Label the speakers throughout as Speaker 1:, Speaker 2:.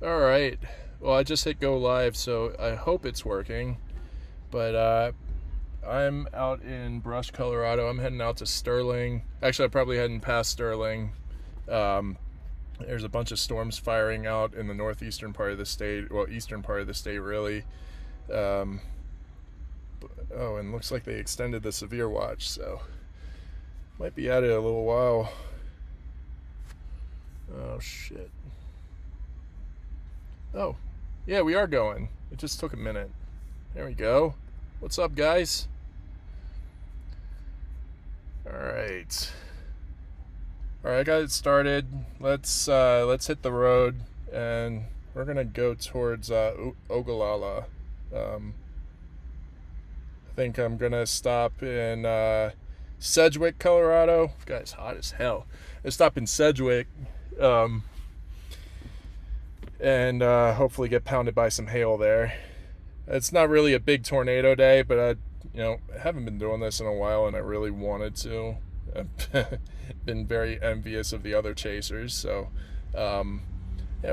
Speaker 1: All right. Well, I just hit go live, so I hope it's working. But I'm out in Brush, Colorado. I'm heading out to Sterling. Actually, I'm probably heading past Sterling. There's a bunch of storms firing out in the northeastern part of the state. Well, eastern part of the state, really. Oh, and looks like they extended the severe watch, so might be at it a little while. Oh, shit. Oh, yeah, we are going. It just took a minute. There we go. What's up, guys? All right, I got it started. Let's hit the road, and we're gonna go towards Ogallala. I think I'm gonna stop in Sedgwick, Colorado. God, it's hot as hell. I stop in Sedgwick. And hopefully get pounded by some hail there. It's not really a big tornado day, but I haven't been doing this in a while, and I really wanted to. I've been very envious of the other chasers, so yeah,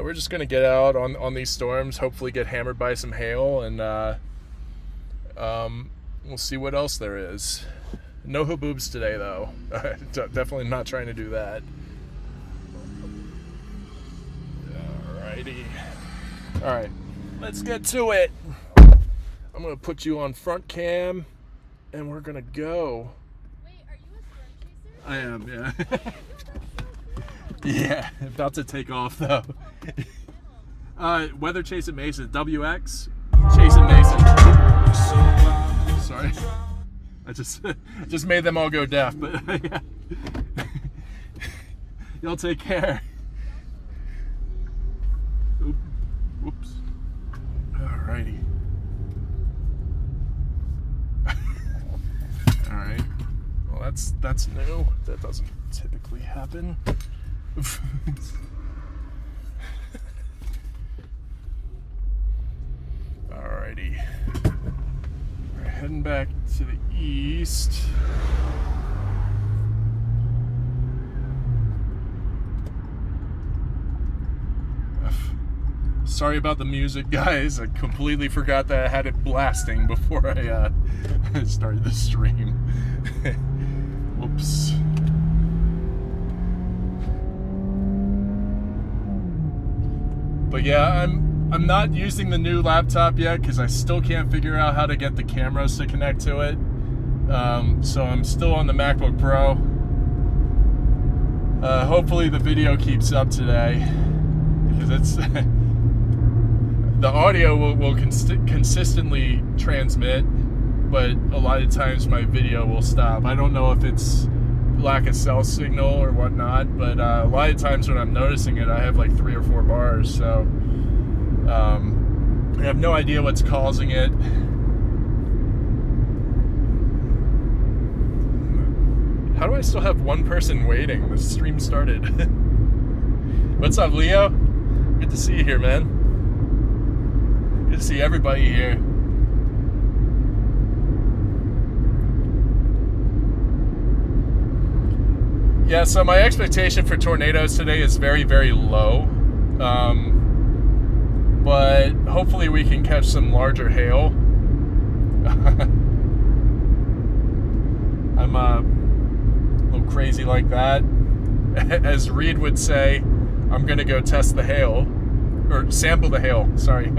Speaker 1: we're just gonna get out on these storms, hopefully get hammered by some hail, and we'll see what else there is. No haboobs today, though. Definitely not trying to do that. Alright, let's get to it. I'm going to put you on front cam, and we're going to go.
Speaker 2: Wait, are you a storm chaser?
Speaker 1: I am, yeah. Yeah, about to take off, though. Weather Chasing Mason, WX, Chasing Mason. Sorry. I just made them all go deaf, but yeah. Y'all take care. Whoops. Alrighty. Alright. Well, that's new. That doesn't typically happen. Alrighty. We're heading back to the east. Sorry about the music, guys. I completely forgot that I had it blasting before I started the stream. Whoops. But yeah, I'm not using the new laptop yet because I still can't figure out how to get the cameras to connect to it. So I'm still on the MacBook Pro. Hopefully the video keeps up today, because it's the audio will consistently transmit, but a lot of times my video will stop. I don't know if it's lack of cell signal or whatnot, but a lot of times when I'm noticing it, I have like 3 or 4 bars, so I have no idea what's causing it. How do I still have one person waiting? The stream started. What's up, Leo? Good to see you here, man. Good to see everybody here. Yeah, so my expectation for tornadoes today is very, very low. But hopefully we can catch some larger hail. I'm a little crazy like that. As Reed would say, I'm gonna go test the hail. Or sample the hail, sorry.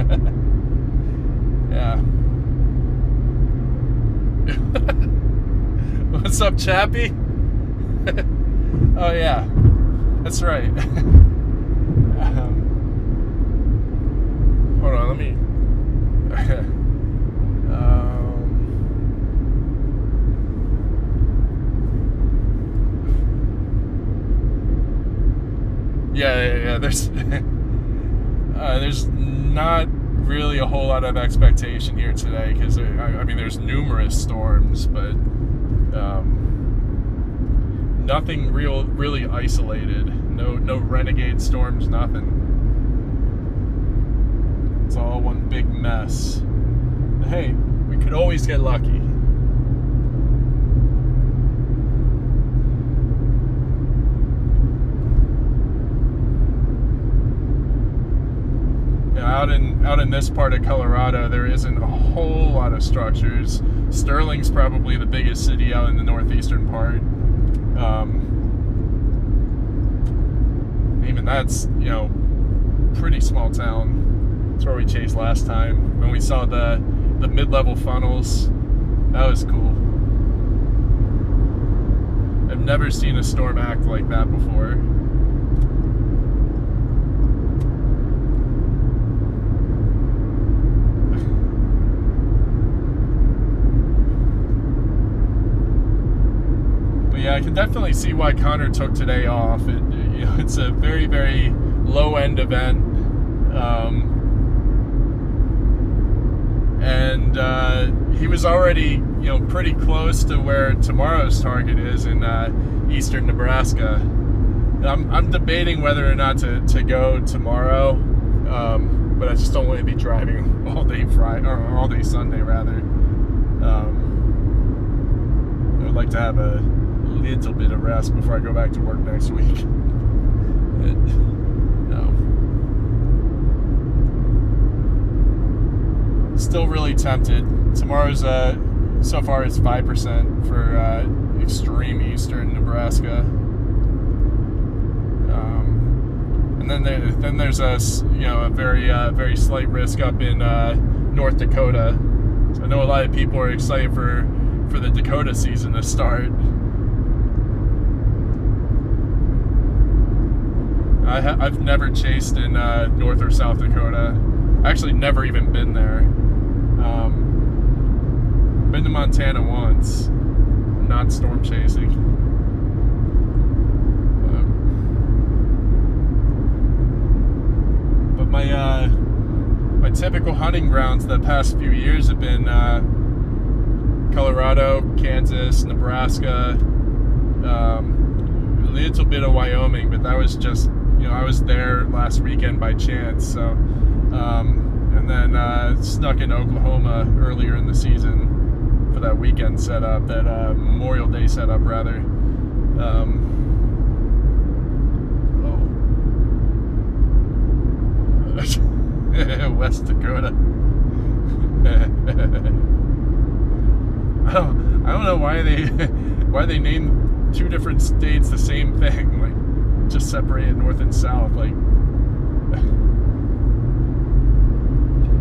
Speaker 1: Yeah. What's up, Chappie? Oh yeah, that's right. Hold on, let me. Yeah. There's not really a whole lot of expectation here today because I mean there's numerous storms, but nothing really isolated. No renegade storms, nothing. It's all one big mess. But hey, we could always get lucky. out in this part of Colorado, there isn't a whole lot of structures. Sterling's probably the biggest city out in the northeastern part. Even that's, pretty small town. That's where we chased last time when we saw the mid-level funnels. That was cool. I've never seen a storm act like that before. Yeah, I can definitely see why Connor took today off. It's a very, very low-end event, and he was already, pretty close to where tomorrow's target is in eastern Nebraska. I'm debating whether or not to go tomorrow, but I just don't want to be driving all day Friday or all day Sunday rather. I would like to have a little bit of rest before I go back to work next week. No. Still really tempted. Tomorrow's so far it's 5% for extreme eastern Nebraska. And then there's a very slight risk up in North Dakota. So I know a lot of people are excited for the Dakota season to start. I've never chased in North or South Dakota. Actually, never even been there. Been to Montana once, not storm chasing. But my typical hunting grounds the past few years have been Colorado, Kansas, Nebraska, a little bit of Wyoming, but that was just, I was there last weekend by chance, so, and then snuck in Oklahoma earlier in the season for that weekend setup, that Memorial Day setup rather. West Dakota. I don't know why they named two different states the same thing, like just separated north and south. Like,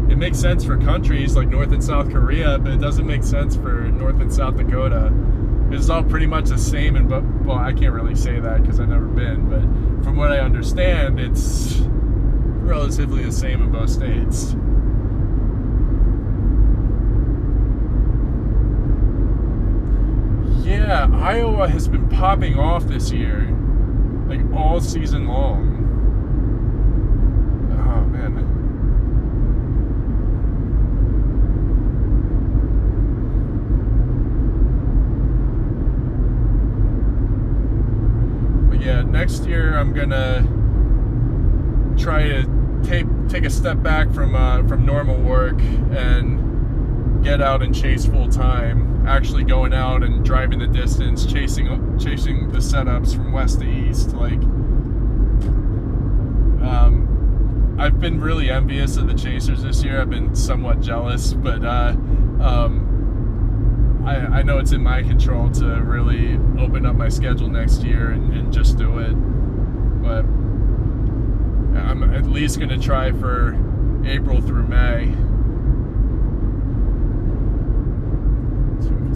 Speaker 1: it makes sense for countries like North and South Korea, but it doesn't make sense for North and South Dakota. It's all pretty much the same, well, I can't really say that because I've never been, but from what I understand, it's relatively the same in both states. Yeah, Iowa has been popping off this year, like all season long. Oh man. But yeah, next year I'm gonna try to take a step back from normal work and get out and chase full time. Actually going out and driving the distance, chasing the setups from west to east. Like, I've been really envious of the chasers this year. I've been somewhat jealous, but I know it's in my control to really open up my schedule next year and just do it. But I'm at least going to try for April through May.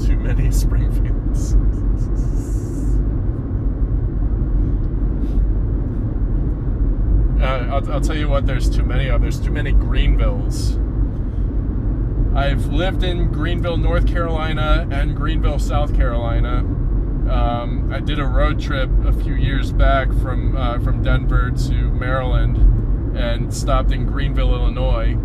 Speaker 1: Too many Springfields. I'll tell you what there's too many of. There's too many Greenvilles. I've lived in Greenville, North Carolina and Greenville, South Carolina. I did a road trip a few years back from Denver to Maryland and stopped in Greenville, Illinois.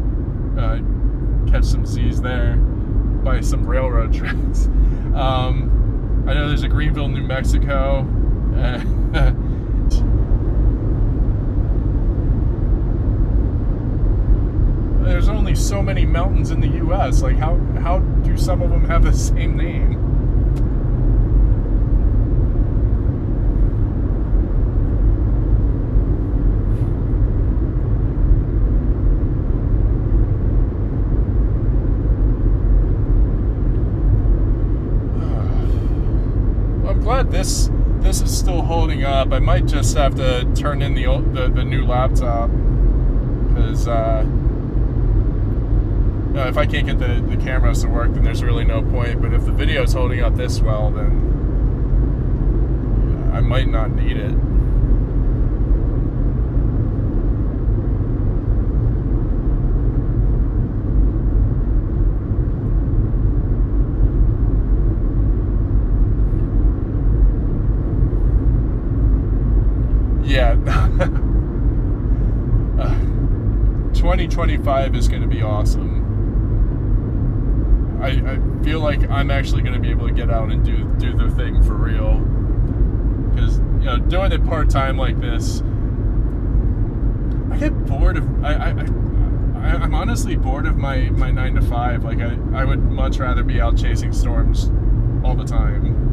Speaker 1: Catch some Z's there by some railroad tracks. I know there's a Greenville, New Mexico. There's only so many mountains in the U.S. Like, how do some of them have the same name? this is still holding up. I might just have to turn in the new laptop because if I can't get the cameras to work, then there's really no point. But if the video is holding up this well, then I might not need it. Yeah. 2025 is going to be awesome. I feel like I'm actually going to be able to get out and do the thing for real. Because, doing it part-time like this, I get bored of... I'm honestly bored of my 9 to 5. Like, I would much rather be out chasing storms all the time.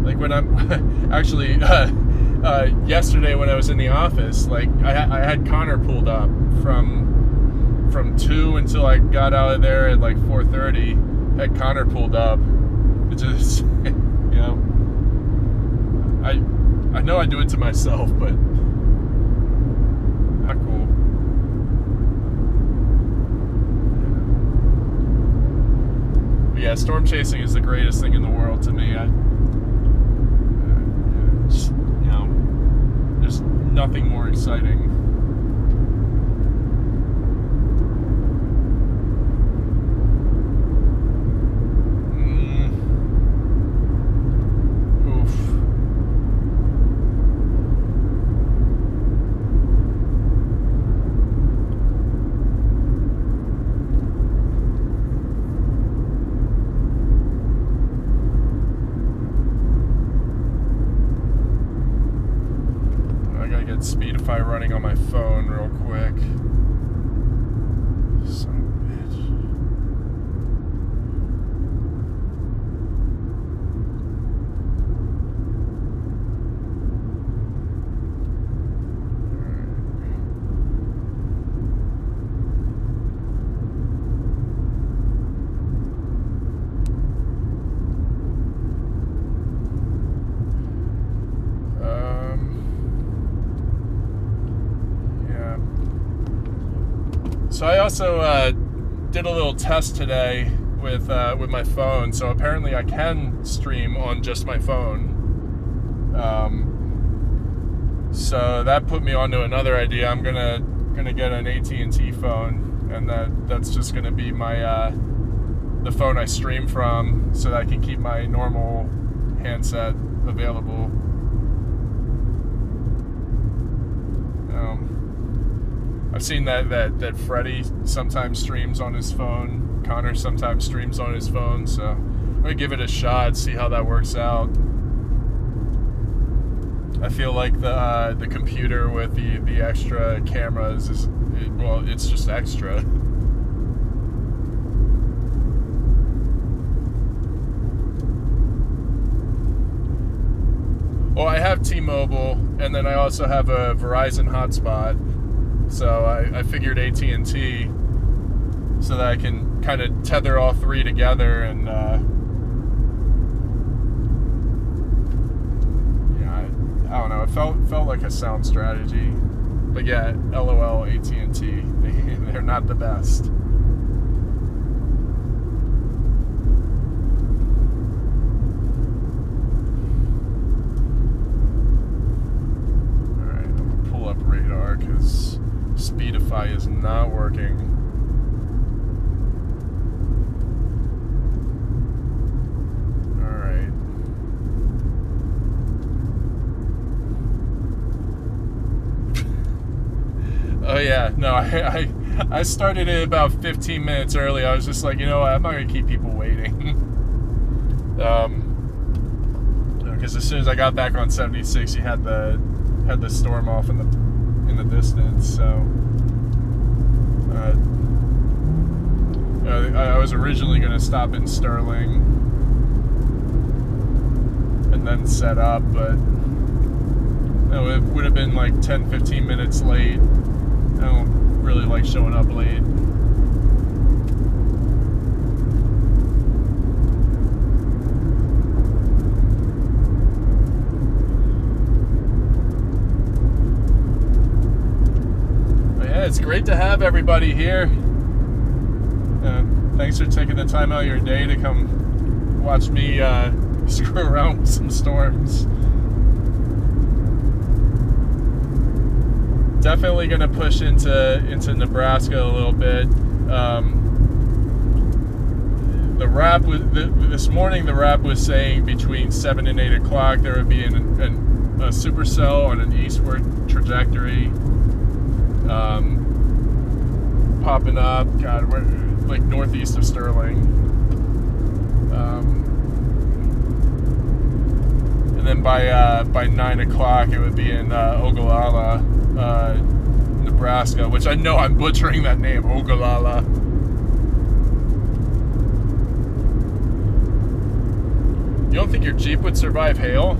Speaker 1: Like when I'm actually yesterday when I was in the office, like I had Connor pulled up from 2 until I got out of there at like 4:30. Had Connor pulled up. It just I know I do it to myself, but not cool. But yeah, storm chasing is the greatest thing in the world to me. There's nothing more exciting. Oof. Speedify running on my phone real quick. Son of a bitch. So I also did a little test today with my phone. So apparently I can stream on just my phone. So that put me onto another idea. I'm gonna get an AT&T phone, and that's just gonna be my the phone I stream from, so that I can keep my normal handset available. I've seen that Freddie sometimes streams on his phone. Connor sometimes streams on his phone. So I'm gonna give it a shot, see how that works out. I feel like the computer with the extra cameras it's just extra. Well, I have T-Mobile, and then I also have a Verizon hotspot. So I figured AT&T, so that I can kind of tether all three together, and I don't know. It felt like a sound strategy, but yeah, LOL AT&T, they're not the best. All right, I'm gonna pull up radar because Speedify is not working. Alright. Oh yeah, no, I started it about 15 minutes early. I was just like, you know what, I'm not gonna keep people waiting. Because as soon as I got back on 76, you had the storm off in the distance, so I was originally going to stop in Sterling and then set up, but it would have been like 10-15 minutes late. I don't really like showing up late. it's great to have everybody here. Thanks for taking the time out of your day to come watch me screw around with some storms. Definitely going to push into Nebraska a little bit. The wrap was this morning. The wrap was saying between 7 and 8 o'clock there would be a supercell on an eastward trajectory, popping up. God, we're like northeast of Sterling, and then by 9 o'clock it would be in Ogallala, Nebraska, which I know I'm butchering that name, Ogallala. You don't think your Jeep would survive hail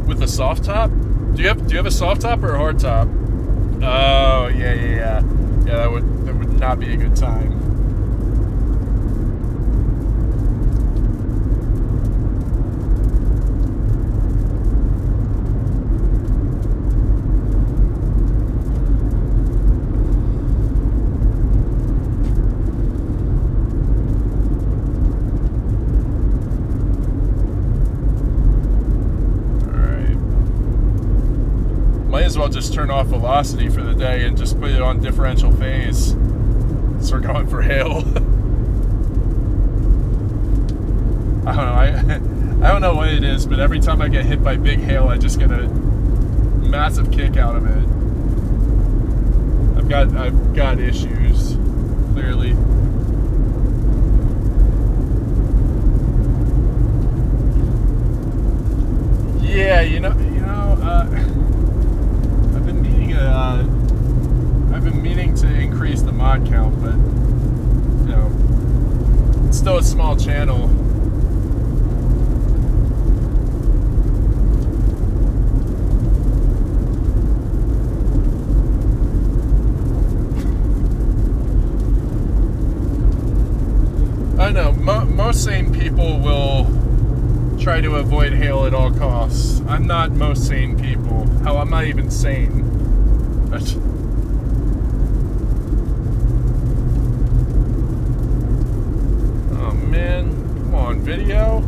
Speaker 1: with a soft top? Do you have a soft top or a hard top? Oh yeah. That would not be a good time. I'll just turn off velocity for the day and just put it on differential phase. So we're going for hail. I don't know what it is, but every time I get hit by big hail, I just get a massive kick out of it. I've got issues, clearly. Yeah, I've been meaning to increase the mod count, but it's still a small channel. I know most sane people will try to avoid hail at all costs. I'm not most sane people. Hell, I'm not even sane. Oh man, come on, video.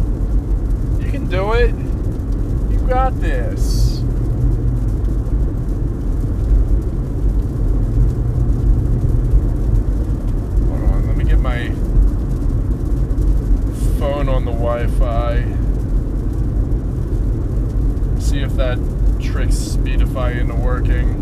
Speaker 1: You can do it. You got this. Hold on, let me get my phone on the Wi-Fi. See if that tricks Speedify into working.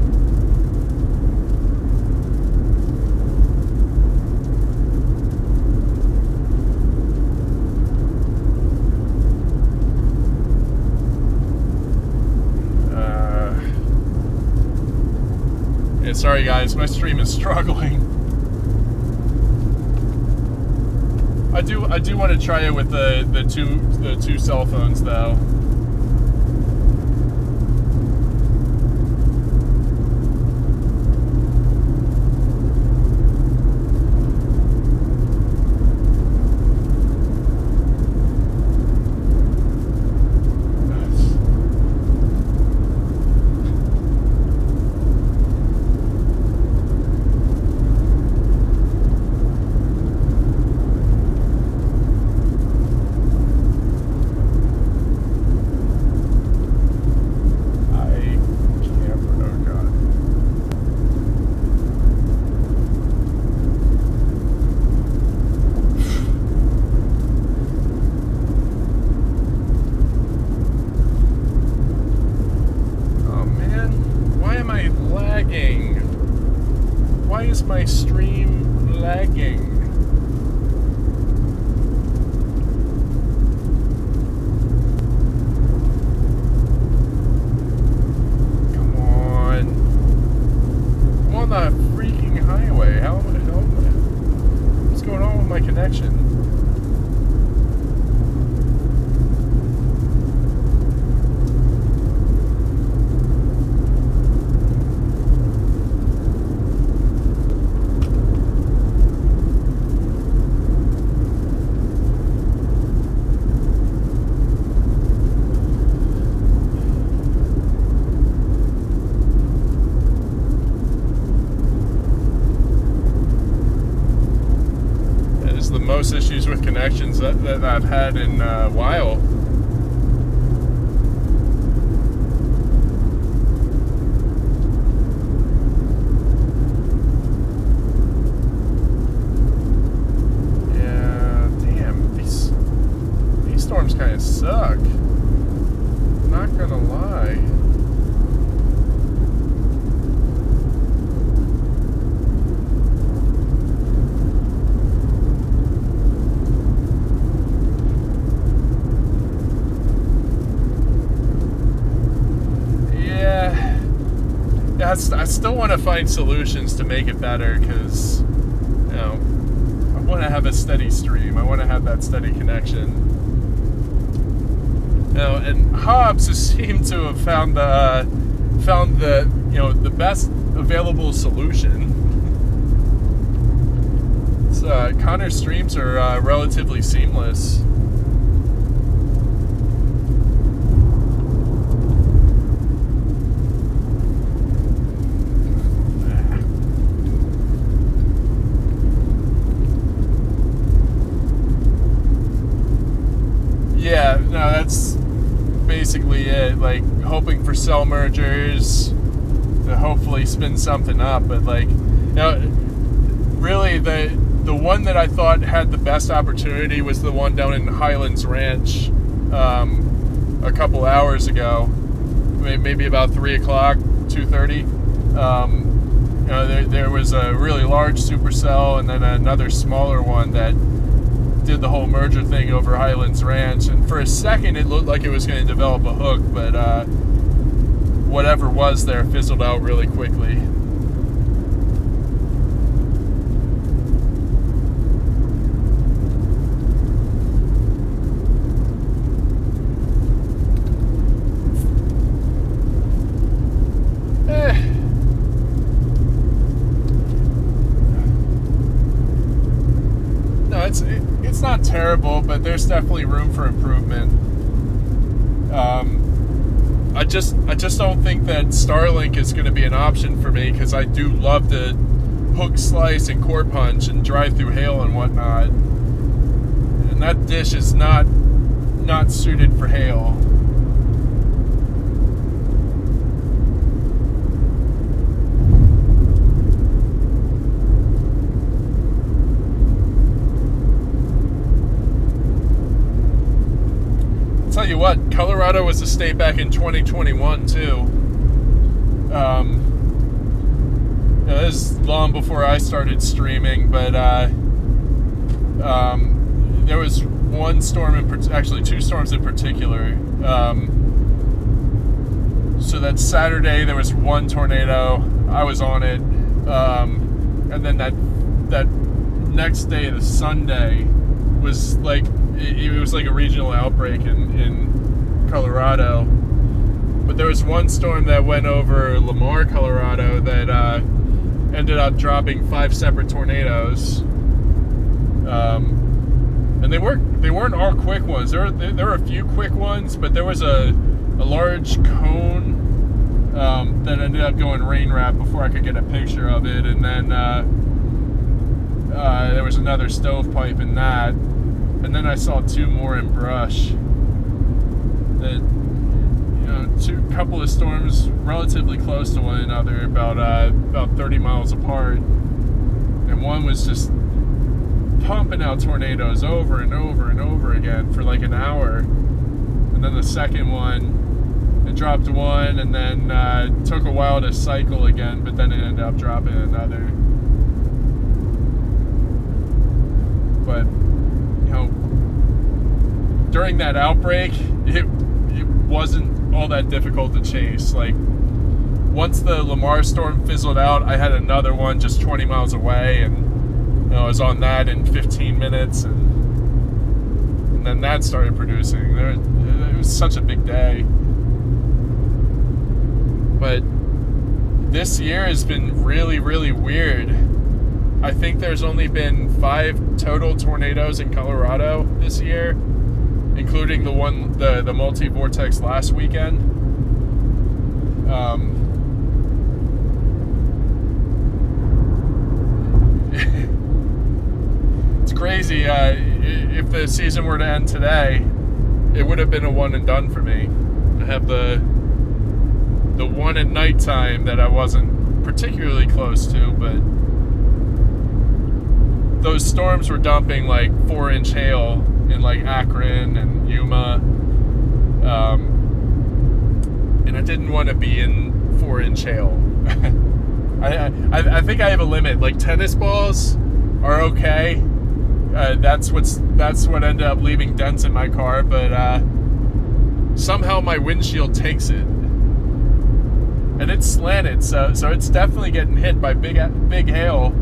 Speaker 1: Sorry guys, my stream is struggling. I do want to try it with the two cell phones though. Why is my stream lagging? Come on. I'm on the freaking highway. What's going on with my connection? issues with connections that I've had in a while. Yeah, damn, these storms kind of suck. Not gonna lie. I still want to find solutions to make it better because, I want to have a steady stream. I want to have that steady connection. And Hobbs has seemed to have found the best available solution. Connor's streams are relatively seamless. Yeah, no, that's basically it. Like, hoping for cell mergers to hopefully spin something up. But, really, the one that I thought had the best opportunity was the one down in Highlands Ranch a couple hours ago. Maybe about 3 o'clock, 2:30. There was a really large supercell and then another smaller one that did the whole merger thing over Highlands Ranch, and for a second it looked like it was going to develop a hook, but whatever was there fizzled out really quickly. It's not terrible, but there's definitely room for improvement. I just don't think that Starlink is going to be an option for me because I do love to hook, slice, and core punch and drive through hail and whatnot. And that dish is not suited for hail. Tell you what, Colorado was a state back in 2021 too. This is long before I started streaming, but there was one storm actually two storms in particular. So that Saturday there was one tornado. I was on it, and then that next day, the Sunday, was like. It was like a regional outbreak in Colorado. But there was one storm that went over Lamar, Colorado that ended up dropping 5 separate tornadoes. And they weren't all quick ones. There were a few quick ones, but there was a large cone that ended up going rain wrap before I could get a picture of it. And then there was another stovepipe in that. And then I saw 2 more in brush. That, couple of storms relatively close to one another, about 30 miles apart. And one was just pumping out tornadoes over and over and over again for like an hour. And then the second one, it dropped one, and then took a while to cycle again, but then it ended up dropping another. But during that outbreak, it wasn't all that difficult to chase. Like, once the Lamar storm fizzled out, I had another one just 20 miles away, and I was on that in 15 minutes, and then that started producing. It was such a big day. But this year has been really, really weird. I think there's only been 5 total tornadoes in Colorado this year, including the multi-vortex last weekend. It's crazy. if the season were to end today, it would have been a one and done for me. I have the one at nighttime that I wasn't particularly close to, but those storms were dumping like 4-inch hail in like Akron and Yuma, and I didn't want to be in 4-inch hail. I think I have a limit. Like tennis balls are okay. That's what ended up leaving dents in my car, but somehow my windshield takes it, and it's slanted, so it's definitely getting hit by big hail.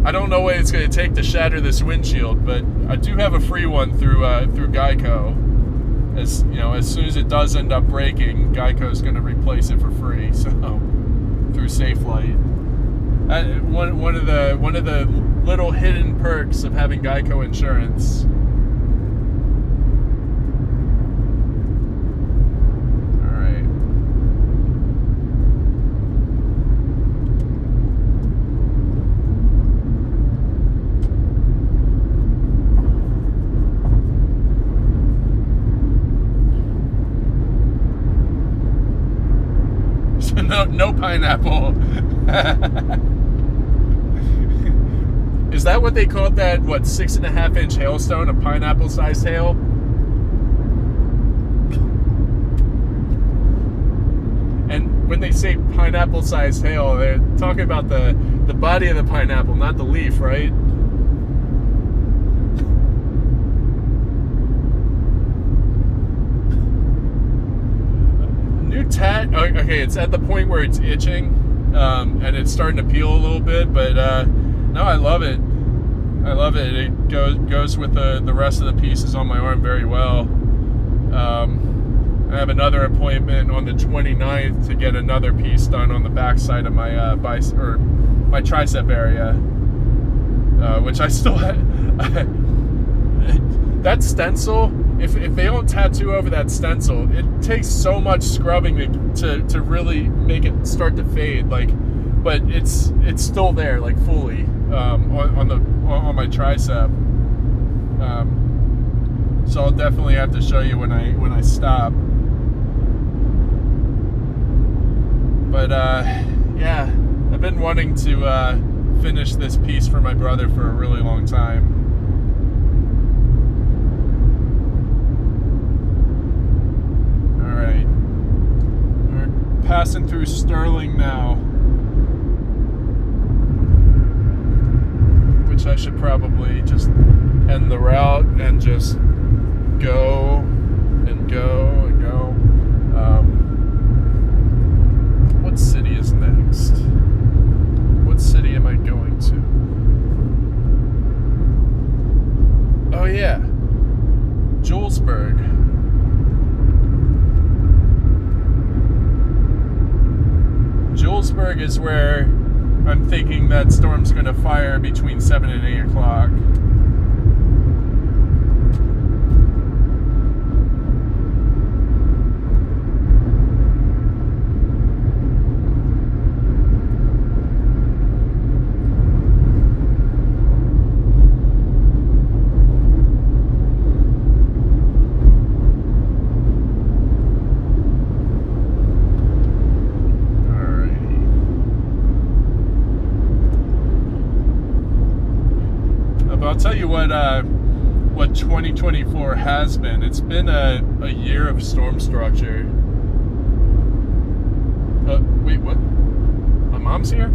Speaker 1: I don't know what it's going to take to shatter this windshield, but I do have a free one through Geico. As you know, as soon as it does end up breaking, Geico's going to replace it for free. So through SafeLight, one of the little hidden perks of having Geico insurance. No pineapple. Is that what they called that? What, 6.5-inch hailstone? A pineapple-sized hail? And when they say pineapple-sized hail, they're talking about the body of the pineapple, not the leaf, right? Okay, it's at the point where it's itching, and it's starting to peel a little bit, but no, I love it. I love it. It goes with the rest of the pieces on my arm very well. I have another appointment on the 29th to get another piece done on the back side of my my tricep area, which I still have. That stencil, if they don't tattoo over that stencil, it takes so much scrubbing to really make it start to fade. Like, but it's still there, like fully on my tricep. So I'll definitely have to show you when I stop. But yeah, I've been wanting to finish this piece for my brother for a really long time. Passing through Sterling now, which I should probably just end the route and just go and go and go. What city is next? What city am I going to? Oh yeah, Julesburg. Julesburg is where I'm thinking that storm's going to fire between 7 and 8 o'clock. I'll tell you what 2024 has been. It's been a year of storm structure. Wait, what? My mom's here?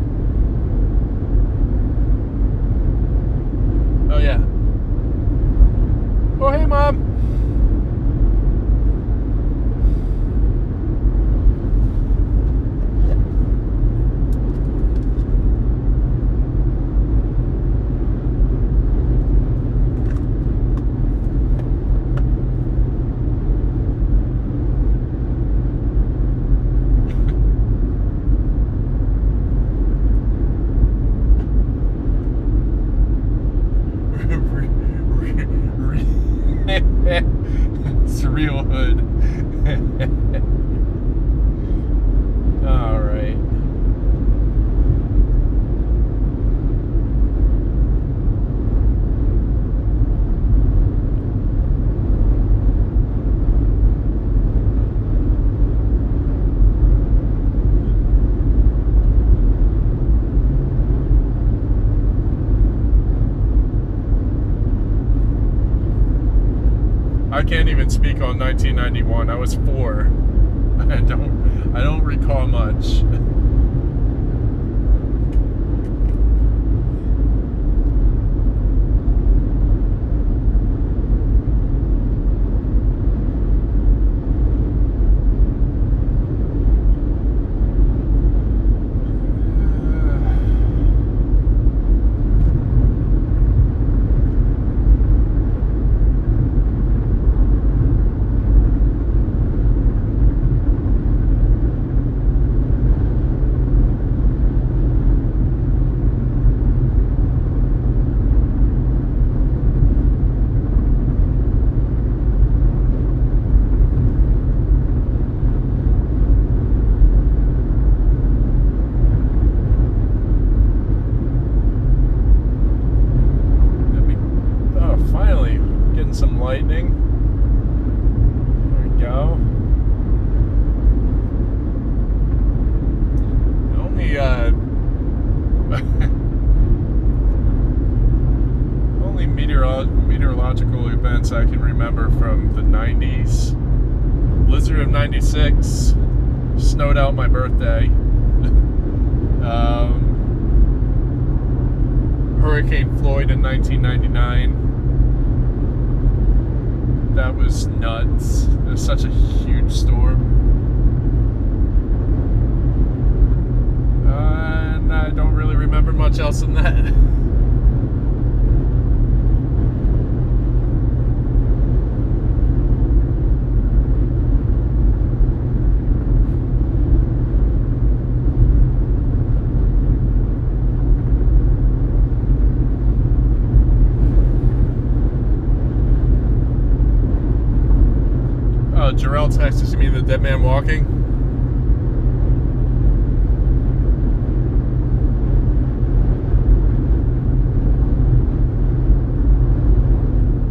Speaker 1: Oh yeah. Oh hey, Mom. It's a real hood. All right. I can't even speak on 1991. I was 4. I don't recall much. Some lightning. There we go. The only meteorological events I can remember from the 90s. Blizzard of 96. Snowed out my birthday. Hurricane Floyd in 1999. That was nuts. It was such a huge storm. And I don't really remember much else than that. Jarrell texted me the dead man walking.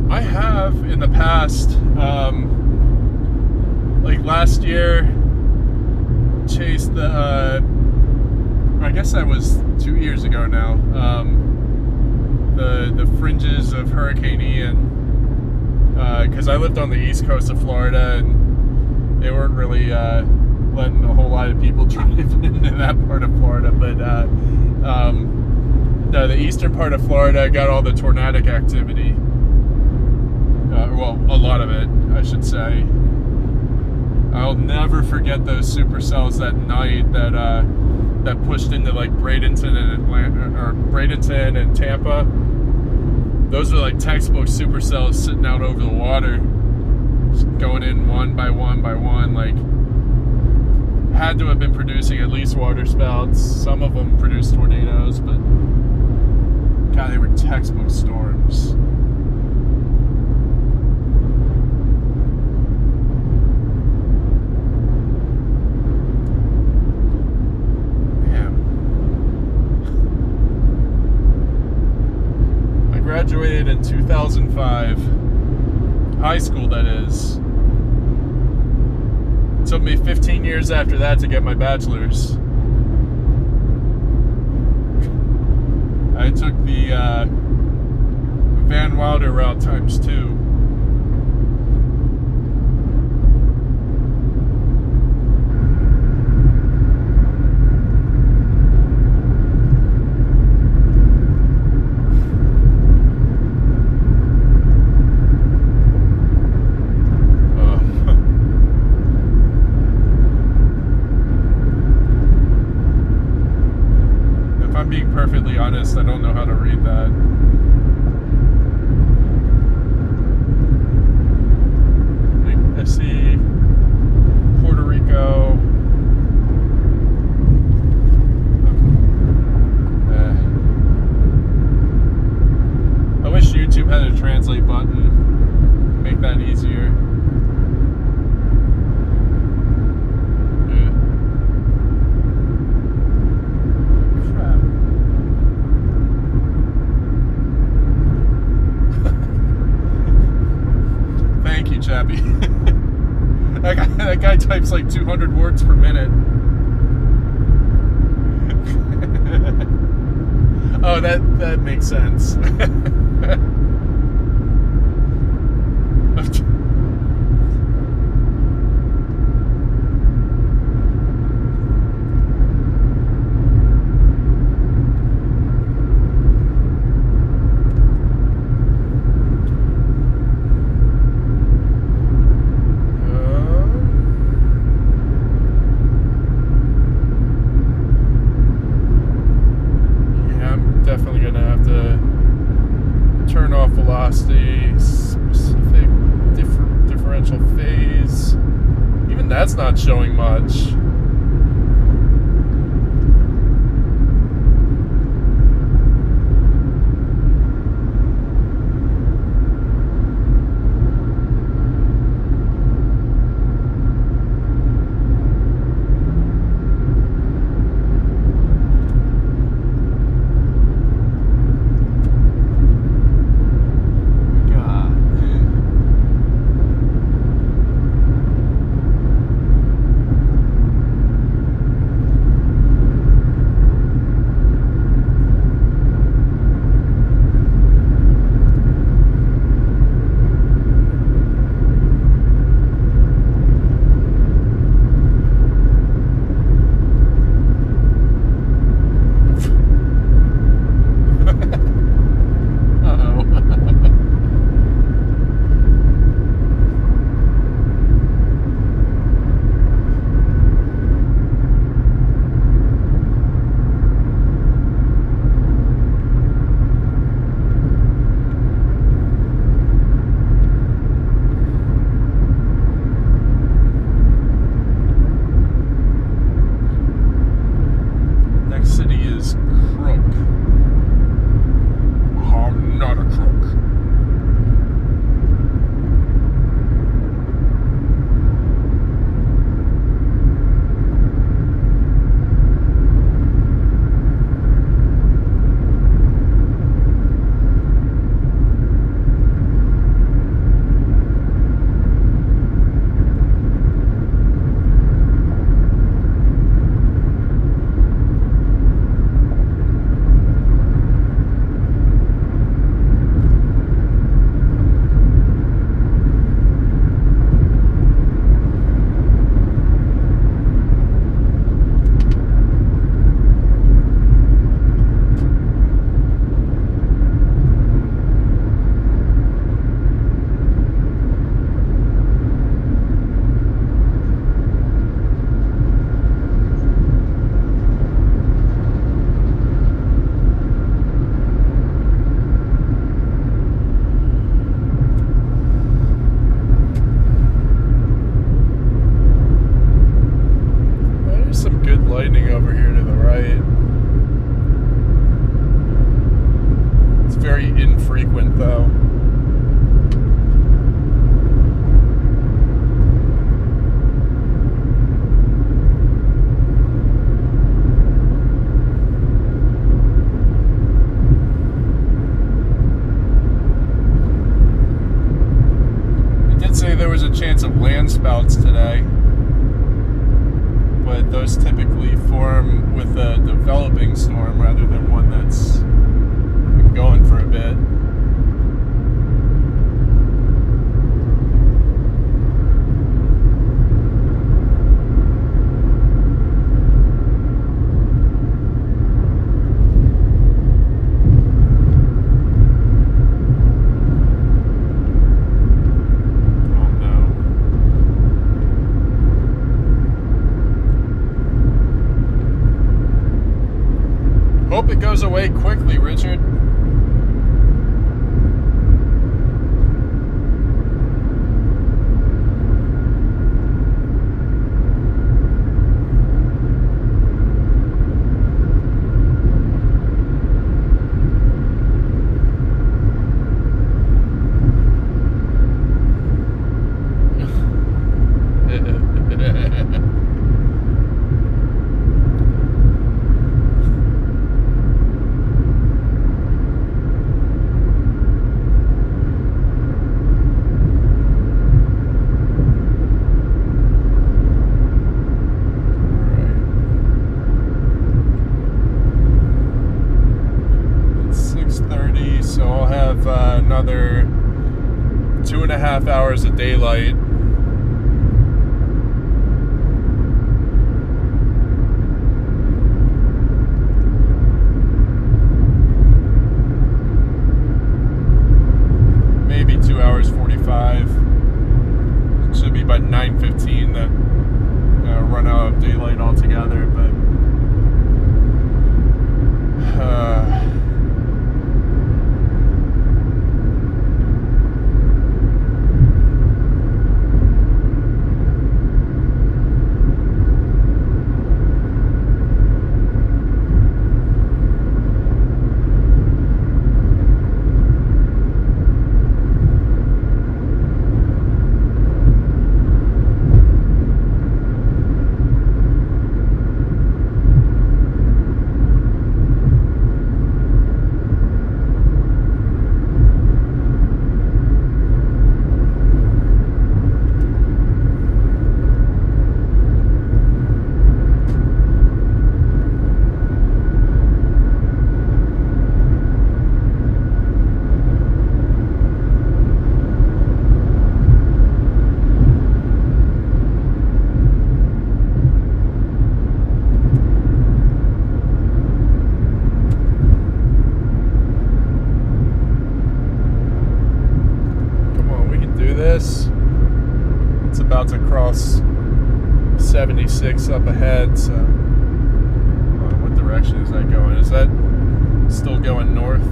Speaker 1: I have in the past, like last year, chased the, I guess that was 2 years ago now, the fringes of Hurricane Ian. Because I lived on the east coast of Florida, and they weren't really letting a whole lot of people drive into that part of Florida. But no, the eastern part of Florida got all the tornadic activity. Well, a lot of it, I should say. I'll never forget those supercells that night that pushed into like Bradenton and Atlanta, or Bradenton and Tampa. Those are like textbook supercells sitting out over the water, just going in one by one by one. Like, had to have been producing at least water spouts. Some of them produced tornadoes, but God, they were textbook storms. Graduated in 2005, high school that is. It took me 15 years after that to get my bachelor's. I took the Van Wilder route times 2. Perfectly honest, I don't know how to read that. I see Puerto Rico. I wish YouTube had a translate button. Make that easier. Chappy. that guy types like 200 words per minute. Oh, that makes sense. velocity, specific differential phase. Even that's not showing much. Lightning over here to the right. It's very infrequent though. It did say there was a chance of land spouts today, but those typically form with a developing storm rather than one that's been going for a bit. Hope it goes away quickly, Richard. Another 2.5 hours of daylight. Maybe 2 hours 45. It should be by 9:15 that run out of daylight altogether, but about to cross 76 up ahead, so what direction is that going? Is that still going north?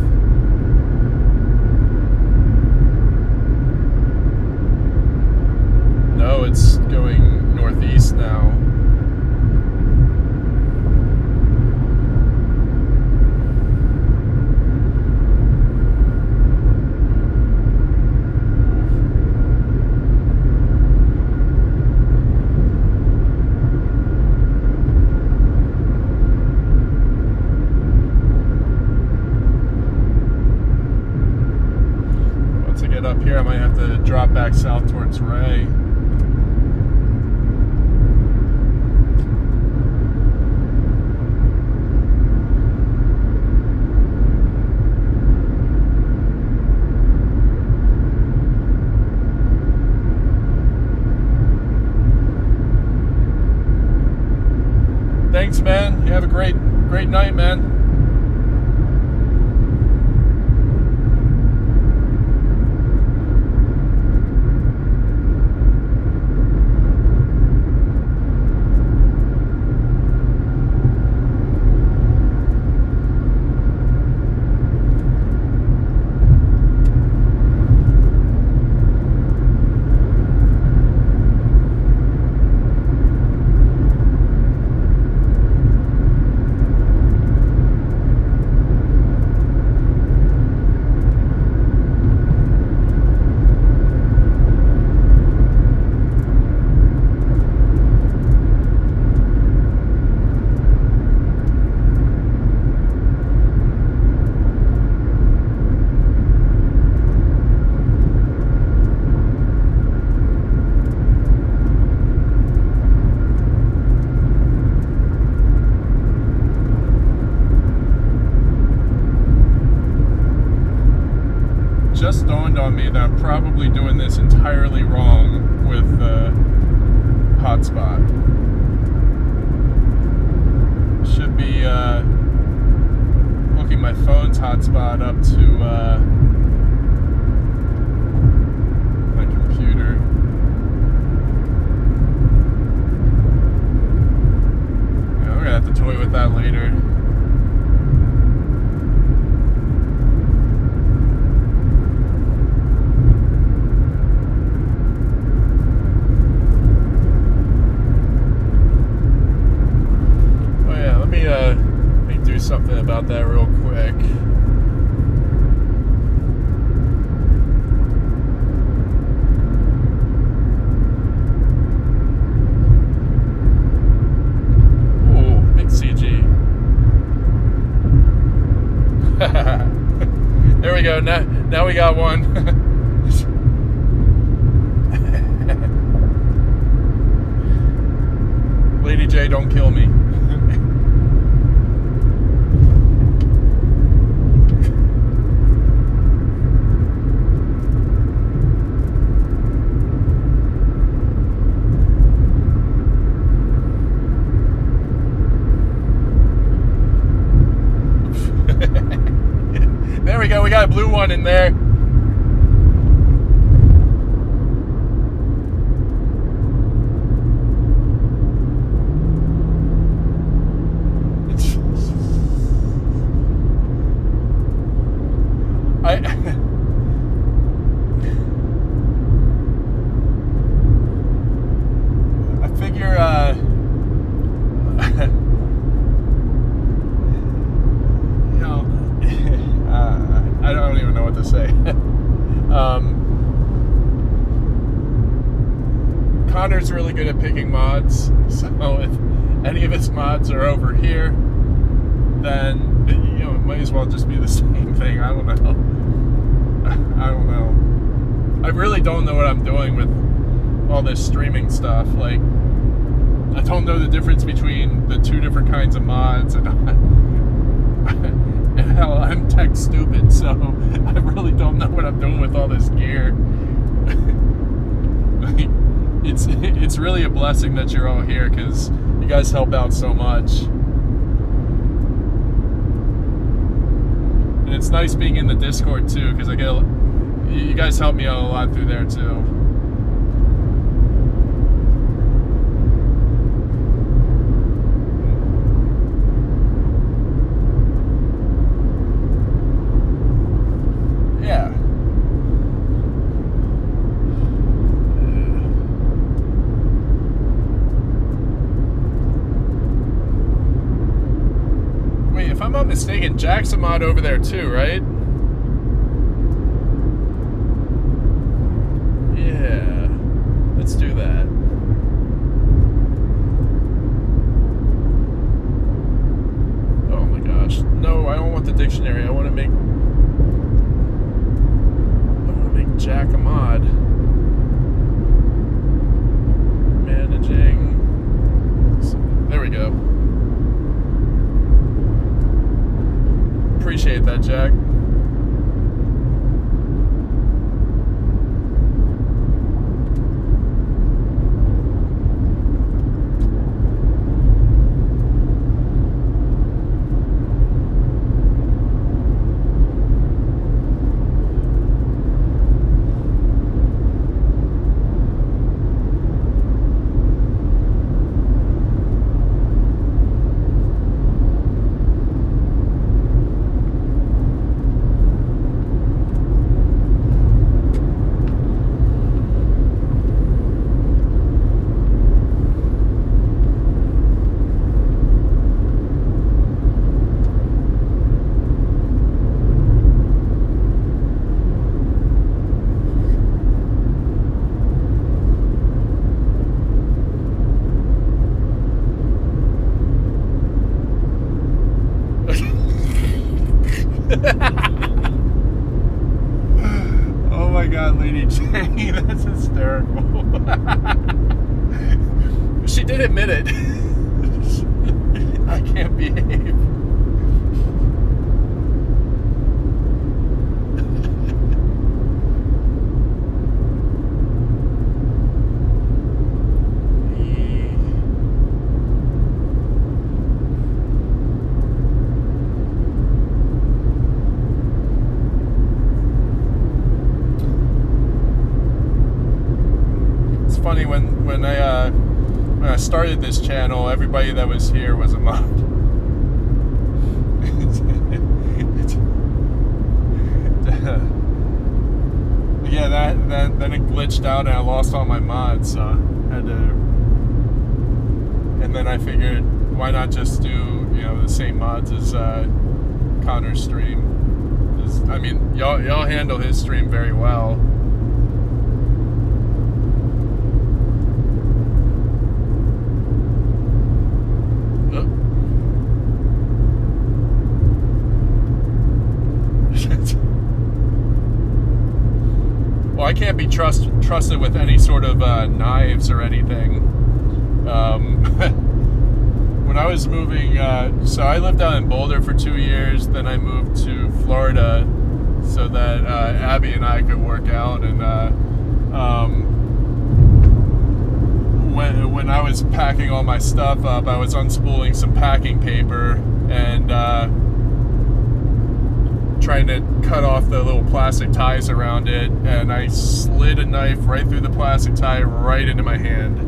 Speaker 1: No, it's going northeast now. Up here, I might have to drop back south towards Ray. Thanks, man. You have a great night, man. Just dawned on me that I'm probably doing this entirely wrong with the hotspot. Should be hooking my phone's hotspot up to my computer. Yeah, we're gonna have to toy with that later. Let me do something about that real quick. Ooh, big CG. There we go. Now we got one. Lady J, don't kill me. There we go, we got a blue one in there. I figure I don't even know what to say. Connor's really good at picking mods, so if any of his mods are over here, then it might as well just be the same thing. I don't know. I really don't know what I'm doing with all this streaming stuff. Like, I don't know the difference between the two different kinds of mods, and hell, I'm tech stupid, so I really don't know what I'm doing with all this gear. Like, it's really a blessing that you're all here, because you guys help out so much. And it's nice being in the Discord too, because you guys help me out a lot through there too. mistaken, Jack's a mod over there too, right? Yeah. Let's do that. Oh my gosh. No, I don't want the dictionary. I want to make Jack a mod. Managing. There we go. Appreciate that, Jack. Oh my god, Lady J, that's hysterical. She did admit it. I can't behave. Funny when I started this channel, everybody that was here was a mod. Yeah, then it glitched out and I lost all my mods, so I had to. And then I figured, why not just do the same mods as Connor's stream? I mean, y'all handle his stream very well. Well, I can't be trusted with any sort of knives or anything. When I was moving, so I lived out in Boulder for 2 years, then I moved to Florida so that Abby and I could work out. And when I was packing all my stuff up, I was unspooling some packing paper and trying to cut off the little plastic ties around it, and I slid a knife right through the plastic tie right into my hand.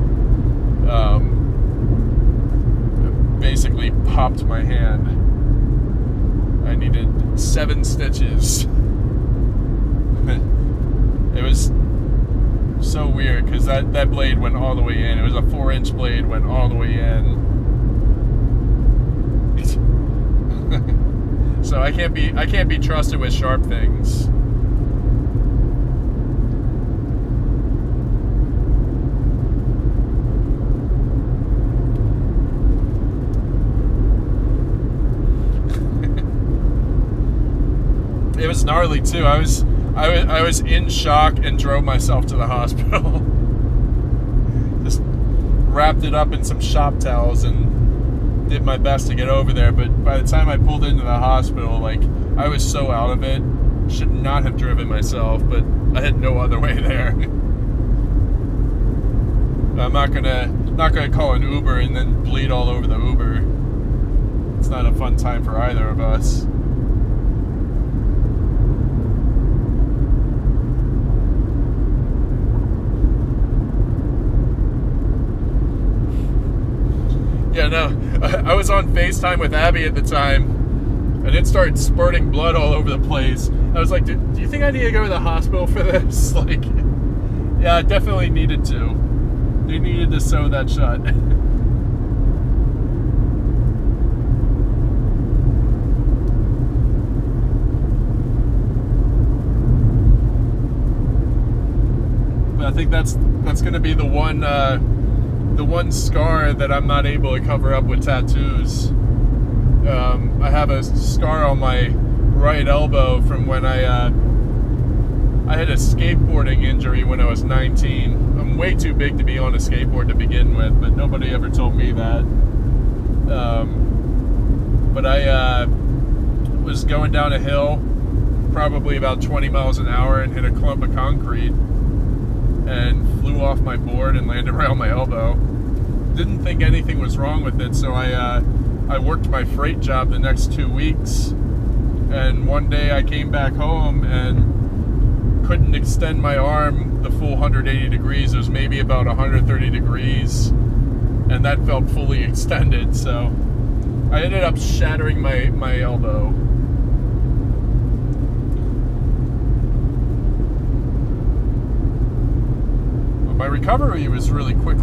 Speaker 1: Basically popped my hand. I needed 7 stitches. It was so weird because that blade went all the way in. It was a 4-inch blade, went all the way in. So I can't be trusted with sharp things. It was gnarly too. I was in shock and drove myself to the hospital. Just wrapped it up in some shop towels and did my best to get over there, but by the time I pulled into the hospital, like, I was so out of it. Should not have driven myself, but I had no other way there. I'm not gonna call an Uber and then bleed all over the Uber. It's not a fun time for either of us. Yeah, no, I was on FaceTime with Abby at the time, and it started spurting blood all over the place. I was like, do you think I need to go to the hospital for this? Like, yeah, I definitely needed to. They needed to sew that shut. think that's going to be the one scar that I'm not able to cover up with tattoos. I have a scar on my right elbow from when I had a skateboarding injury when I was 19. I'm way too big to be on a skateboard to begin with, but nobody ever told me that. But I was going down a hill, probably about 20 miles an hour, and hit a clump of concrete and flew off my board and landed right on my elbow. Didn't think anything was wrong with it, so I worked my freight job the next 2 weeks, and one day I came back home and couldn't extend my arm the full 180 degrees. It was maybe about 130 degrees, and that felt fully extended, so I ended up shattering my elbow. My recovery was really quick.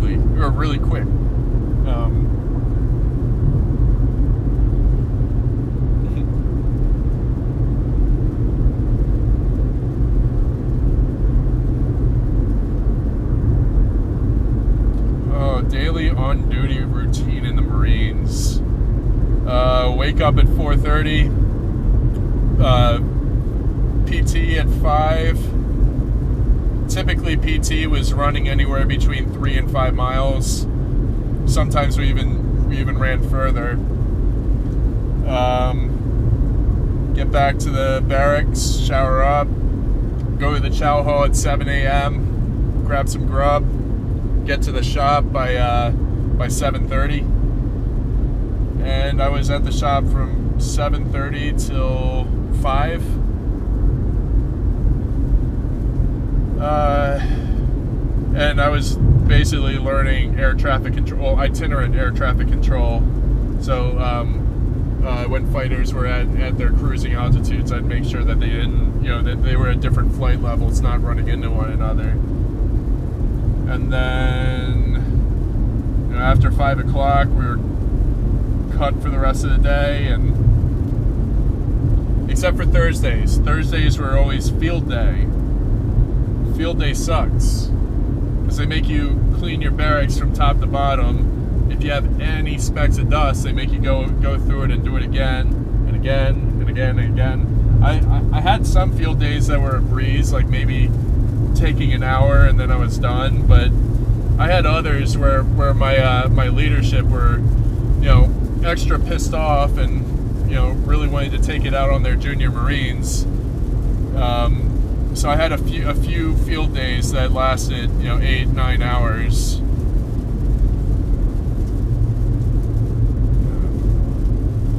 Speaker 1: Daily on-duty routine in the Marines. Wake up at 4:30. PT at 5. Typically, PT was running anywhere between 3 and 5 miles. Sometimes we even ran further. Get back to the barracks, shower up, go to the chow hall at 7 a.m., grab some grub, get to the shop by 7:30. And I was at the shop from 7:30 till 5. And I was basically learning air traffic control, itinerant air traffic control. So when fighters were at their cruising altitudes, I'd make sure that they didn't, that they were at different flight levels, not running into one another. And then after 5 o'clock, we were cut for the rest of the day, and except for Thursdays. Thursdays were always field day. Field day sucks because they make you clean your barracks from top to bottom. If you have any specks of dust, they make you go through it and do it again and again and again and again. I had some field days that were a breeze, like maybe taking an hour and then I was done, but I had others where my leadership were extra pissed off and really wanted to take it out on their junior Marines. So I had a few field days that lasted 8-9 hours.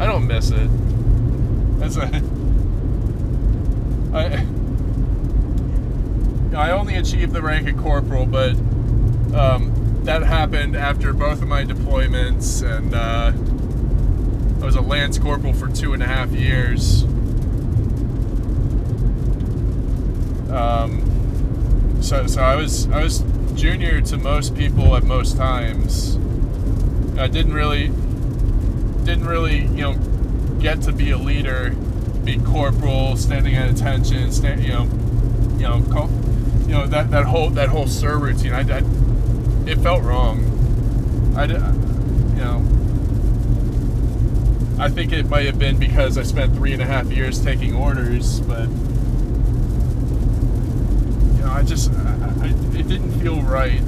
Speaker 1: I don't miss it. I only achieved the rank of corporal, but that happened after both of my deployments, and I was a lance corporal for 2.5 years. So I was junior to most people at most times. I didn't really get to be a leader, be corporal, standing at attention, that whole SIR routine. It felt wrong. I think it might have been because I spent 3.5 years taking orders, but it didn't feel right.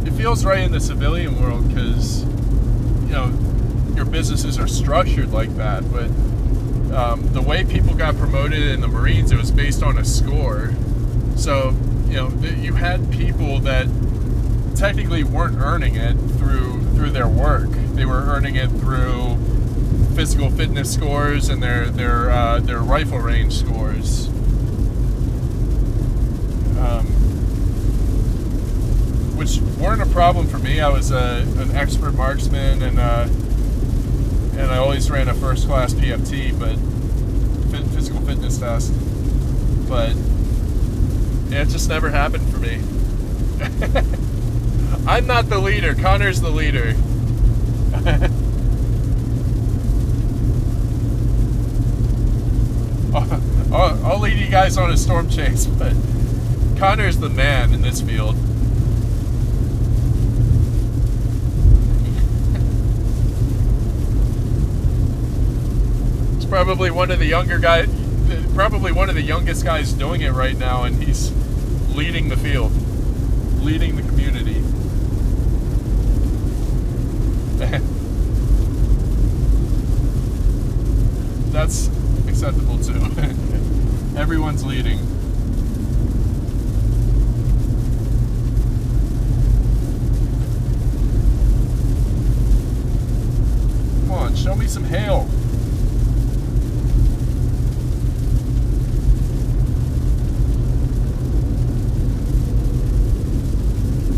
Speaker 1: It feels right in the civilian world because your businesses are structured like that, but the way people got promoted in the Marines, it was based on a score. So you had people that technically weren't earning it through their work. They were earning it through physical fitness scores and their rifle range scores. Which weren't a problem for me. I was an expert marksman, and I always ran a first class PFT, but physical fitness test. But it just never happened for me. I'm not the leader. Connor's the leader. I'll lead you guys on a storm chase, but Connor's the man in this field. It's probably one of the younger guys, probably one of the youngest guys doing it right now, and he's leading the field, leading the community. That's acceptable too. Everyone's leading. Come on, show me some hail.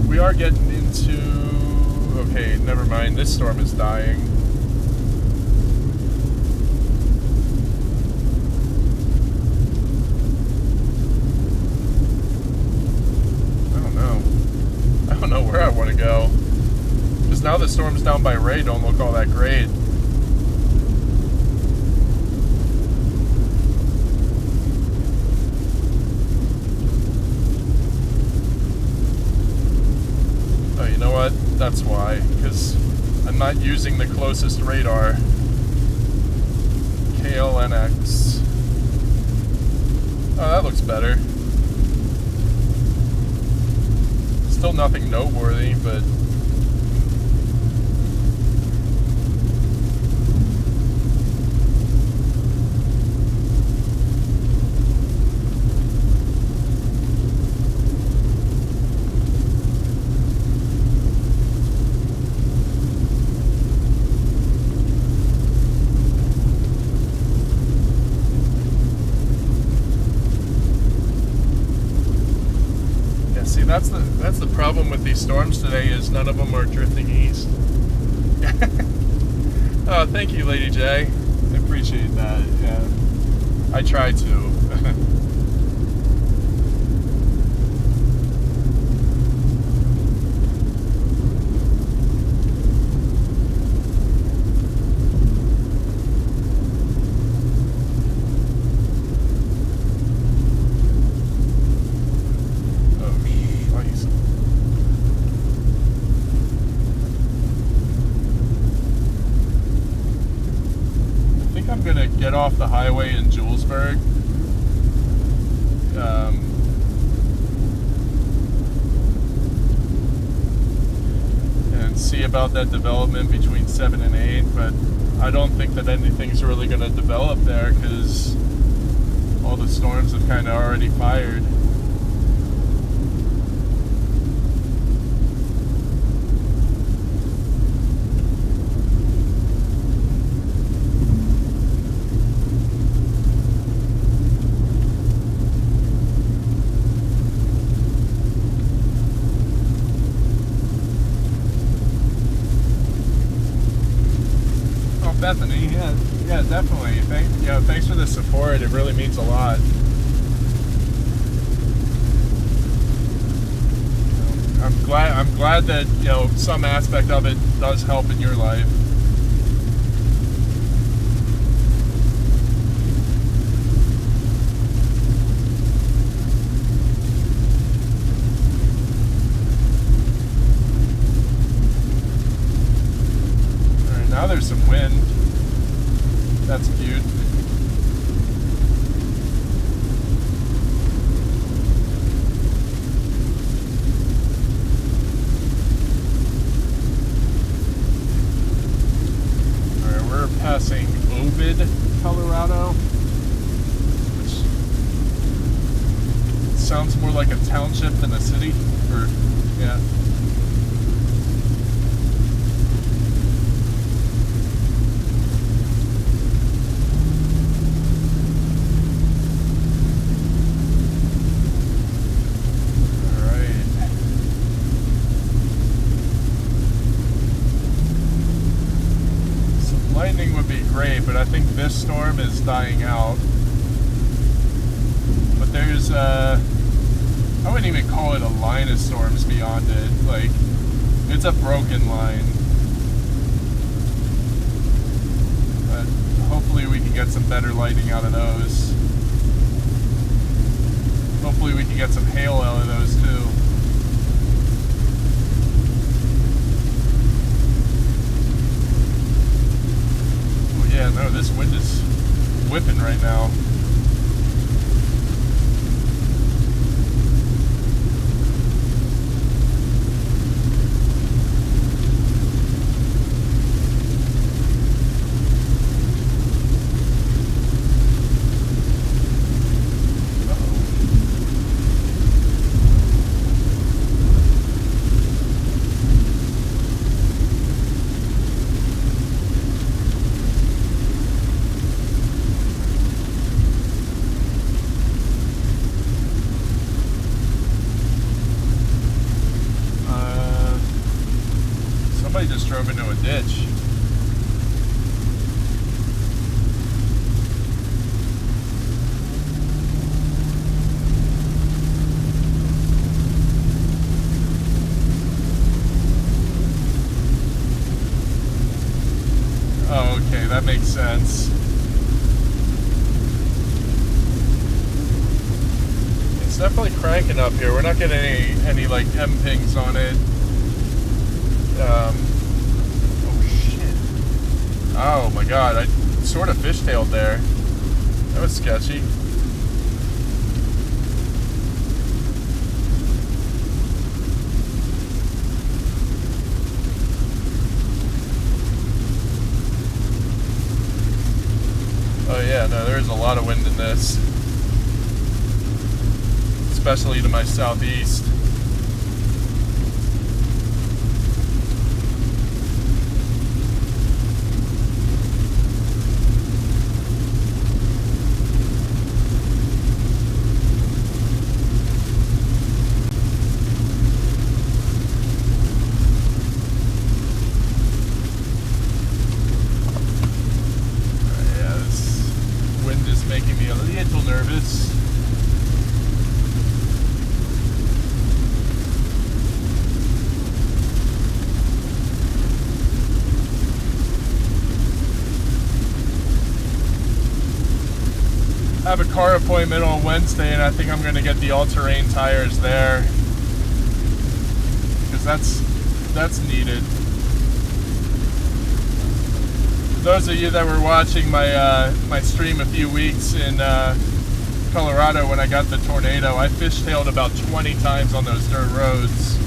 Speaker 1: We are getting into... Okay, never mind. This storm is dying. I don't know where I want to go. Because now the storms down by Ray don't look all that great. Oh, you know what? That's why. Because I'm not using the closest radar. KLNX. Oh, that looks better. Still nothing noteworthy, but that's the problem with these storms today, is none of them are drifting east. Oh, thank you, Lady J. I appreciate that. Yeah, I try to. Get off the highway in Julesburg. And see about that development between 7 and 8, but I don't think that anything's really going to develop there because all the storms have kind of already fired. Bethany, yeah, definitely. Thanks for the support. It really means a lot. I'm glad that some aspect of it does help in your life. All right, now there's some wind. That's cute. Alright, we're passing Onward, Colorado, which sounds more like a township than a city. Yeah. Lightning would be great, but I think this storm is dying out. But there's I wouldn't even call it a line of storms beyond it. Like, it's a broken line. But hopefully we can get some better lightning out of those. Hopefully we can get some hail out of those too. Oh yeah, no, this wind is whipping right now. Somebody just drove into a ditch. Oh, okay, that makes sense. It's definitely cranking up here. We're not getting any like M pings on it. Oh shit. Oh my god, I sort of fishtailed there. That was sketchy. Oh yeah, no, there's a lot of wind in this. Especially to my southeast. Making me a little nervous. I have a car appointment on Wednesday and I think I'm going to get the all-terrain tires there because that's needed. Those of you that were watching my stream a few weeks in Colorado when I got the tornado, I fishtailed about 20 times on those dirt roads.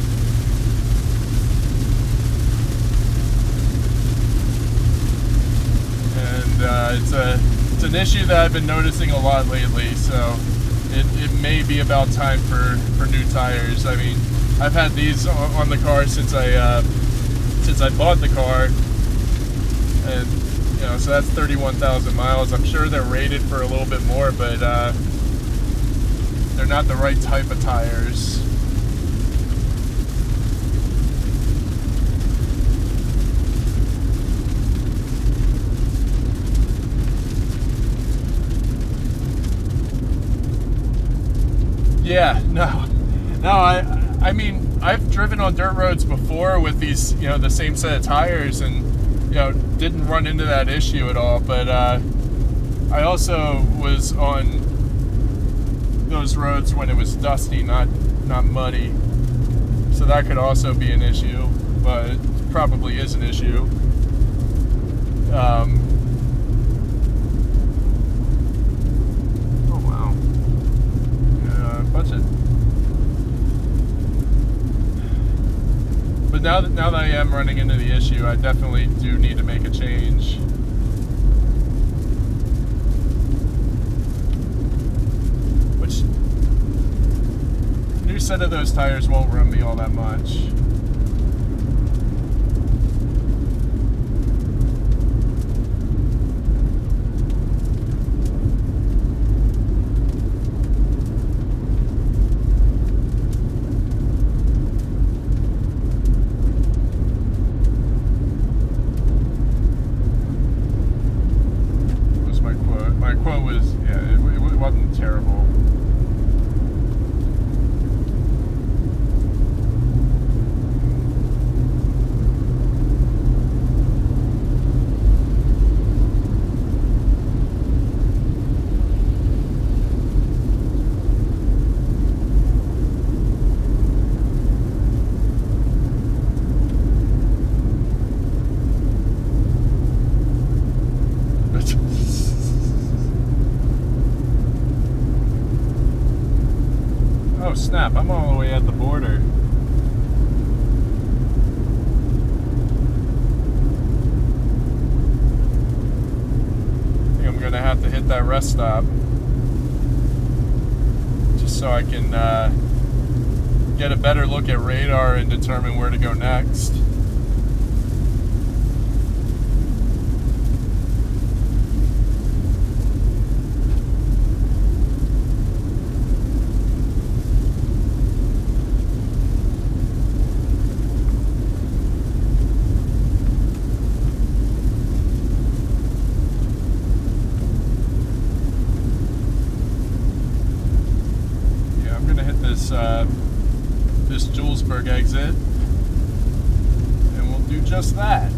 Speaker 1: And it's an issue that I've been noticing a lot lately, so it may be about time for new tires. I mean, I've had these on the car since I bought the car, and you know, so that's 31,000 miles. I'm sure they're rated for a little bit more, but they're not the right type of tires. Yeah, no, I mean, I've driven on dirt roads before with these, you know, the same set of tires, and you know, didn't run into that issue at all. But I also was on those roads when it was dusty, not muddy, so that could also be an issue, but it probably is an issue. Oh wow, yeah, bunch of. But now that I am running into the issue, I definitely do need to make a change. Which, new set of those tires won't run me all that much. My quote was, yeah, it wasn't terrible. Oh snap, I'm all the way at the border. I think I'm gonna have to hit that rest stop just so I can get a better look at radar and determine where to go next. This Julesburg exit, and we'll do just that.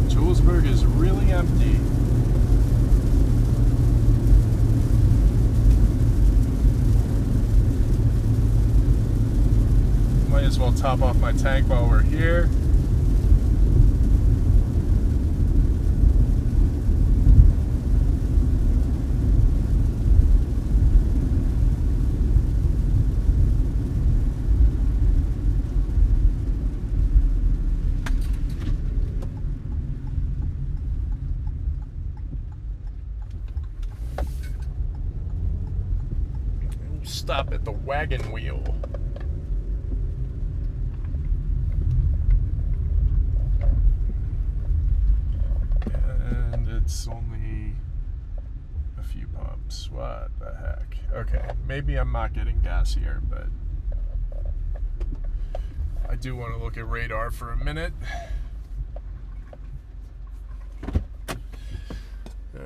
Speaker 1: Julesburg is really empty. Might as well top off my tank while we're here. Stop at the wagon wheel. And it's only a few pumps. What the heck? Okay, maybe I'm not getting gas here, but I do want to look at radar for a minute.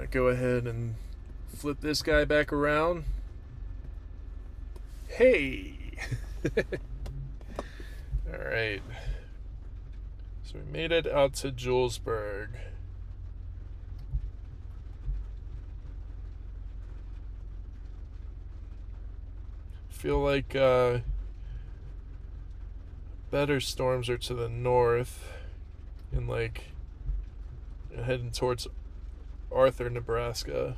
Speaker 1: Go ahead and flip this guy back around. Hey! Alright. So we made it out to Julesburg. Feel like better storms are to the north and like heading towards Arthur, Nebraska.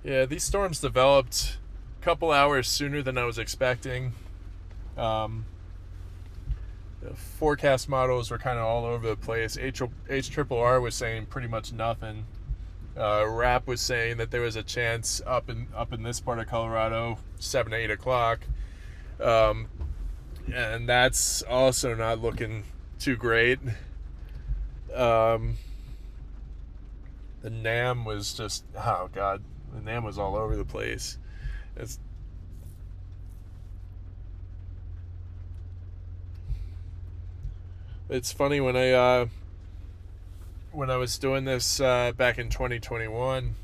Speaker 1: Yeah, these storms developed a couple hours sooner than I was expecting. The forecast models were kind of all over the place. HRRR was saying pretty much nothing. RAP was saying that there was a chance up in this part of Colorado, 7 to 8 o'clock. And that's also not looking too great. The NAM was just, oh God, the NAM was all over the place. It's funny when I was doing this back in 2021,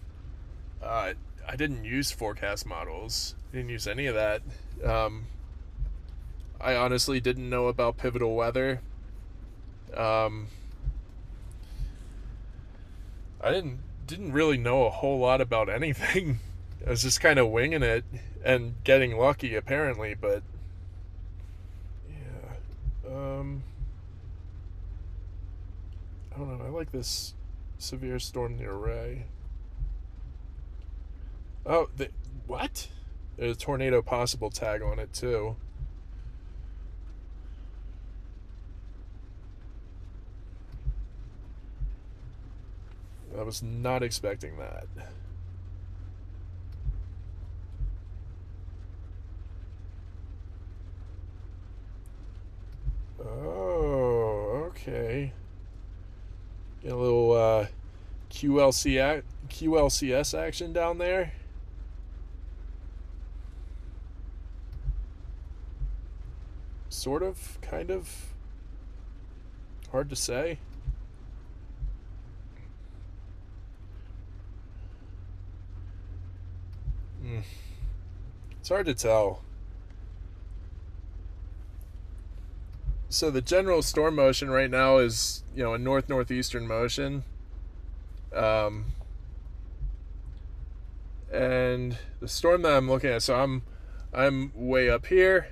Speaker 1: I didn't use forecast models. Didn't use any of that. I honestly didn't know about pivotal weather. I didn't really know a whole lot about anything. I was just kind of winging it and getting lucky apparently, but yeah. I don't know. I like this severe storm near Ray. Oh, what? There's a tornado possible tag on it too. I was not expecting that. Oh, okay. Get a little QLCS action down there. Sort of, kind of. Hard to say. It's hard to tell. So the general storm motion right now is, a northeastern motion. And the storm that I'm looking at, so I'm way up here.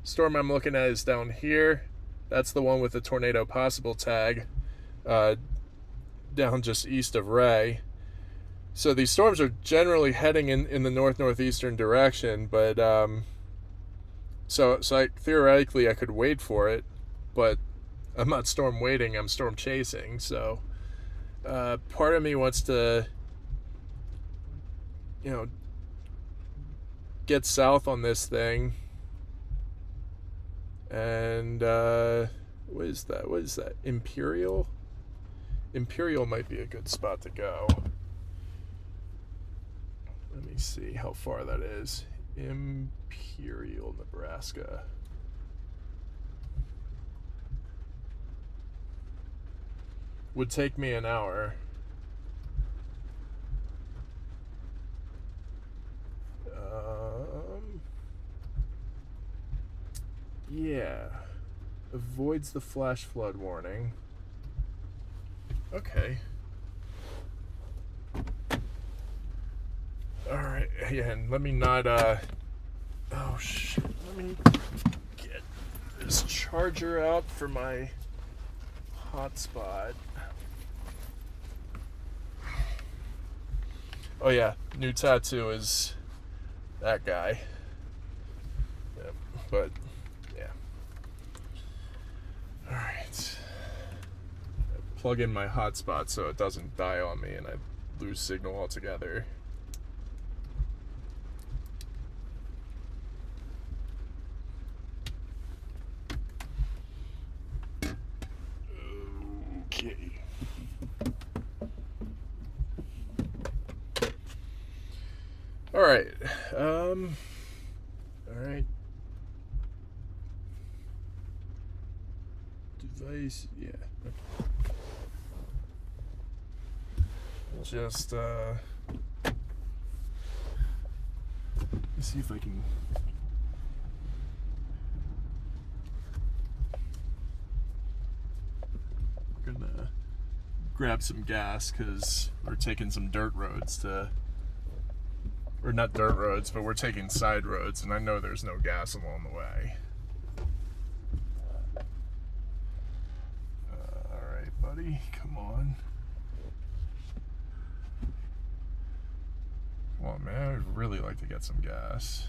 Speaker 1: Storm I'm looking at is down here. That's the one with the tornado possible tag, down just east of Ray. So these storms are generally heading in the northeastern direction, but so theoretically I could wait for it, but I'm not storm waiting, I'm storm chasing. So part of me wants to, get south on this thing. And what is that? Imperial might be a good spot to go. Let me see how far that is. Imperial, Nebraska. Would take me an hour. Yeah. Avoids the flash flood warning. Okay. Alright, yeah, and let me not, oh shit, let me get this charger out for my hotspot. Oh yeah, new tattoo is that guy. Yep, but, yeah. Alright. Plug in my hotspot so it doesn't die on me and I lose signal altogether. Okay. All right. All right. Device, yeah. Just let's see if I can gonna grab some gas because we're taking some dirt roads or not dirt roads, but we're taking side roads, and I know there's no gas along the way. All right, buddy, come on. Come on, man, I'd really like to get some gas.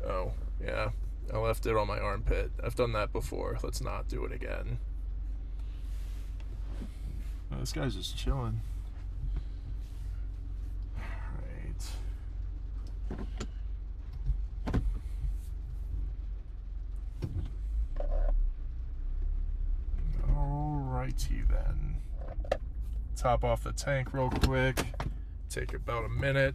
Speaker 1: Oh, yeah, I left it on my armpit. I've done that before. Let's not do it again. Oh, this guy's just chilling. Alrighty then. Top off the tank real quick. Take about a minute.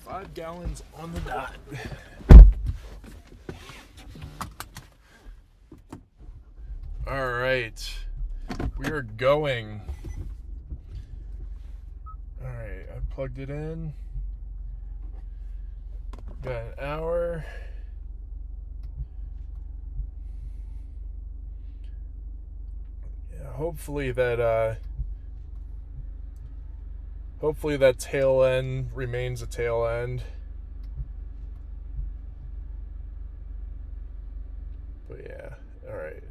Speaker 1: 5 gallons on the dot. All right, we are going. plugged it in. Got an hour. Yeah, hopefully that tail end remains a tail end. But yeah, all right.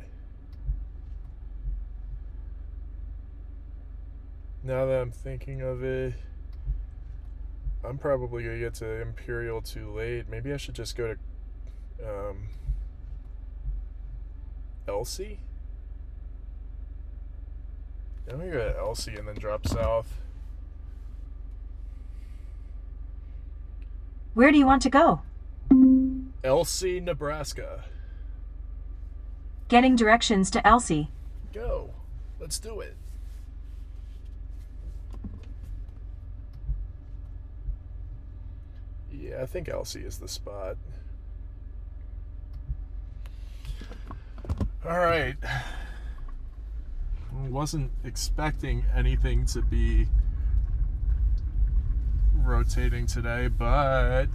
Speaker 1: Now that I'm thinking of it, I'm probably gonna get to Imperial too late. Maybe I should just go to Elsie. I'm gonna go to Elsie and then drop south.
Speaker 3: Where do you want to go?
Speaker 1: Elsie, Nebraska.
Speaker 3: Getting directions to Elsie.
Speaker 1: Go. Let's do it. Yeah, I think Elsie is the spot. All right. Wasn't expecting anything to be rotating today, but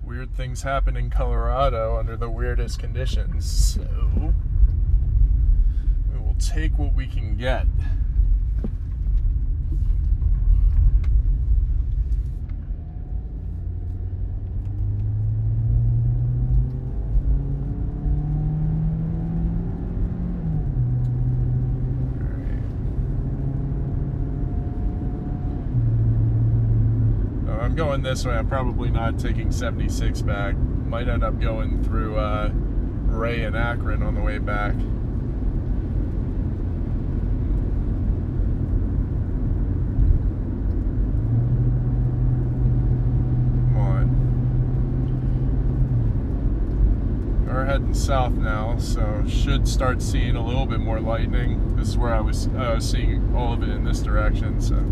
Speaker 1: weird things happen in Colorado under the weirdest conditions, so we will take what we can get. I'm going this way. I'm probably not taking 76 back. Might end up going through Ray and Akron on the way back. Come on. We're heading south now, so should start seeing a little bit more lightning. This is where I was seeing all of it in this direction, so.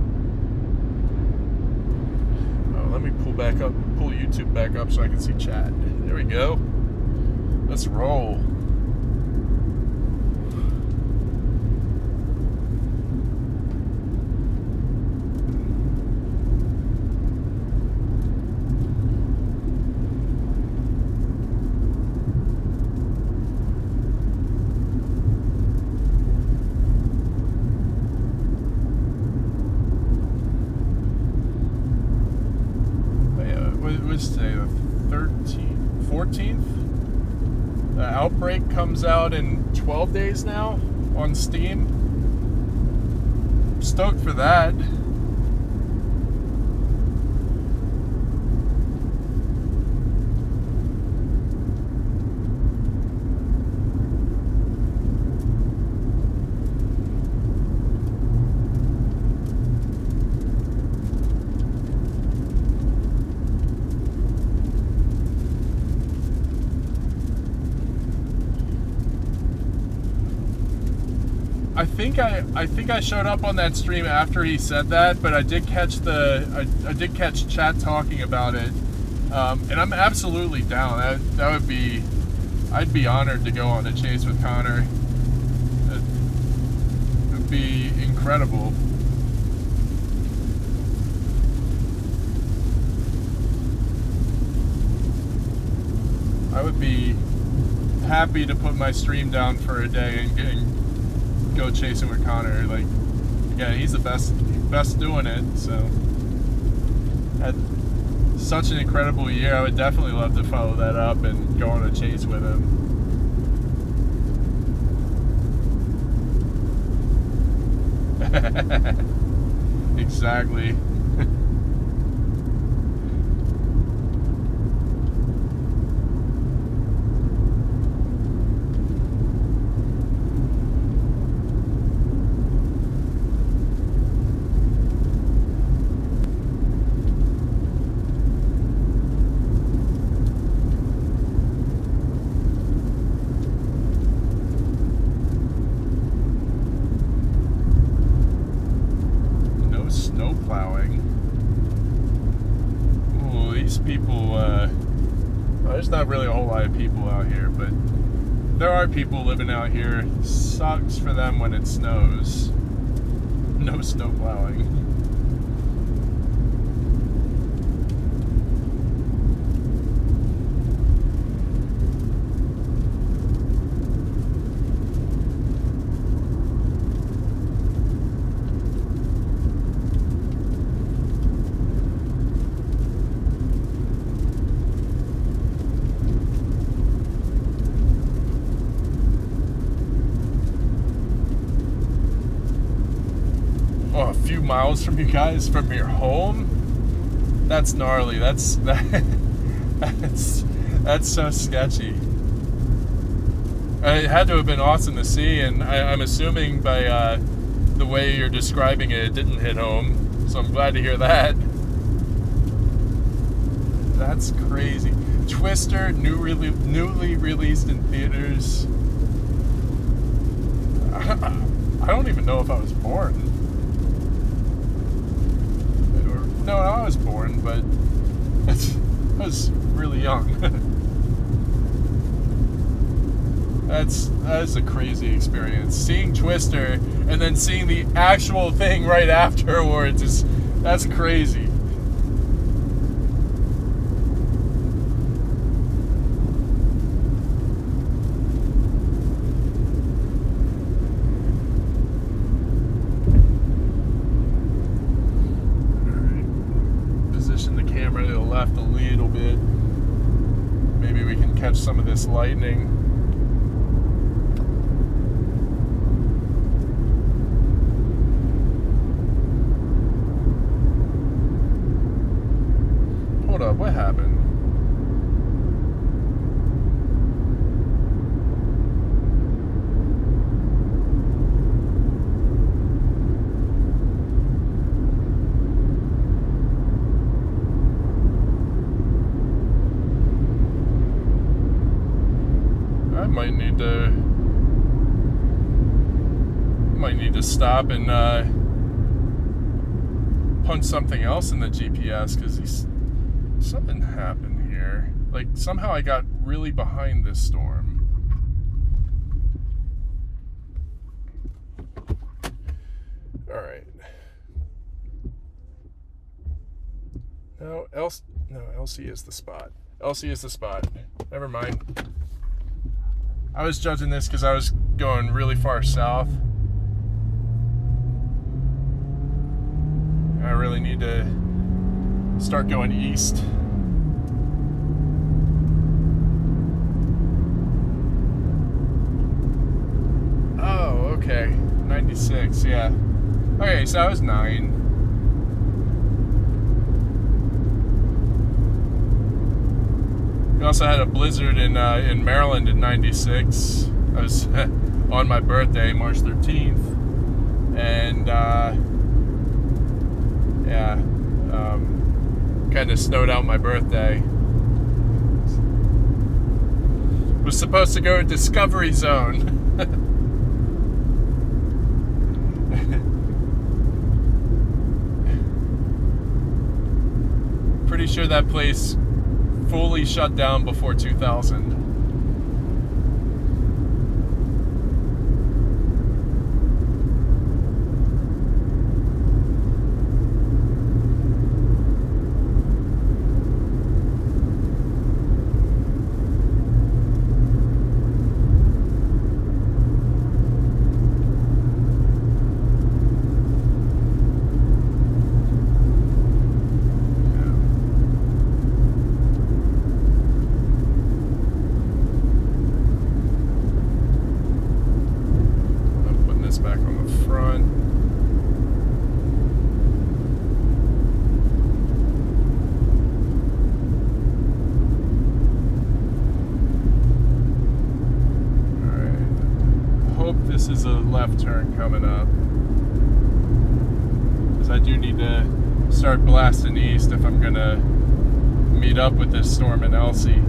Speaker 1: Let me pull YouTube back up so I can see chat. There we go. Let's roll. What's today, the 13th, 14th? The Outbreak comes out in 12 days now on Steam. I'm stoked for that. I think I showed up on that stream after he said that, but I did catch I did catch chat talking about it, and I'm absolutely down. That would be, I'd be honored to go on a chase with Connor. It would be incredible. I would be happy to put my stream down for a day and go chasing with Connor. Like, yeah, he's the best doing it. So, had such an incredible year. I would definitely love to follow that up and go on a chase with him. Exactly. Not really a whole lot of people out here, but there are people living out here. Sucks for them when it snows. No snow plowing. miles from you guys from your home. That's gnarly. That's so sketchy. It had to have been awesome to see, and I'm assuming by the way you're describing it, it didn't hit home. So I'm glad to hear that. That's crazy. Twister, newly released in theaters. I don't even know if I was born. No, I was born, but I was really young. That is a crazy experience. Seeing Twister and then seeing the actual thing right afterwards that's crazy. Camera to the left a little bit. Maybe we can catch some of this lightning. Hold up, what happened? Might need to stop and punch something else in the GPS, because something happened here. Like, somehow I got really behind this storm. All right. No, LC is the spot. LC is the spot. Never mind. I was judging this because I was going really far south. I really need to start going east. Oh, okay. 96, yeah. Okay, so I was 9. We also had a blizzard in Maryland in 96. I was on my birthday, March 13th. And, kind of snowed out my birthday. Was supposed to go to Discovery Zone. Pretty sure that place fully shut down before 2000. This is a left turn coming up, because I do need to start blasting east if I'm gonna meet up with this storm in Elsie.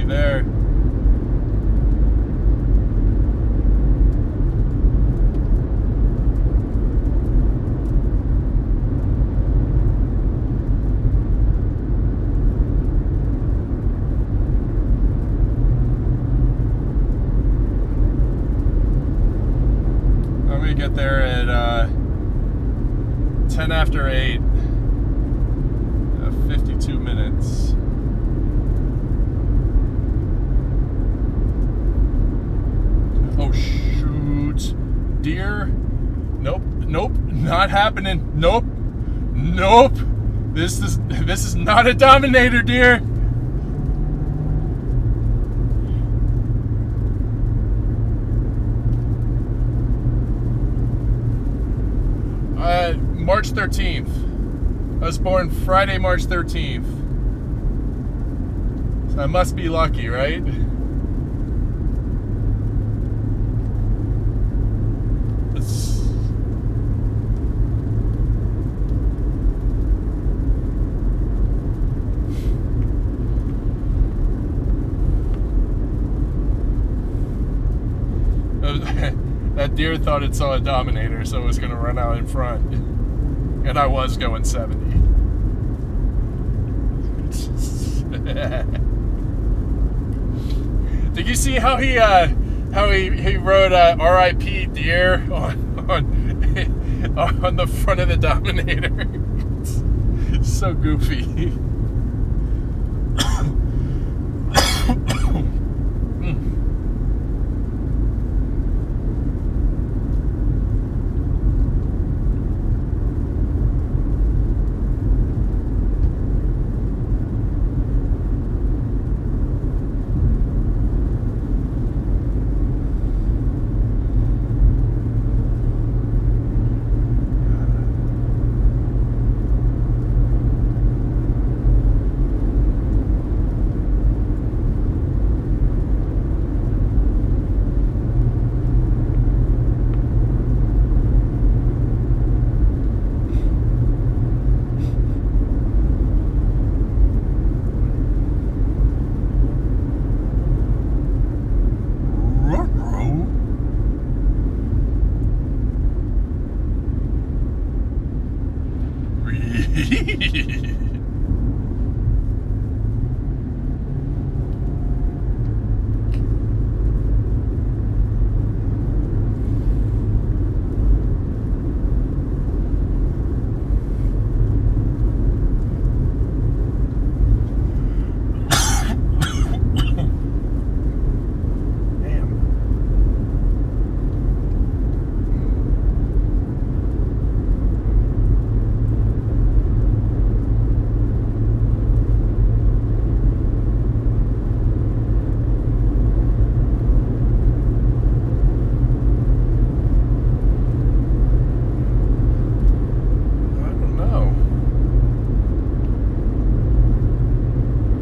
Speaker 1: There. I'm gonna get there at 10 after 8. 52 minutes. not happening. Nope. Nope. This is not a Dominator, dear. March 13th. I was born Friday, March 13th. So I must be lucky, right? That deer thought it saw a Dominator, so it was going to run out in front. And I was going 70. Did you see how he wrote R.I.P. deer on the front of the Dominator? It's so goofy.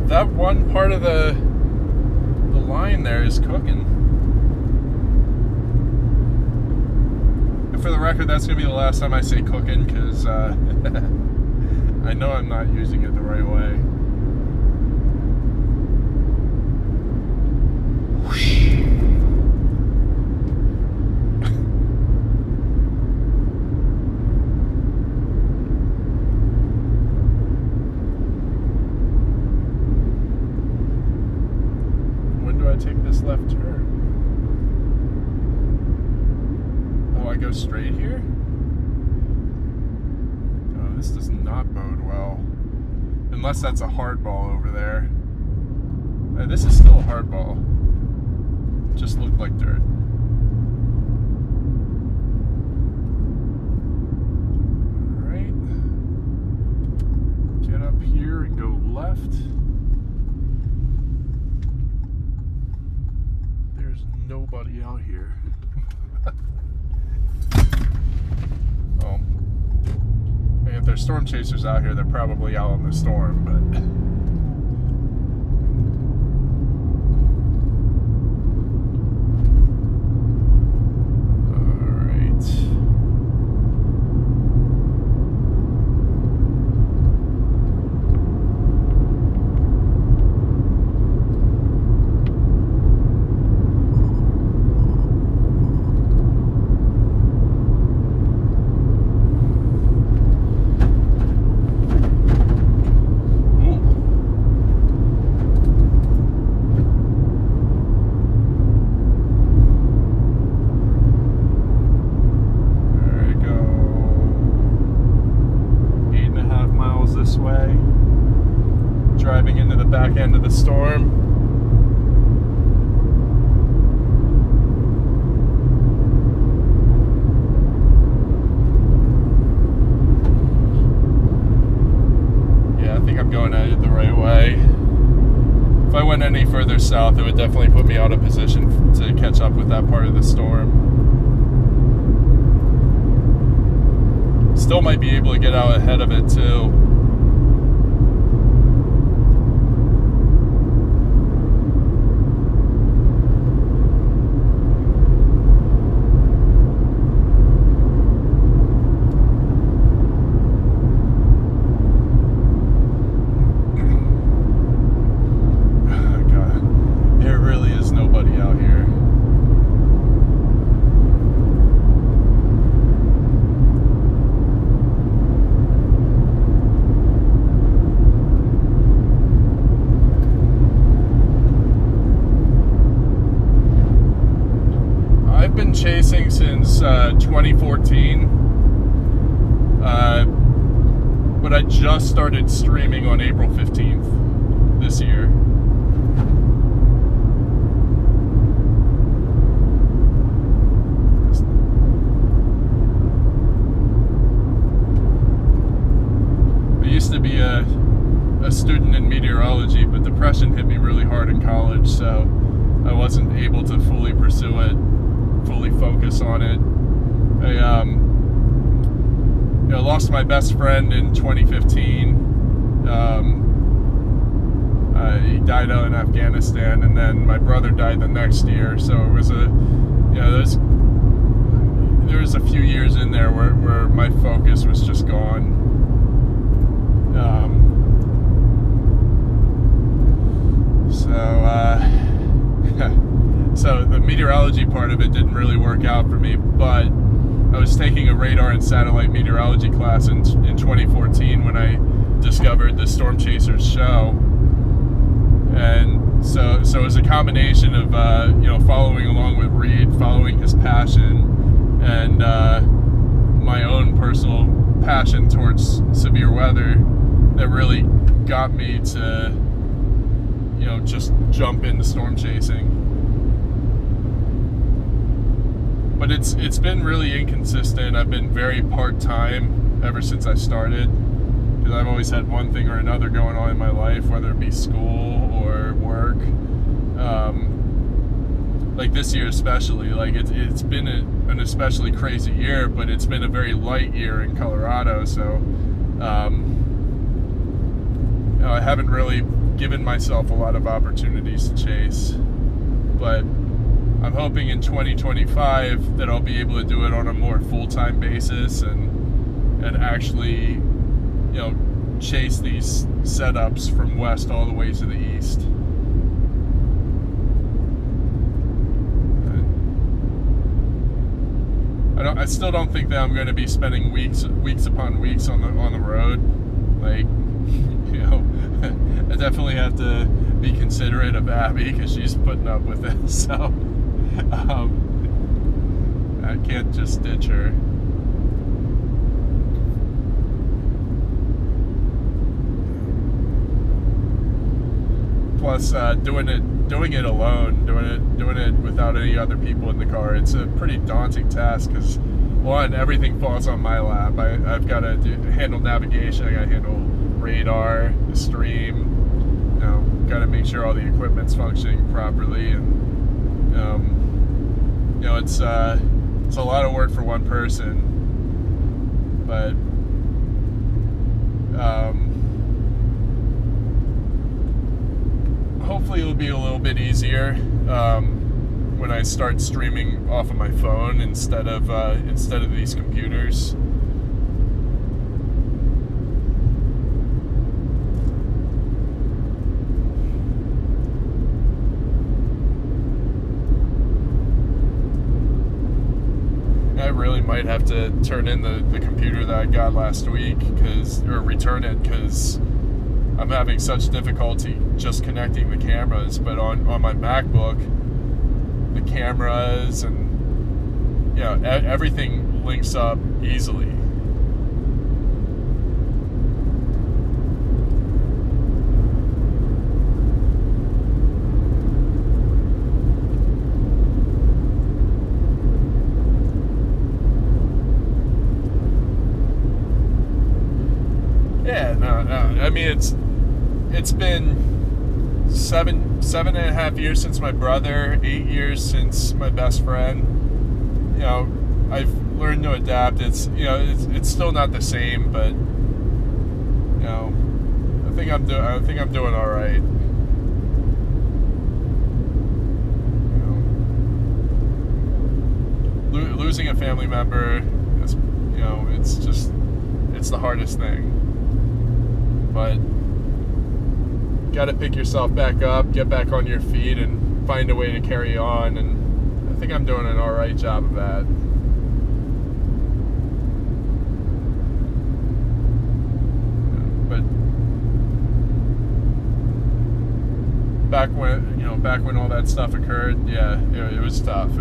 Speaker 1: That one part of the line there is cooking. And for the record, that's going to be the last time I say cooking, because I know I'm not using it the right way. Take this left turn. Oh, I go straight here? Oh, this does not bode well. Unless that's a hard ball over there. This is still a hard ball. Just looked like dirt. Alright. Get up here and go left. Nobody out here. Oh. And if there's storm chasers out here, they're probably out on the storm, but driving into the back end of the storm. going at it the right way. If I went any further south, it would definitely put me out of position to catch up with that part of the storm. Still might be able to get out ahead of it too. Chasing since 2014, but I just started streaming on April 15th this year. I used to be a student in meteorology, but depression hit me really hard in college, so I wasn't able to fully pursue it. Fully focus on it. I lost my best friend in 2015. He died out in Afghanistan, and then my brother died the next year. So it was there was a few years in there where my focus was just gone. So the meteorology part of it didn't really work out for me, but I was taking a radar and satellite meteorology class in 2014 when I discovered the Storm Chasers show. And so it was a combination of following along with Reed, following his passion, and my own personal passion towards severe weather that really got me to just jump into storm chasing. But it's been really inconsistent. I've been very part-time ever since I started, because I've always had one thing or another going on in my life, whether it be school or work. Like this year especially, like it's been an especially crazy year, but it's been a very light year in Colorado, so I haven't really given myself a lot of opportunities to chase. But I'm hoping in 2025 that I'll be able to do it on a more full-time basis and actually, chase these setups from west all the way to the east. I still don't think that I'm going to be spending weeks upon weeks on the road. Like, I definitely have to be considerate of Abby because she's putting up with it. So I can't just ditch her. Plus, doing it alone, doing it without any other people in the car, it's a pretty daunting task because, one, everything falls on my lap. I've got to handle navigation, I got to handle radar, the stream, got to make sure all the equipment's functioning properly, and it's a lot of work for one person, but hopefully it'll be a little bit easier when I start streaming off of my phone instead of these computers. I really might have to turn in the computer that I got last week, or return it, because I'm having such difficulty just connecting the cameras. But on my MacBook, the cameras and everything links up easily. Yeah, no. I mean, it's been 7.5 years since my brother, 8 years since my best friend. You know, I've learned to adapt. It's still not the same, but you know, I think I'm doing all right. You know, losing a family member is, you know, it's the hardest thing. But got to pick yourself back up, get back on your feet, and find a way to carry on. And I think I'm doing an all right job of that. But back when all that stuff occurred, yeah, it was tough.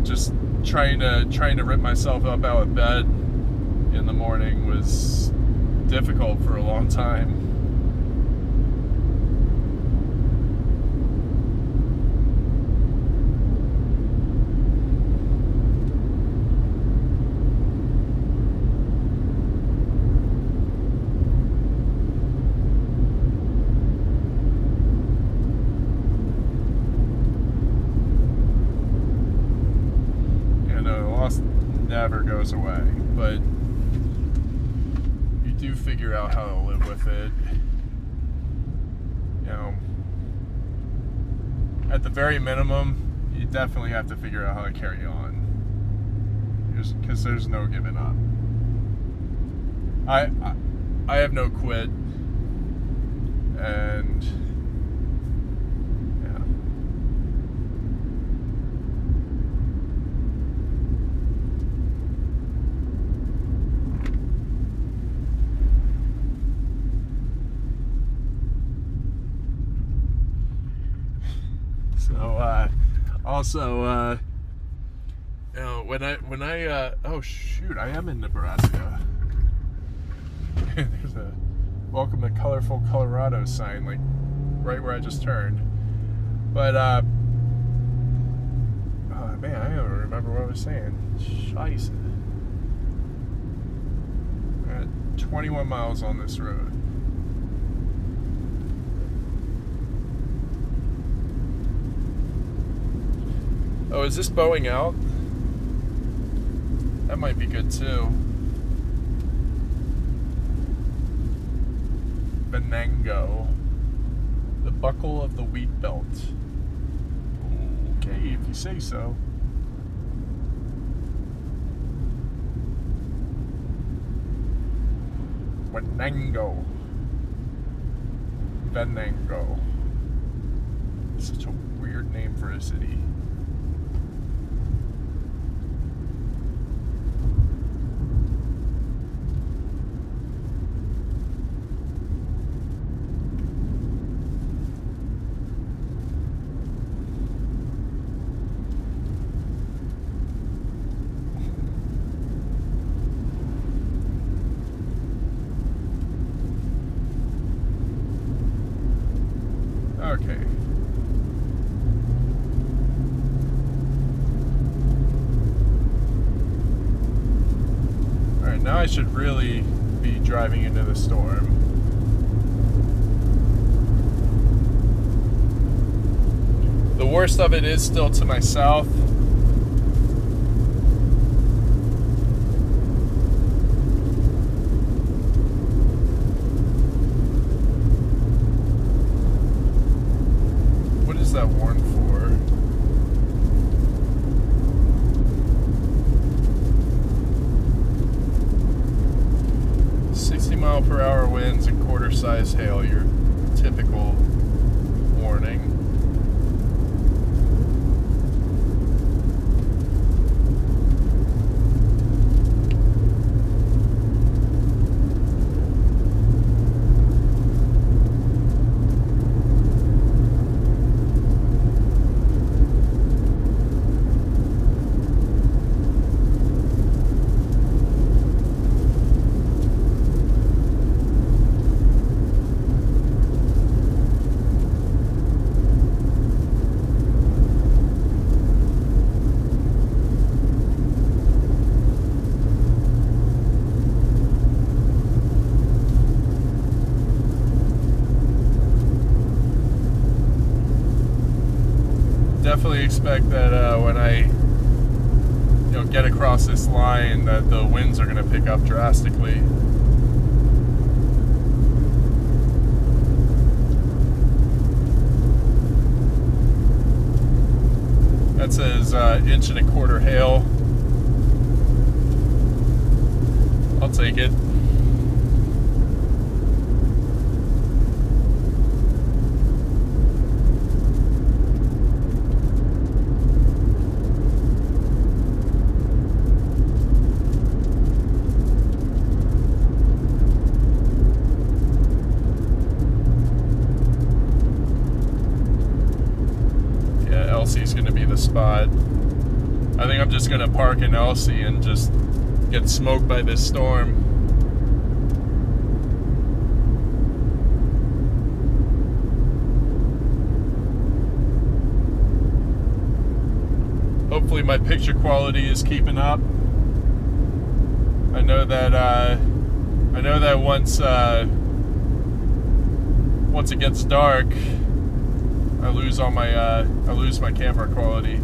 Speaker 1: Just trying to rip myself up out of bed in the morning was difficult for a long time. Never goes away, but you do figure out how to live with it. You know, at the very minimum, you definitely have to figure out how to carry on, because there's no giving up. I have no quit, and also, you know, when I oh shoot, I am in Nebraska. There's a "Welcome to Colorful Colorado" sign, like right where I just turned. But oh man, I don't remember what I was saying. Scheiße. I got 21 miles on this road. Oh, is this bowing out? That might be good too. Venango. The buckle of the wheat belt. Okay, if you say so. Venango. Venango. Such a weird name for a city. Okay. Alright, now I should really be driving into the storm. The worst of it is still to my south. That warn for? "60-mile-per-hour winds and quarter-size hail." Your typical warning. definitely expect that when I get across this line that the winds are going to pick up drastically. That says 1.25 inch hail. I'll take it. Elsie's going to be the spot. I think I'm just going to park in Elsie and just get smoked by this storm. Hopefully my picture quality is keeping up. I know that once it gets dark, I lose my camera quality.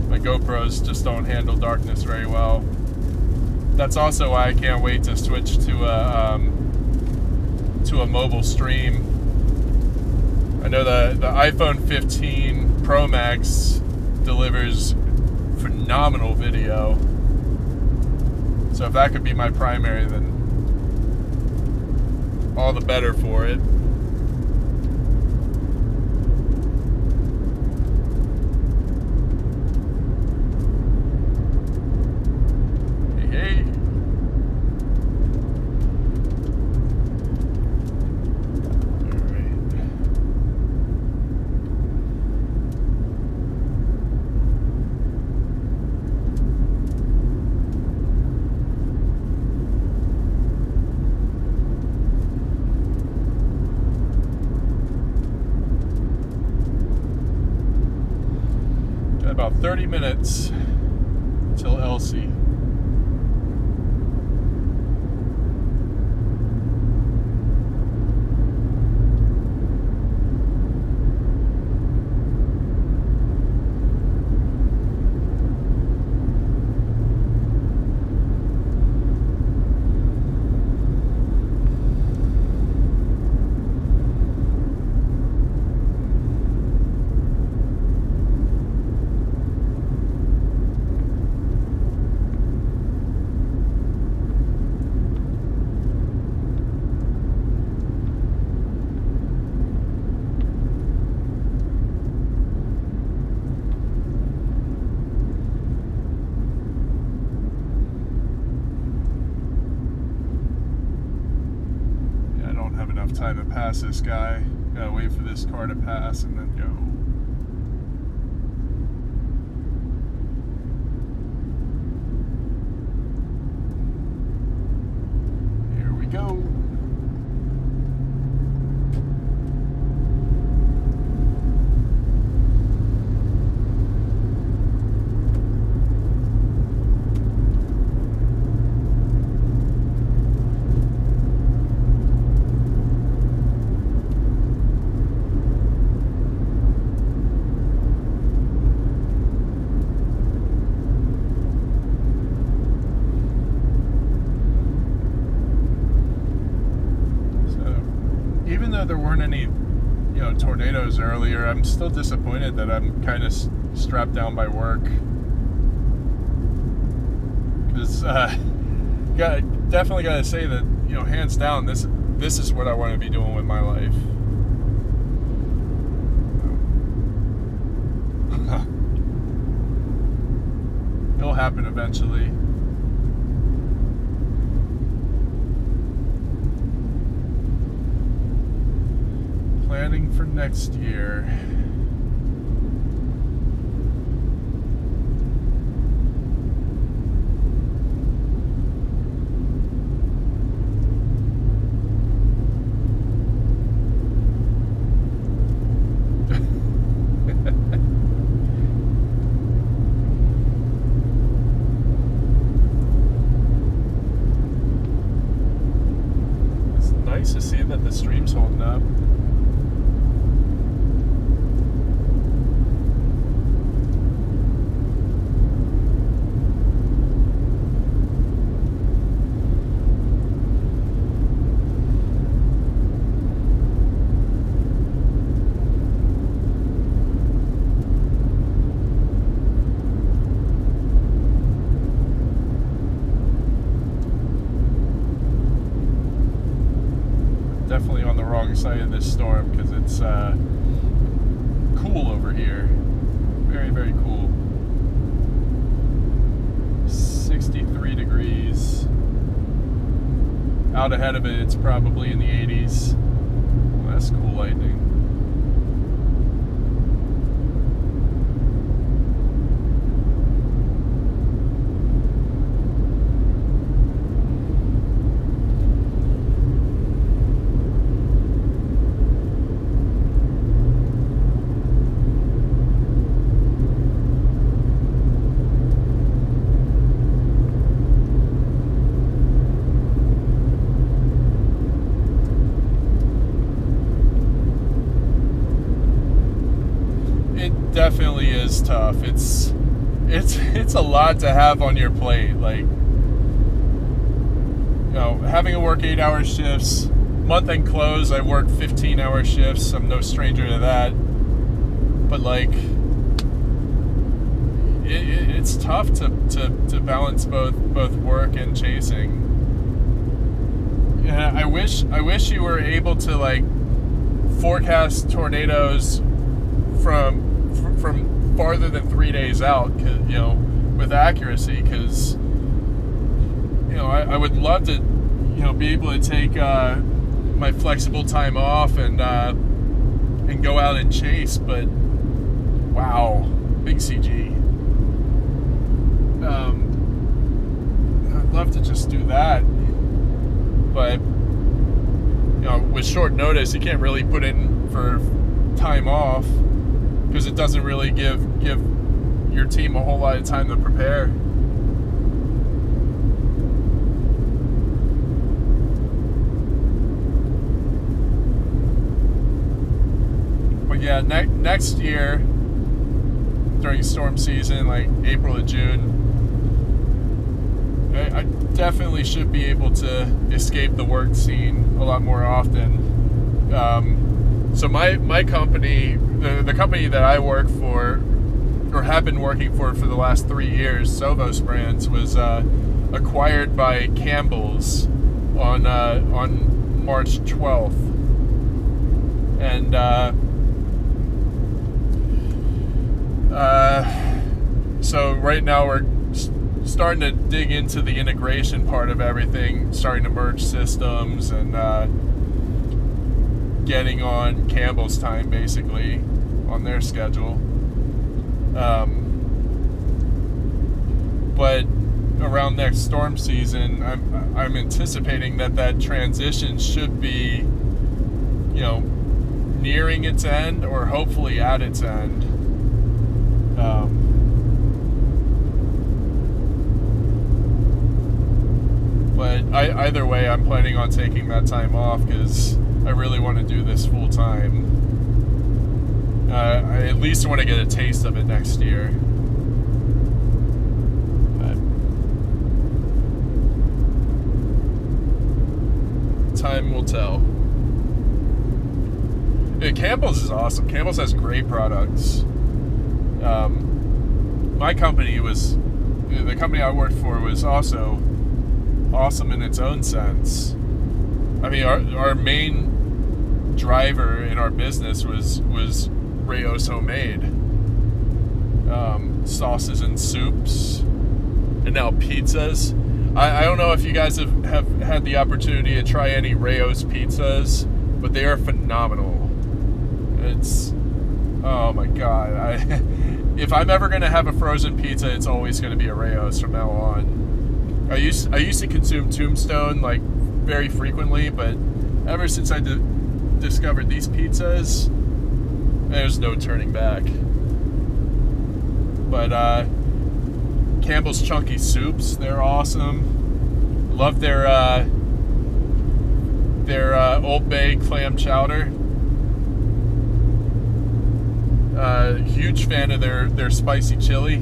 Speaker 1: My GoPros just don't handle darkness very well. That's also why I can't wait to switch to a mobile stream. I know the iPhone 15 Pro Max delivers phenomenal video. So if that could be my primary, then all the better for it. About 30 minutes till Elsie. Time to pass this guy. Gotta wait for this car to pass and then go. Here we go. Even though there weren't any, tornadoes earlier, I'm still disappointed that I'm kind of strapped down by work. Because definitely got to say that, hands down, this is what I want to be doing with my life. It'll happen eventually. Planning for next year. It's nice to see that the stream's holding up. definitely on the wrong side of this storm because it's cool over here. Very, very cool. 63 degrees. Out ahead of it, it's probably in the 80s. Well, that's cool lightning. Definitely is tough. It's a lot to have on your plate. Like, you know, having to work 8-hour shifts, month-end close, I work 15-hour shifts. I'm no stranger to that. But like, it's tough to balance both work and chasing. Yeah, I wish you were able to like forecast tornadoes from farther than 3 days out, you know, with accuracy, because you know I would love to, you know, be able to take my flexible time off and go out and chase, but wow, big CG. I'd love to just do that, but you know, with short notice, you can't really put in for time off, because it doesn't really give your team a whole lot of time to prepare. But yeah, next year during storm season, like April to June, I definitely should be able to escape the work scene a lot more often. So my company, the company that I work for, or have been working for the last 3 years, Sovos Brands, was acquired by Campbell's on March 12th, and so right now we're starting to dig into the integration part of everything, starting to merge systems and getting on Campbell's time, basically, on their schedule. But around next storm season, I'm anticipating that transition should be, you know, nearing its end, or hopefully at its end. But either way, I'm planning on taking that time off because I really want to do this full time. I at least want to get a taste of it next year. But time will tell. Yeah, Campbell's is awesome. Campbell's has great products. My company the company I worked for was also awesome in its own sense. I mean, our main driver in our business was Rayo's Homemade. Sauces and soups, and now pizzas. I don't know if you guys have had the opportunity to try any Rayo's pizzas, but they are phenomenal. It's, oh my god, if I'm ever going to have a frozen pizza, it's always going to be a Rayo's from now on. I used to consume Tombstone like very frequently, but ever since I discovered these pizzas, there's no turning back. But Campbell's Chunky Soups, they're awesome. Love their Old Bay clam chowder. Huge fan of their spicy chili.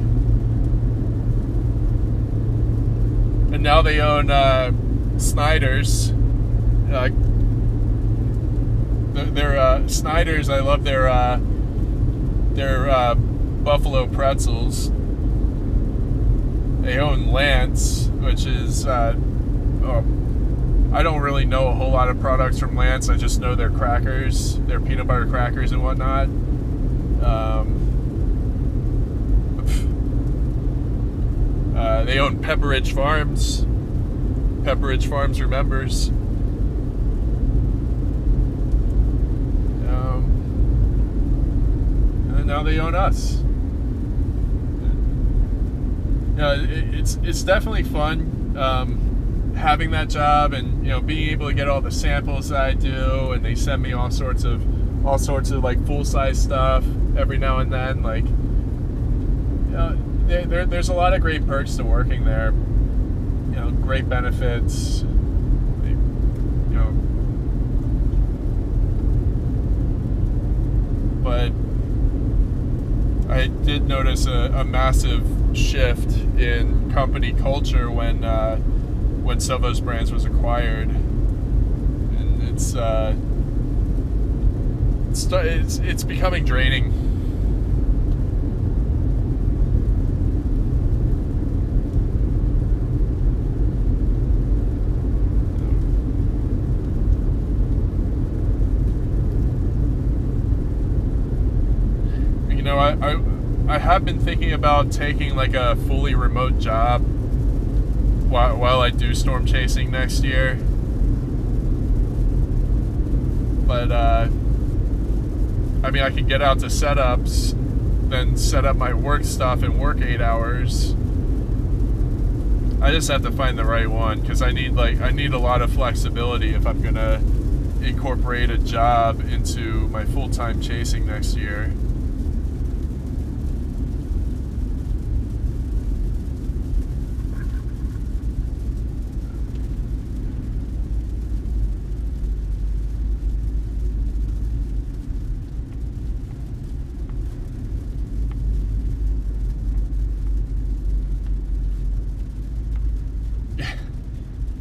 Speaker 1: And now they own Snyder's. Their Snyder's, I love their buffalo pretzels. They own Lance, which is I I don't really know a whole lot of products from Lance. I just know their crackers, their peanut butter crackers and whatnot. They own Pepperidge Farms. Pepperidge Farms remembers. And now they own us. It's definitely fun having that job, and being able to get all the samples that I do, and they send me all sorts of like full size stuff every now and then. Like, there's a lot of great perks to working there. Great benefits. But I did notice a massive shift in company culture when Sovos Brands was acquired, and it's becoming draining. I have been thinking about taking like a fully remote job while I do storm chasing next year. But I could get out to setups, then set up my work stuff and work 8 hours. I just have to find the right one, because I need a lot of flexibility if I'm gonna incorporate a job into my full-time chasing next year.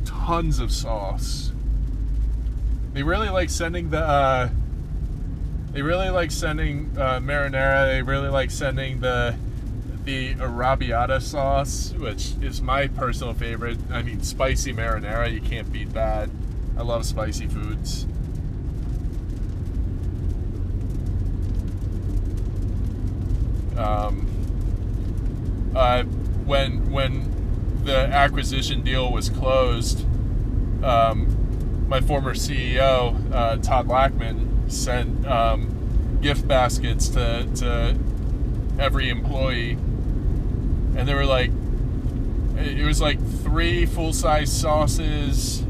Speaker 1: Tons of sauce. They really like sending the marinara. They really like sending the arrabbiata sauce, which is my personal favorite. Spicy marinara, you can't beat that. I love spicy foods. When the acquisition deal was closed, my former CEO, Todd Lackman, sent gift baskets to every employee, and there were it was 3 full-size sauces,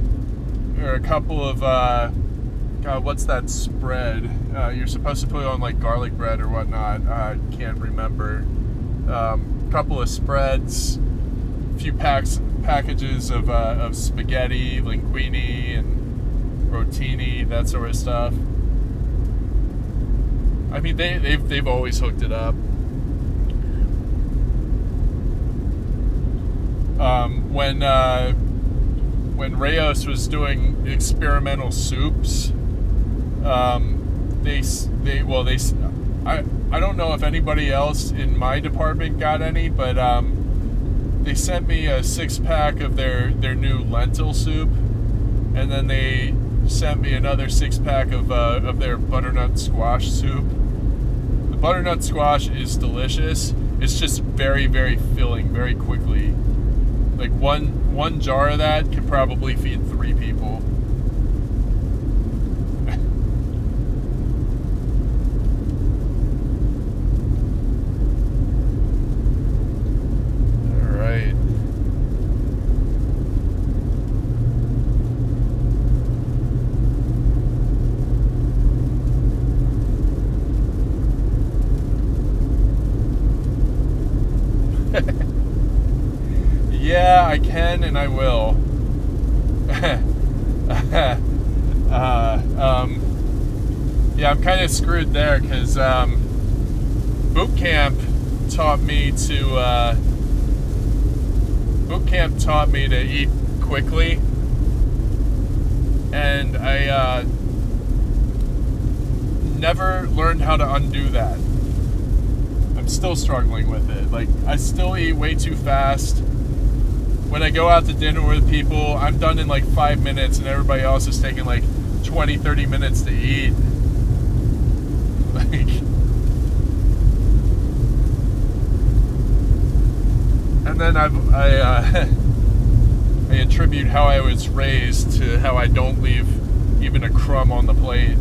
Speaker 1: or a couple of God, what's that spread? You're supposed to put on garlic bread or whatnot. I can't remember. Couple of spreads, a few packages of spaghetti, linguine, and rotini, that sort of stuff. They've always hooked it up. When Rayos was doing experimental soups, I don't know if anybody else in my department got any, but they sent me a 6-pack of their new lentil soup, and then they sent me another 6-pack of their butternut squash soup. The butternut squash is delicious. It's just very, very filling very quickly. One jar of that can probably feed 3 people. Yeah, I can and I will. Yeah, I'm kind of screwed there, because boot camp taught me to eat quickly, and I never learned how to undo that. I'm still struggling with it. I still eat way too fast. when I go out to dinner with people, I'm done in like 5 minutes, and everybody else is taking like 20, 30 minutes to eat. Like, and then I attribute how I was raised to how I don't leave even a crumb on the plate.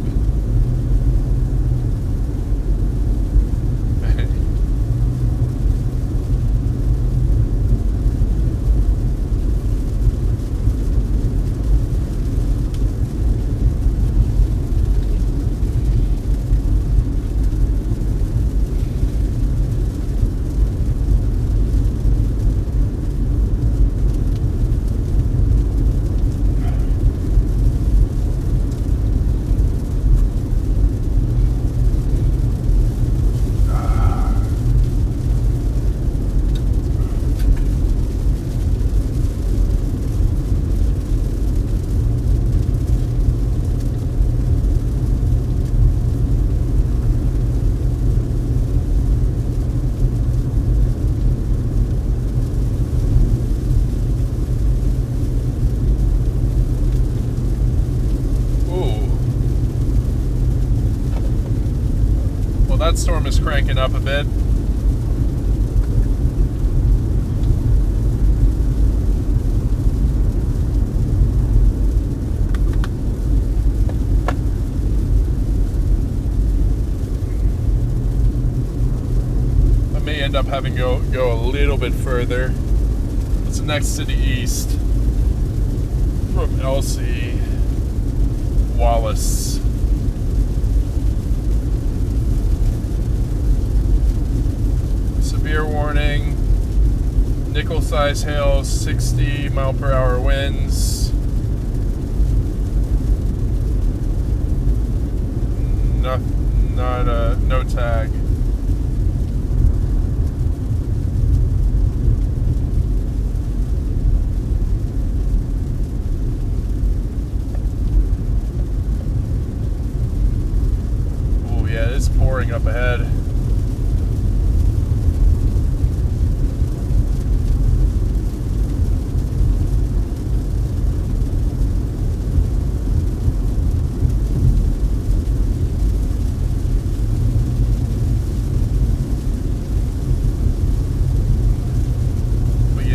Speaker 1: That storm is cranking up a bit. I may end up having to go a little bit further. What's the next city east from Elsie? Wallace. Severe warning, nickel-size hail, 60 mile per hour winds. No tag. Oh yeah, it's pouring up ahead.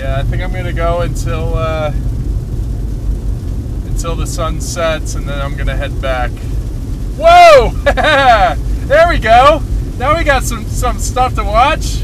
Speaker 1: I think I'm gonna go until the sun sets, and then I'm gonna head back. Whoa! There we go. Now we got some stuff to watch.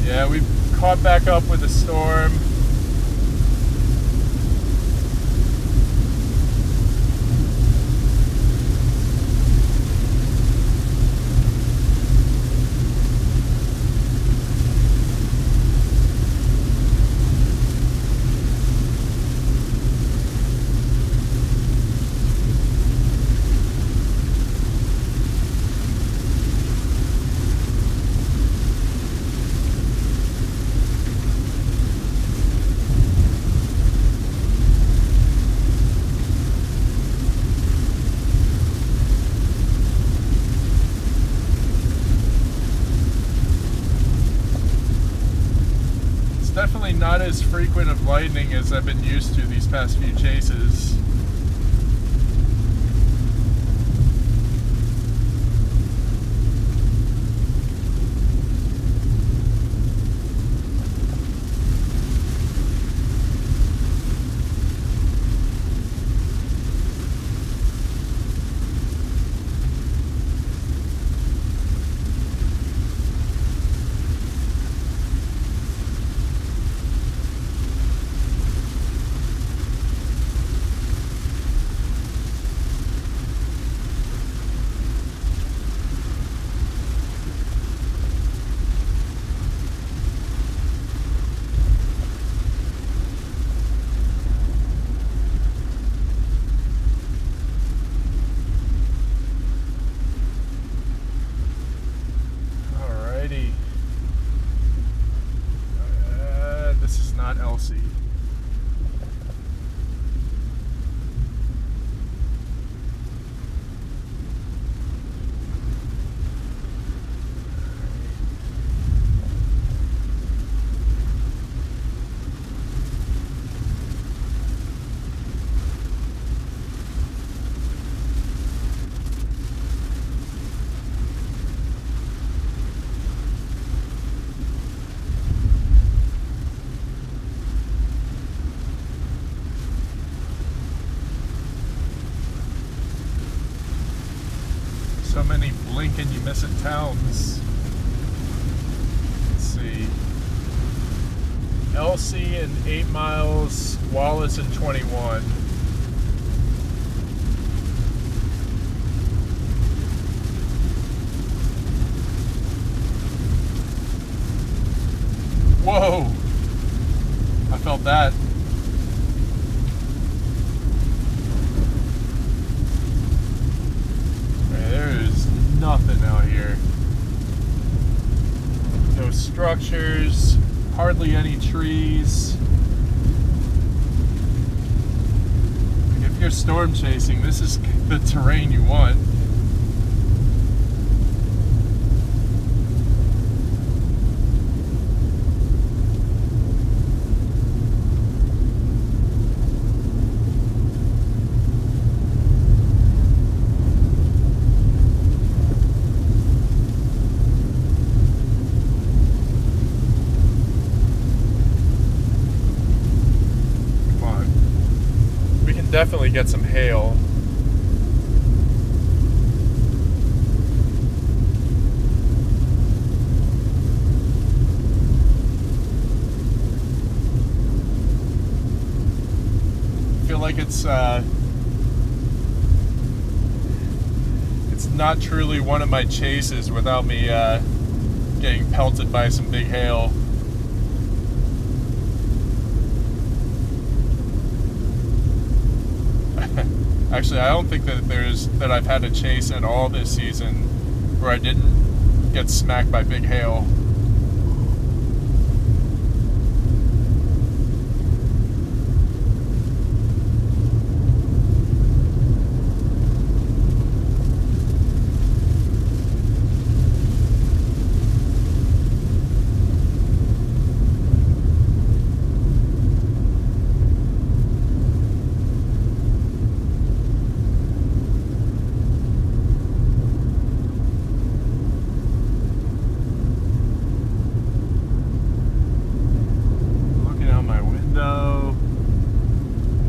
Speaker 1: Yeah, we caught back up with the storm. Definitely not as frequent of lightning as I've been used to these past few chases. Can You Miss It towns. Let's see. Elsie and 8 miles, Wallace and 21. Whoa! I felt that. There is nothing out here. No structures, hardly any trees. If you're storm chasing, this is the terrain you want. Definitely get some hail. I feel like it's not truly one of my chases without me getting pelted by some big hail. Actually, I don't think that I've had a chase at all this season where I didn't get smacked by big hail.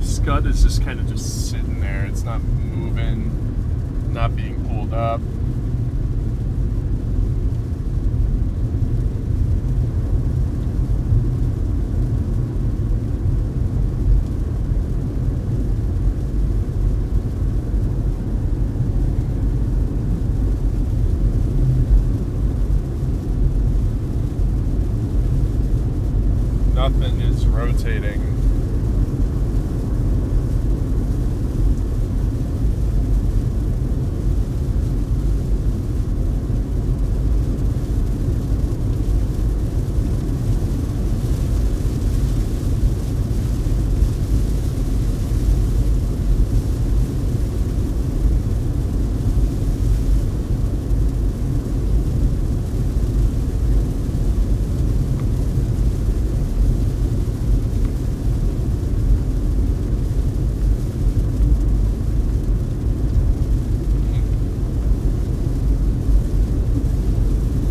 Speaker 1: Scud is just kind of just sitting there. It's not moving, not being pulled up. Nothing is rotating.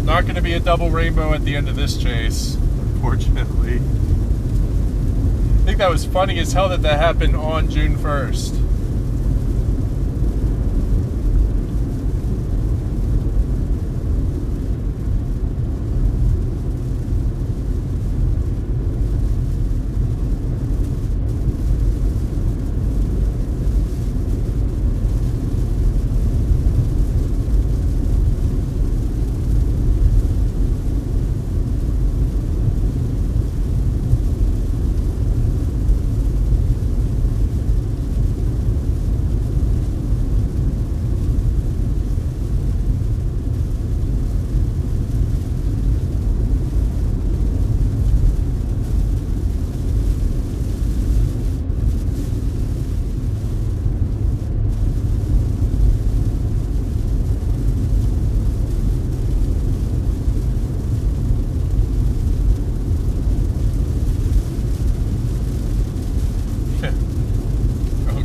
Speaker 1: Not going to be a double rainbow at the end of this chase, unfortunately. I think that was funny as hell that happened on June 1st.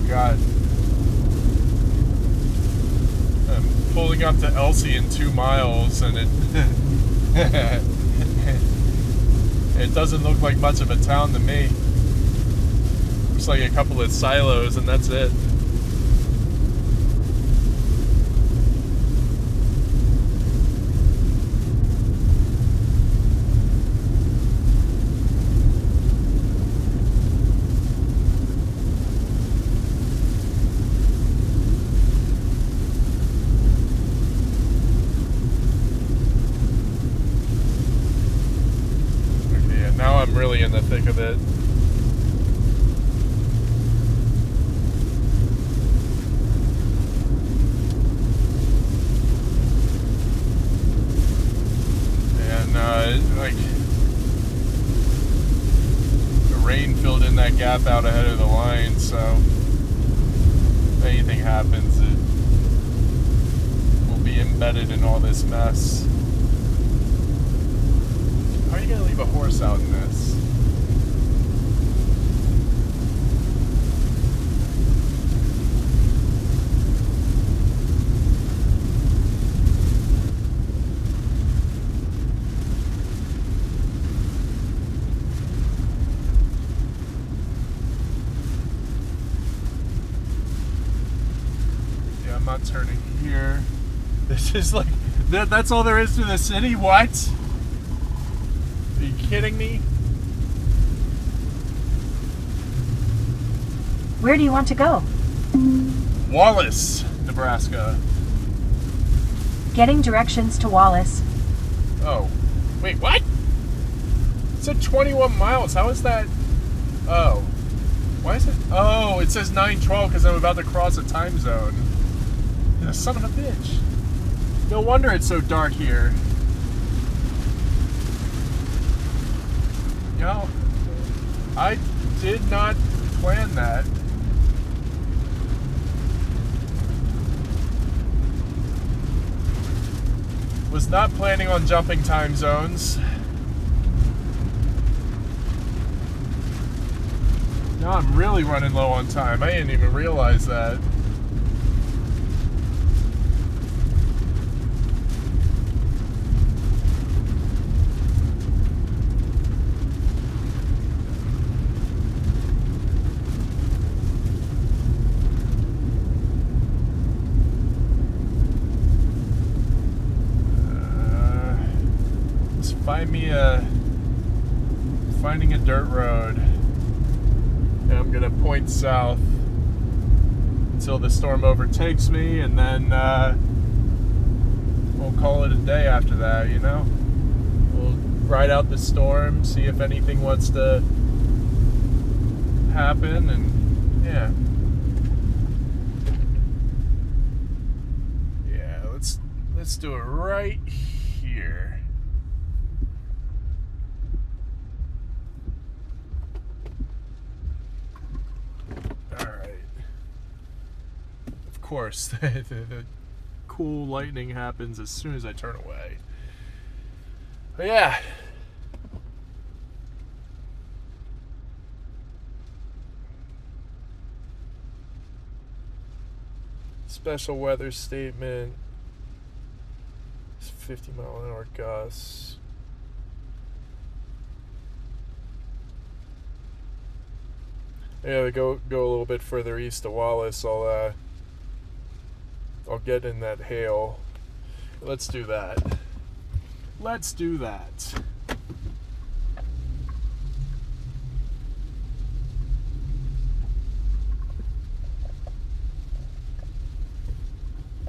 Speaker 1: God. I'm pulling up to Elsie in 2 miles and it doesn't look like much of a town to me. Looks like a couple of silos and that's it. really in the thick of it. And like the rain filled in that gap out ahead of the line, so if anything happens, it will be embedded in all this mess. How are you gonna leave a horse out in this? Yeah, I'm not turning here. This is like, that's all there is to the city? What? Are you kidding me?
Speaker 3: Where do you want to go?
Speaker 1: Wallace, Nebraska.
Speaker 3: Getting directions to Wallace.
Speaker 1: Oh. Wait, what? It said 21 miles. How is that? Oh. Why is it? Oh, it says 9:12 because I'm about to cross a time zone. Yeah, son of a bitch. No wonder it's so dark here. You know, I did not plan that. Was not planning on jumping time zones. Now I'm really running low on time. I didn't even realize that. Finding a dirt road, and I'm gonna point south until the storm overtakes me, and then we'll call it a day after that. You know, we'll ride out the storm, see if anything wants to happen, and yeah, let's do it right here. Of course, the cool lightning happens as soon as I turn away. But yeah. Special weather statement. It's 50-mile-an-hour gusts. Yeah, we go a little bit further east to Wallace. I'll get in that hail. Let's do that. Let's do that.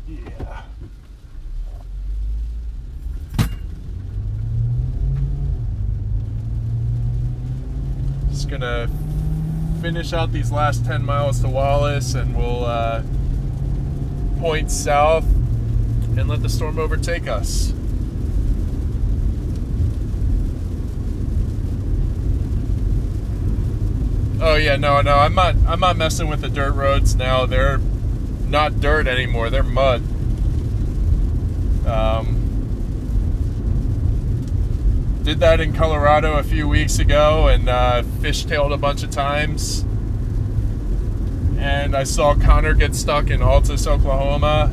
Speaker 1: Yeah. Just gonna finish out these last 10 miles to Wallace, and we'll point south and let the storm overtake us. Oh yeah, no, I'm not messing with the dirt roads now. They're not dirt anymore, they're mud. Did that in Colorado a few weeks ago, and fishtailed a bunch of times. And I saw Connor get stuck in Altus, Oklahoma.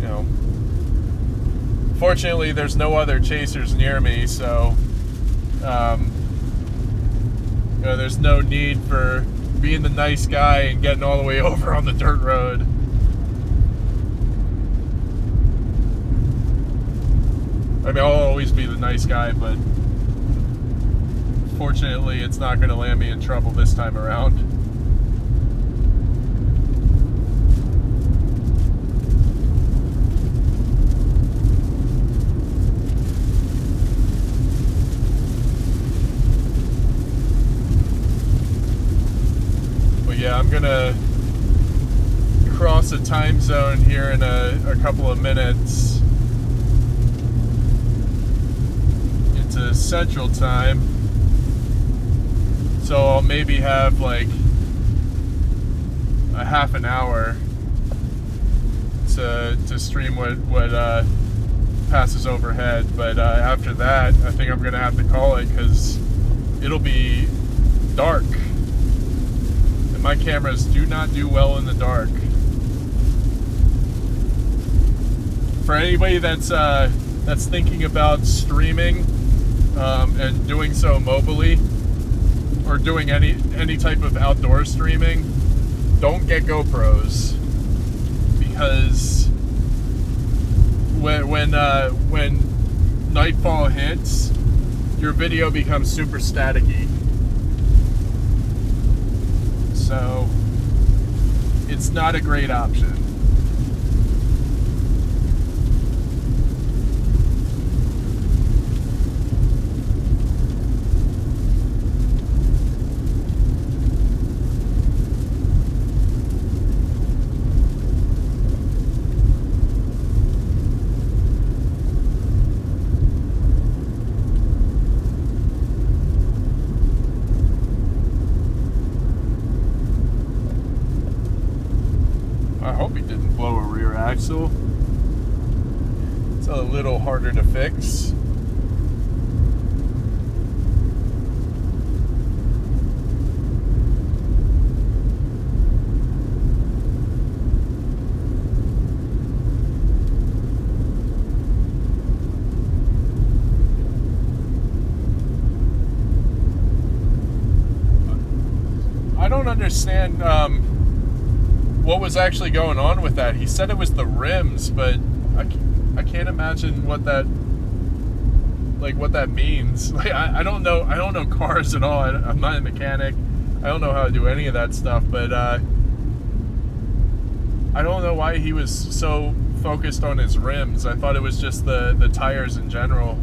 Speaker 1: You know, fortunately, there's no other chasers near me, so you know, there's no need for being the nice guy and getting all the way over on the dirt road. I mean, I'll always be the nice guy, but fortunately, it's not going to land me in trouble this time around. yeah, I'm gonna cross a time zone here in a couple of minutes into Central Time. So I'll maybe have like a half an hour to stream what passes overhead. But after that, I think I'm gonna have to call it because it'll be dark. And my cameras do not do well in the dark. For anybody that's thinking about streaming and doing so mobily, or doing any type of outdoor streaming, don't get GoPros, because when nightfall hits, your video becomes super staticky. So it's not a great option. I hope he didn't blow a rear axle. It's a little harder to fix. I don't understand what was actually going on with that. He said it was the rims, but I can't imagine what that means. Like I don't know cars at all. I'm not a mechanic. I don't know how to do any of that stuff, but I don't know why he was so focused on his rims. I thought it was just the tires in general.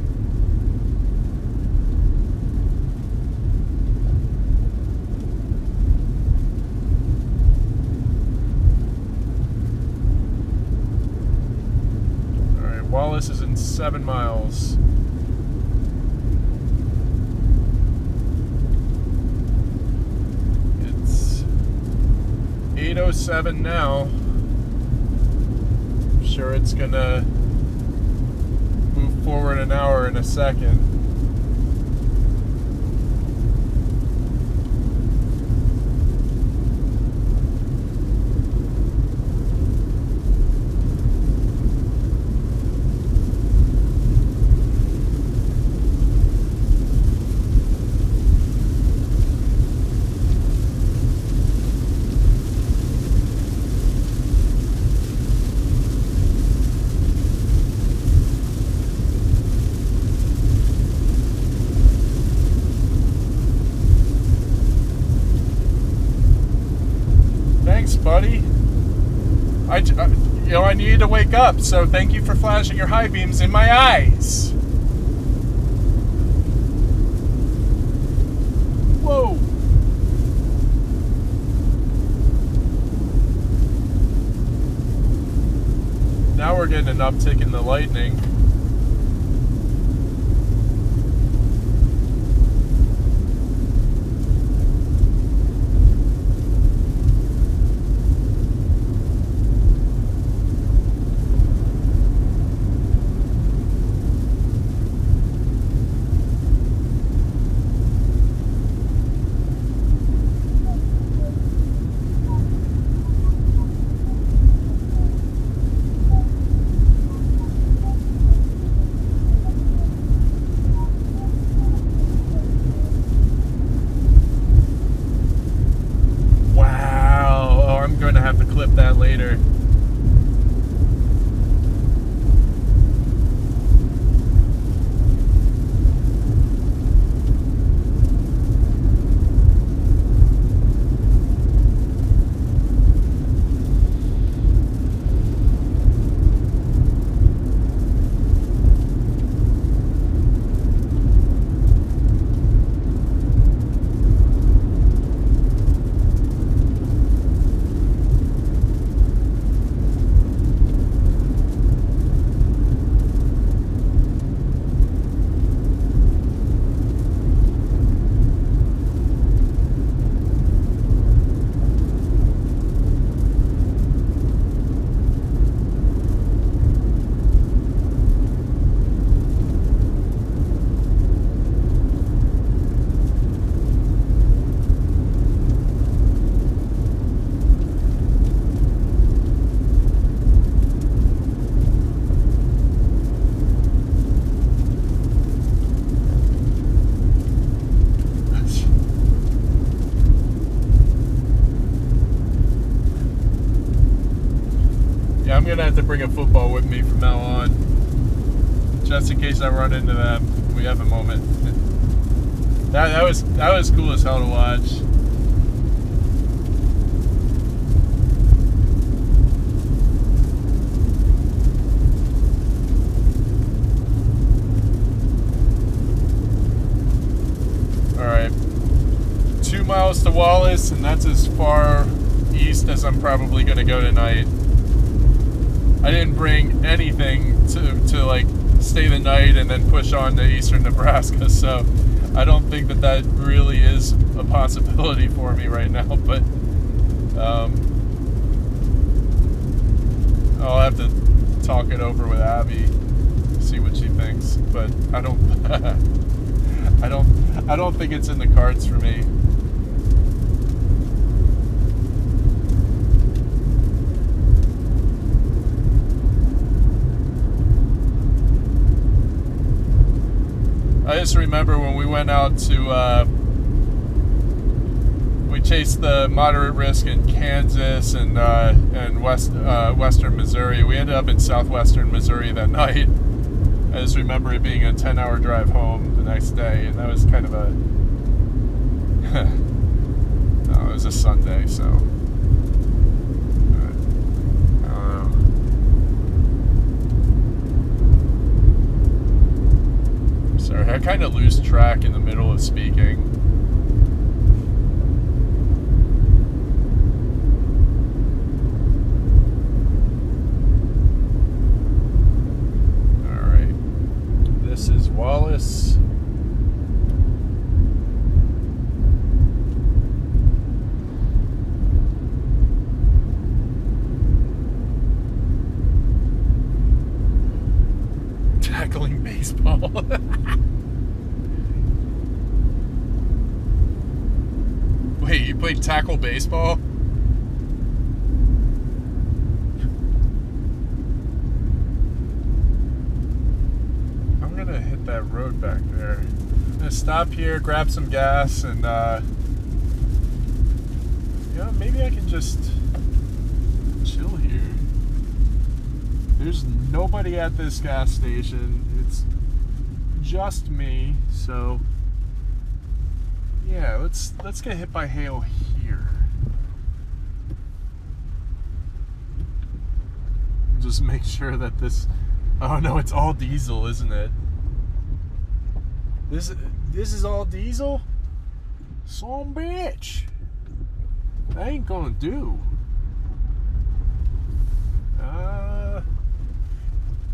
Speaker 1: Wallace is in 7 miles. It's 8:07 now. I'm sure it's gonna move forward an hour in a second. Thanks, buddy. I needed to wake up, so thank you for flashing your high beams in my eyes. Whoa. Now we're getting an uptick in the lightning. gonna have to bring a football with me from now on, just in case I run into them. We have a moment. That was cool as hell to watch. All right, 2 miles to Wallace, and that's as far east as I'm probably gonna go tonight. I didn't bring anything to like stay the night and then push on to eastern Nebraska, so I don't think that really is a possibility for me right now, but I'll have to talk it over with Abby, see what she thinks, but I don't I don't think it's in the cards for me. I just remember when we went out to, we chased the moderate risk in Kansas and western Missouri. We ended up in southwestern Missouri that night. I just remember it being a 10-hour drive home the next day, and that was kind of a, no, it was a Sunday, so, I don't know. Sorry, I kind of lose track in the middle of speaking. All right, this is Wallace. Tackling baseball. Wait, you played tackle baseball? I'm gonna hit that road back there. I'm gonna stop here, grab some gas, and yeah, maybe I can just chill here. There's nobody at this gas station. It's just me, so yeah, let's get hit by hail here. Just make sure that this, oh no, it's all diesel, isn't it? This is all diesel? Some bitch. That ain't gonna do.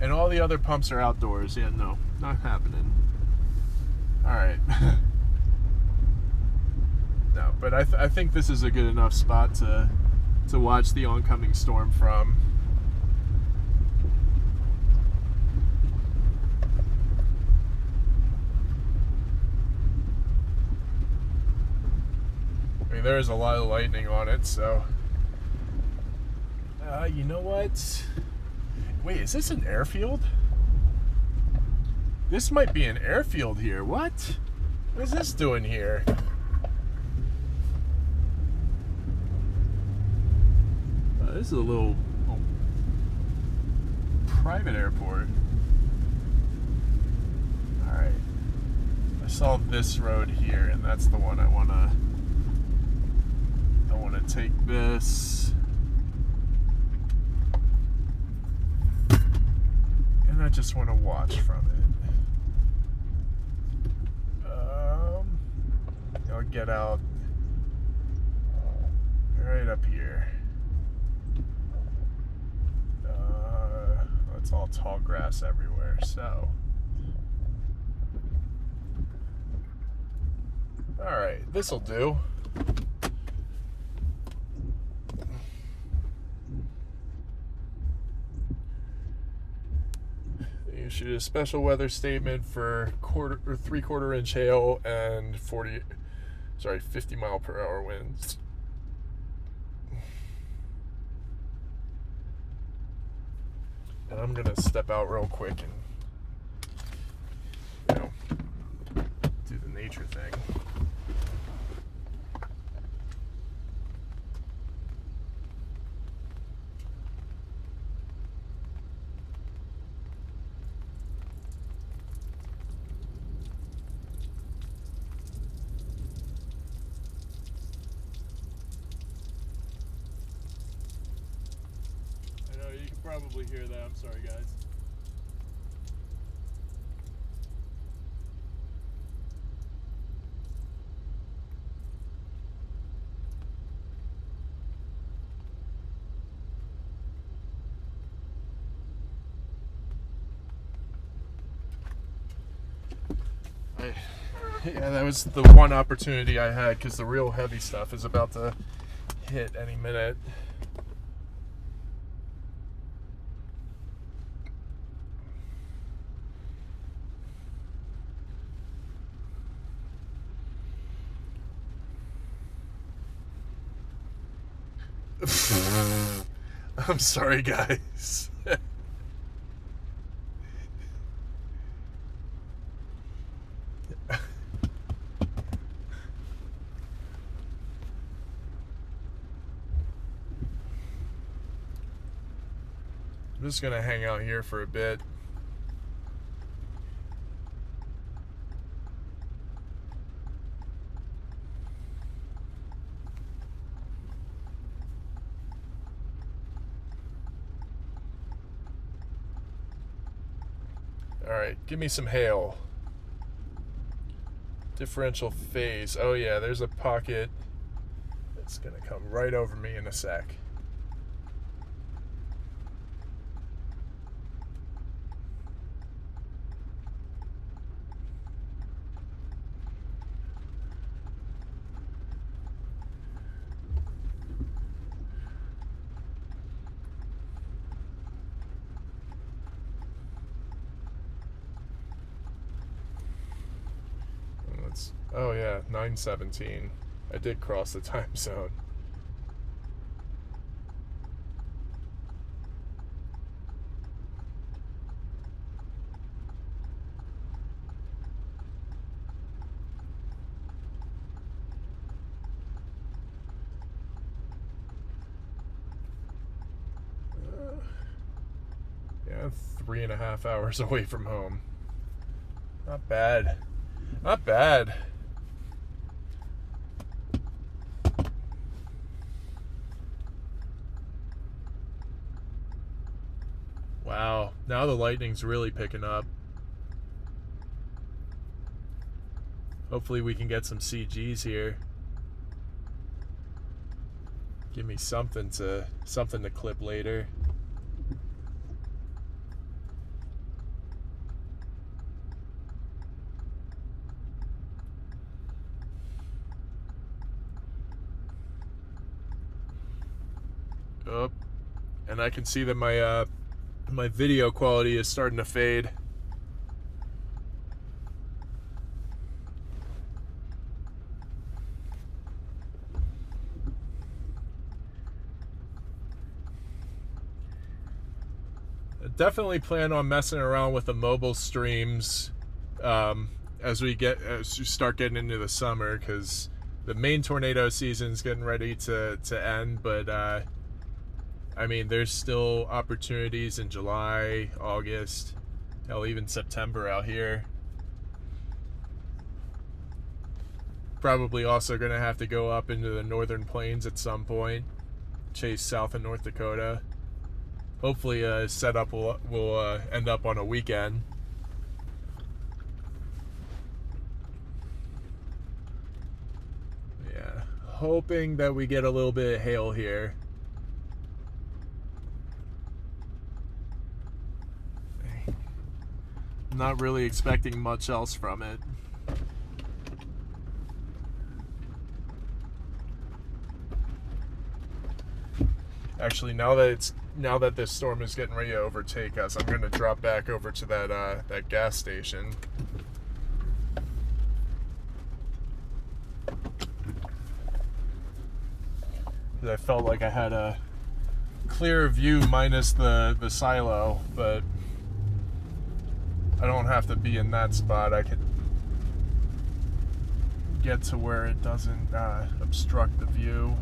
Speaker 1: And all the other pumps are outdoors. Yeah, no, not happening. All right. No, but I think this is a good enough spot to watch the oncoming storm from. I mean, there is a lot of lightning on it, so you know what? Wait, is this an airfield? This might be an airfield here. What? What is this doing here? This is a little private airport. Alright. I saw this road here, and that's the one I wanna take this. And I just want to watch from it. I'll get out right up here. It's all tall grass everywhere, so. Alright, this'll do. They issued a special weather statement for 3/4 inch hail and 50 mile per hour winds. And I'm gonna step out real quick and, do the nature thing. probably hear that. I'm sorry, guys. Yeah, that was the one opportunity I had because the real heavy stuff is about to hit any minute. I'm sorry, guys. I'm just gonna hang out here for a bit. Alright, give me some hail. Differential phase. Oh yeah, there's a pocket that's gonna come right over me in a sec. Oh yeah, 9:17. I did cross the time zone. Yeah, 3.5 hours away from home. Not bad. Not bad. Wow, now the lightning's really picking up. Hopefully we can get some CGs here. Give me something to clip later. Oh, and I can see that my video quality is starting to fade. I definitely plan on messing around with the mobile streams as we start getting into the summer, because the main tornado season's getting ready to end, but I mean, there's still opportunities in July, August, hell, even September out here. Probably also going to have to go up into the northern plains at some point, chase south of North Dakota. Hopefully setup will end up on a weekend. Yeah, hoping that we get a little bit of hail here. Not really expecting much else from it. Actually, now that this storm is getting ready to overtake us, I'm going to drop back over to that gas station. I felt like I had a clear view minus the silo, but I don't have to be in that spot. I can get to where it doesn't obstruct the view.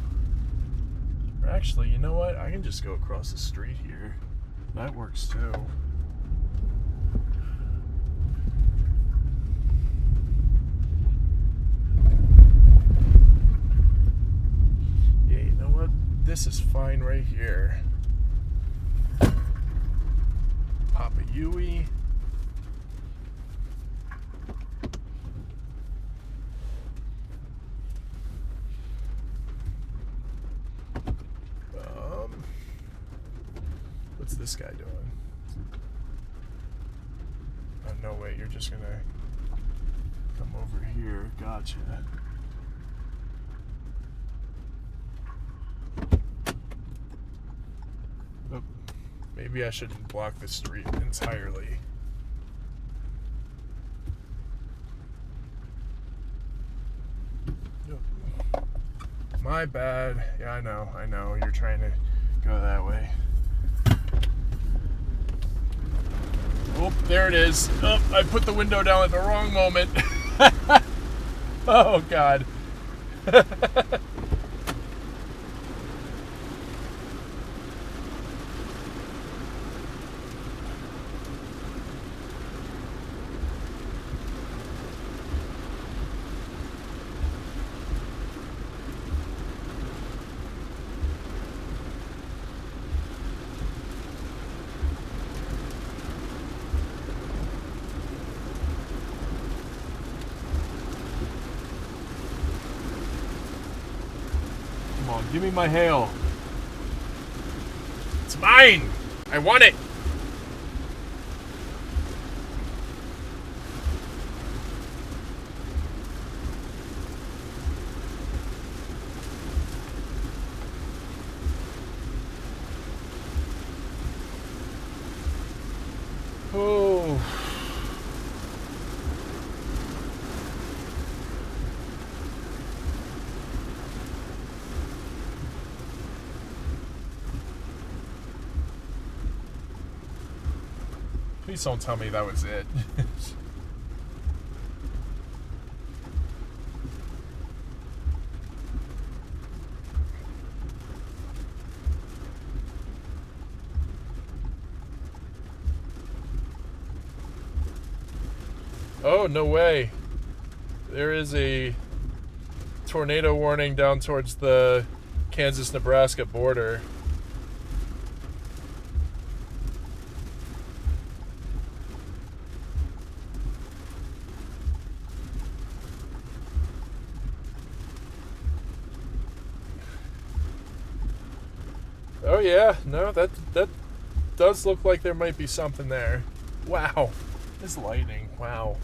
Speaker 1: Or actually, you know what? I can just go across the street here. That works too. Yeah, you know what? This is fine right here. Yui. What's this guy doing? Oh, no, wait, you're just gonna come over here. Gotcha. Oh, maybe I shouldn't block the street entirely. Oh, my bad. Yeah, I know. You're trying to go that way. Oh, there it is. Oh, I put the window down at the wrong moment. Oh, God. Come on, give me my hail. It's mine! I want it! Oh. Please don't tell me that was it. Oh, no way. There is a tornado warning down towards the Kansas-Nebraska border. Oh yeah, no, that does look like there might be something there. Wow, this lightning, wow.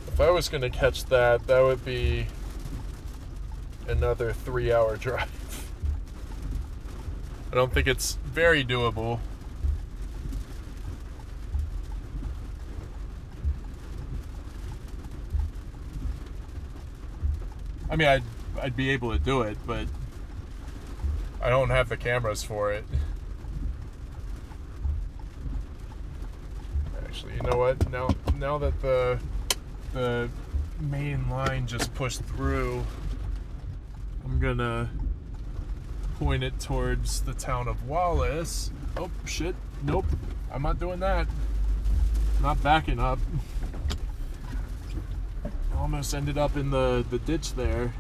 Speaker 1: If I was going to catch that, that would be another 3-hour drive. I don't think it's very doable. I mean, I'd be able to do it, but I don't have the cameras for it. Actually, you know what? Now that the main line just pushed through, I'm gonna point it towards the town of Wallace. Oh shit, nope, I'm not doing that. Not backing up. Almost ended up in the ditch there.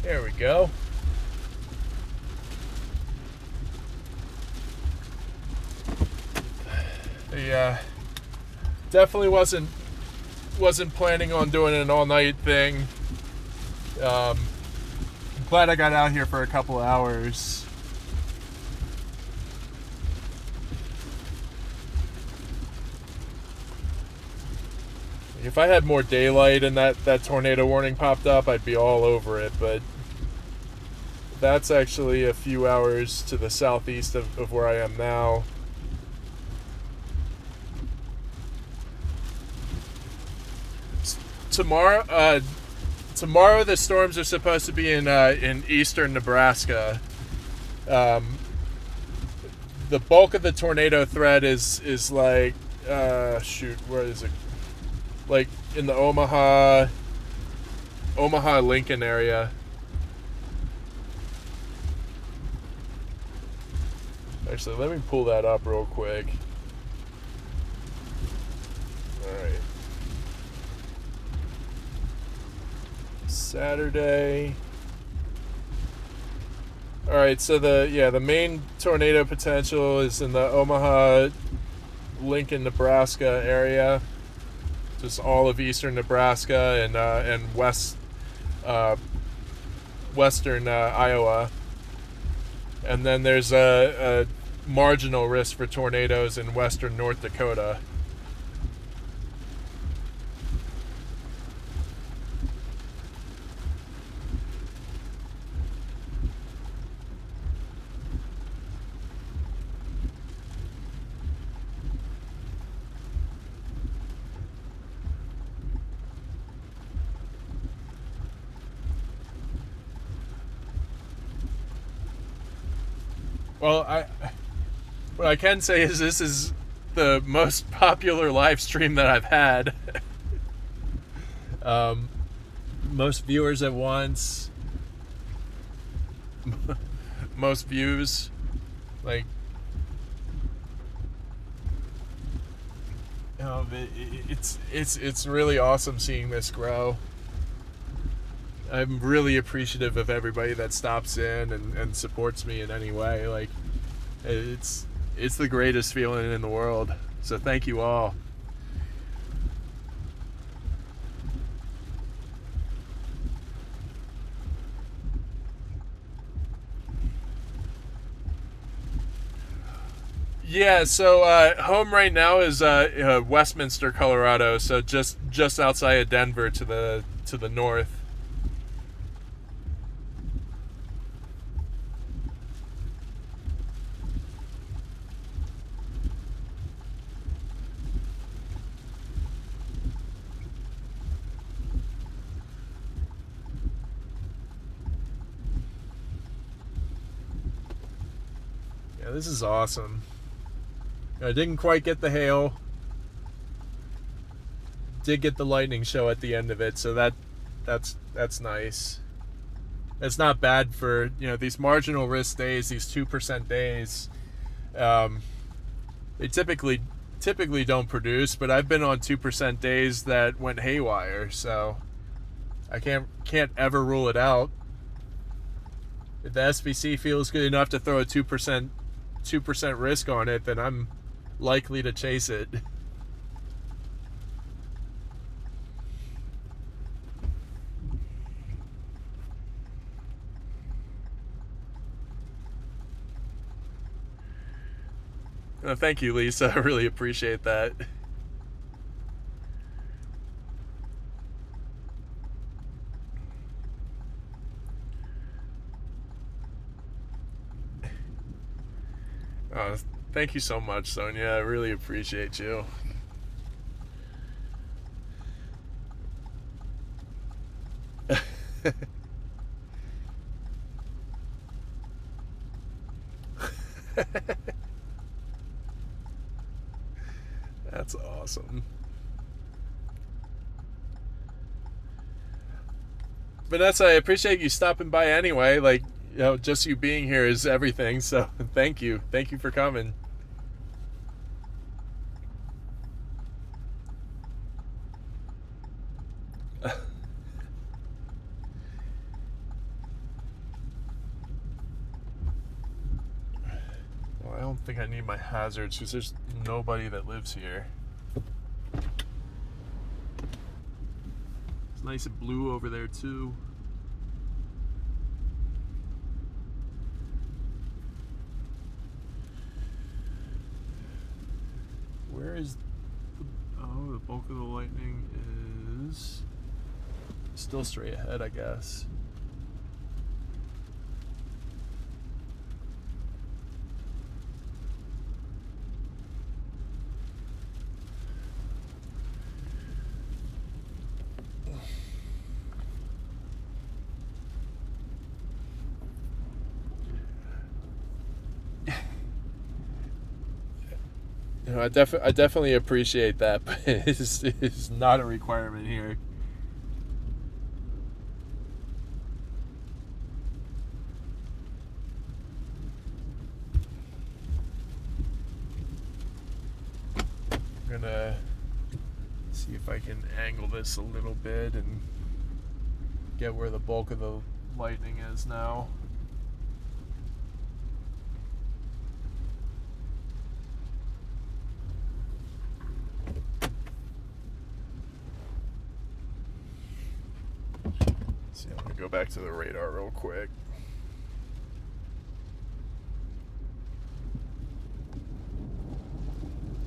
Speaker 1: There we go. Yeah, definitely wasn't planning on doing an all-night thing. I'm glad I got out here for a couple of hours. If I had more daylight and that tornado warning popped up, I'd be all over it, but that's actually a few hours to the southeast of where I am now. Tomorrow the storms are supposed to be in eastern Nebraska. the bulk of the tornado threat is like shoot, where is it? Like in the Omaha Lincoln area. Actually, let me pull that up real quick. Alright. Saturday. Alright, so the main tornado potential is in the Omaha, Lincoln, Nebraska area. Just all of eastern Nebraska and western Iowa. And then there's a marginal risk for tornadoes in western North Dakota. Well, what I can say is this is the most popular live stream that I've had. Most viewers at once. Most views. Like, it's really awesome seeing this grow. I'm really appreciative of everybody that stops in and supports me in any way. Like, it's the greatest feeling in the world. So thank you all. Yeah, so home right now is Westminster, Colorado. So just outside of Denver to the north. Yeah, this is awesome. I didn't quite get the hail. Did get the lightning show at the end of it, so that's nice. It's not bad for, these marginal risk days, these 2% days. They typically don't produce, but I've been on 2% days that went haywire, so I can't ever rule it out. If the SBC feels good enough to throw a 2% risk on it, then I'm likely to chase it. Thank you, Lisa. I really appreciate that. Thank you so much, Sonia. I really appreciate you. That's awesome. Vanessa, I appreciate you stopping by anyway. Like, just you being here is everything. So thank you. Thank you for coming. Well, I don't think I need my hazards because there's nobody that lives here. It's nice and blue over there too. Where is the bulk of the lightning is still straight ahead, I guess. You know, I definitely appreciate that, but it's not a requirement here. I'm gonna see if I can angle this a little bit and get where the bulk of the lightning is now. See, I'm gonna go back to the radar real quick.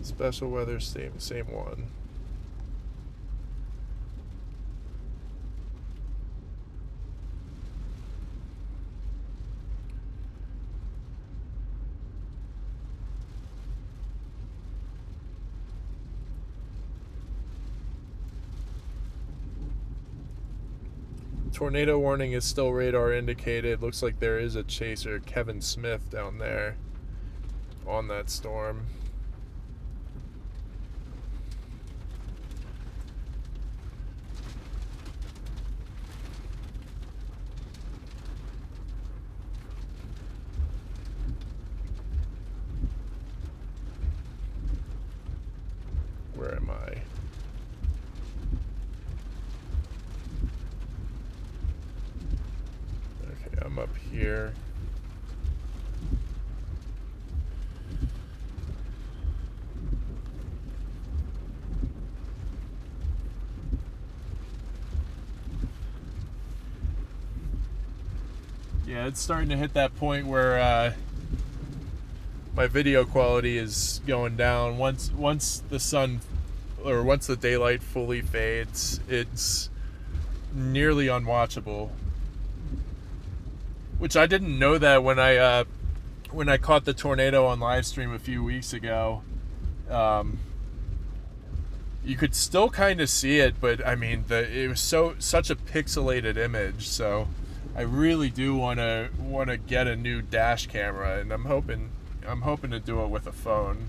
Speaker 1: Special weather, same one. Tornado warning is still radar indicated. Looks like there is a chaser, Kevin Smith, down there on that storm. Where am I? Okay, I'm up here. Yeah, it's starting to hit that point where my video quality is going down. Once the sun, or once the daylight fully fades, it's nearly unwatchable. Which I didn't know that when I caught the tornado on live stream a few weeks ago. You could still kind of see it, but I mean, it was such a pixelated image. So I really do want to get a new dash camera, and I'm hoping to do it with a phone.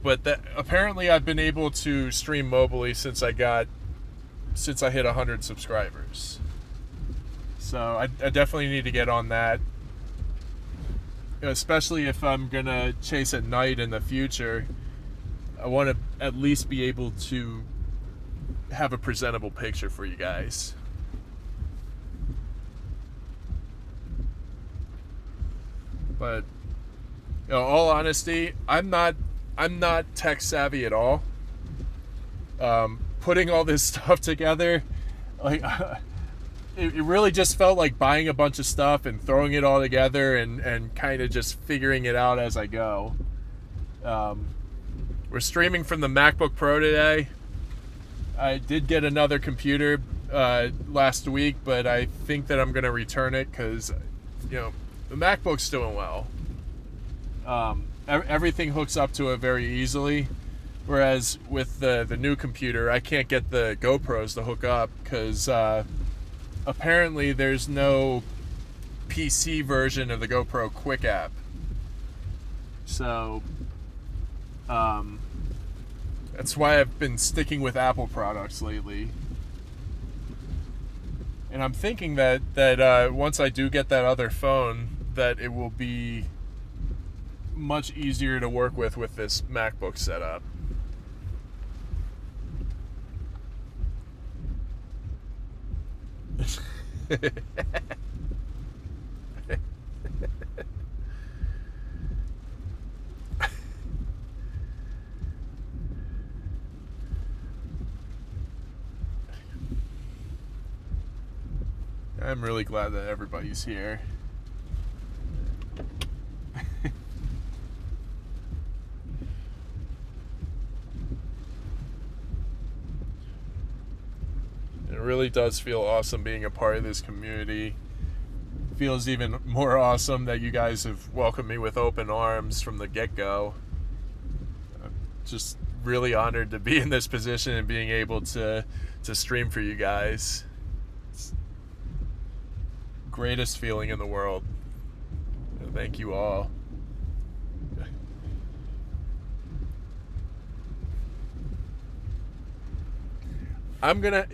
Speaker 1: But apparently I've been able to stream mobily since I hit 100 subscribers. So I definitely need to get on that. Especially if I'm gonna chase at night in the future. I want to at least be able to have a presentable picture for you guys. But in all honesty, I'm not tech savvy at all. Putting all this stuff together, like it really just felt like buying a bunch of stuff and throwing it all together and kind of just figuring it out as I go. We're streaming from the MacBook Pro today. I did get another computer last week, but I think that I'm going to return it because, the MacBook's doing well. Everything hooks up to it very easily, whereas with the new computer, I can't get the GoPros to hook up because apparently there's no PC version of the GoPro Quick app. So that's why I've been sticking with Apple products lately. And I'm thinking that once I do get that other phone, that it will be much easier to work with this MacBook setup. I'm really glad that everybody's here. It really does feel awesome being a part of this community. It feels even more awesome that you guys have welcomed me with open arms from the get-go. I'm just really honored to be in this position and being able to stream for you guys. It's the greatest feeling in the world. Thank you all. I'm gonna.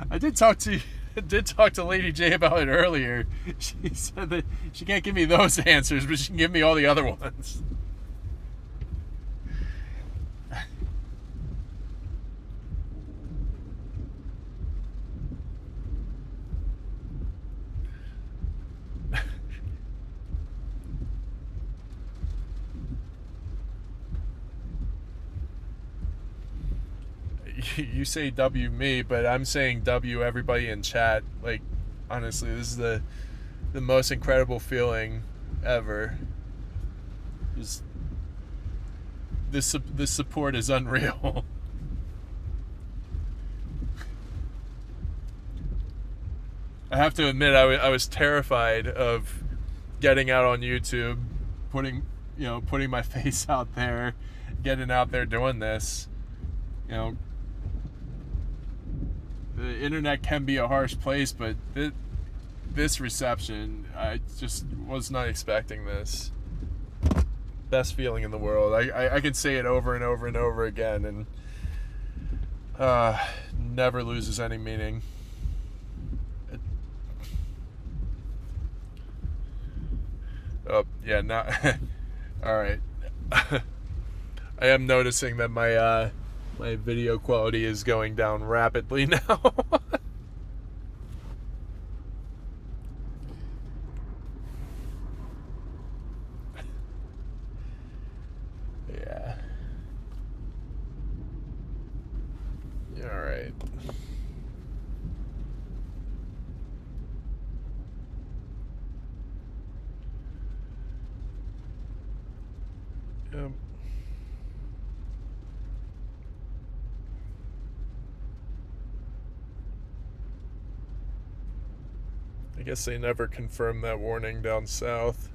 Speaker 1: I did talk to Lady J about it earlier. She said that she can't give me those answers, but she can give me all the other ones. You say W me, but I'm saying W everybody in chat. Like, honestly, this is the most incredible feeling ever. Just this support is unreal. I have to admit, I was terrified of getting out on YouTube, putting my face out there, getting out there doing this. You know, the internet can be a harsh place, but this reception, I just was not expecting this. Best feeling in the world. I can say it over and over and over again, and never loses any meaning. Oh yeah, now all right. I am noticing that my video quality is going down rapidly now. Yeah. All right. I guess they never confirmed that warning down south.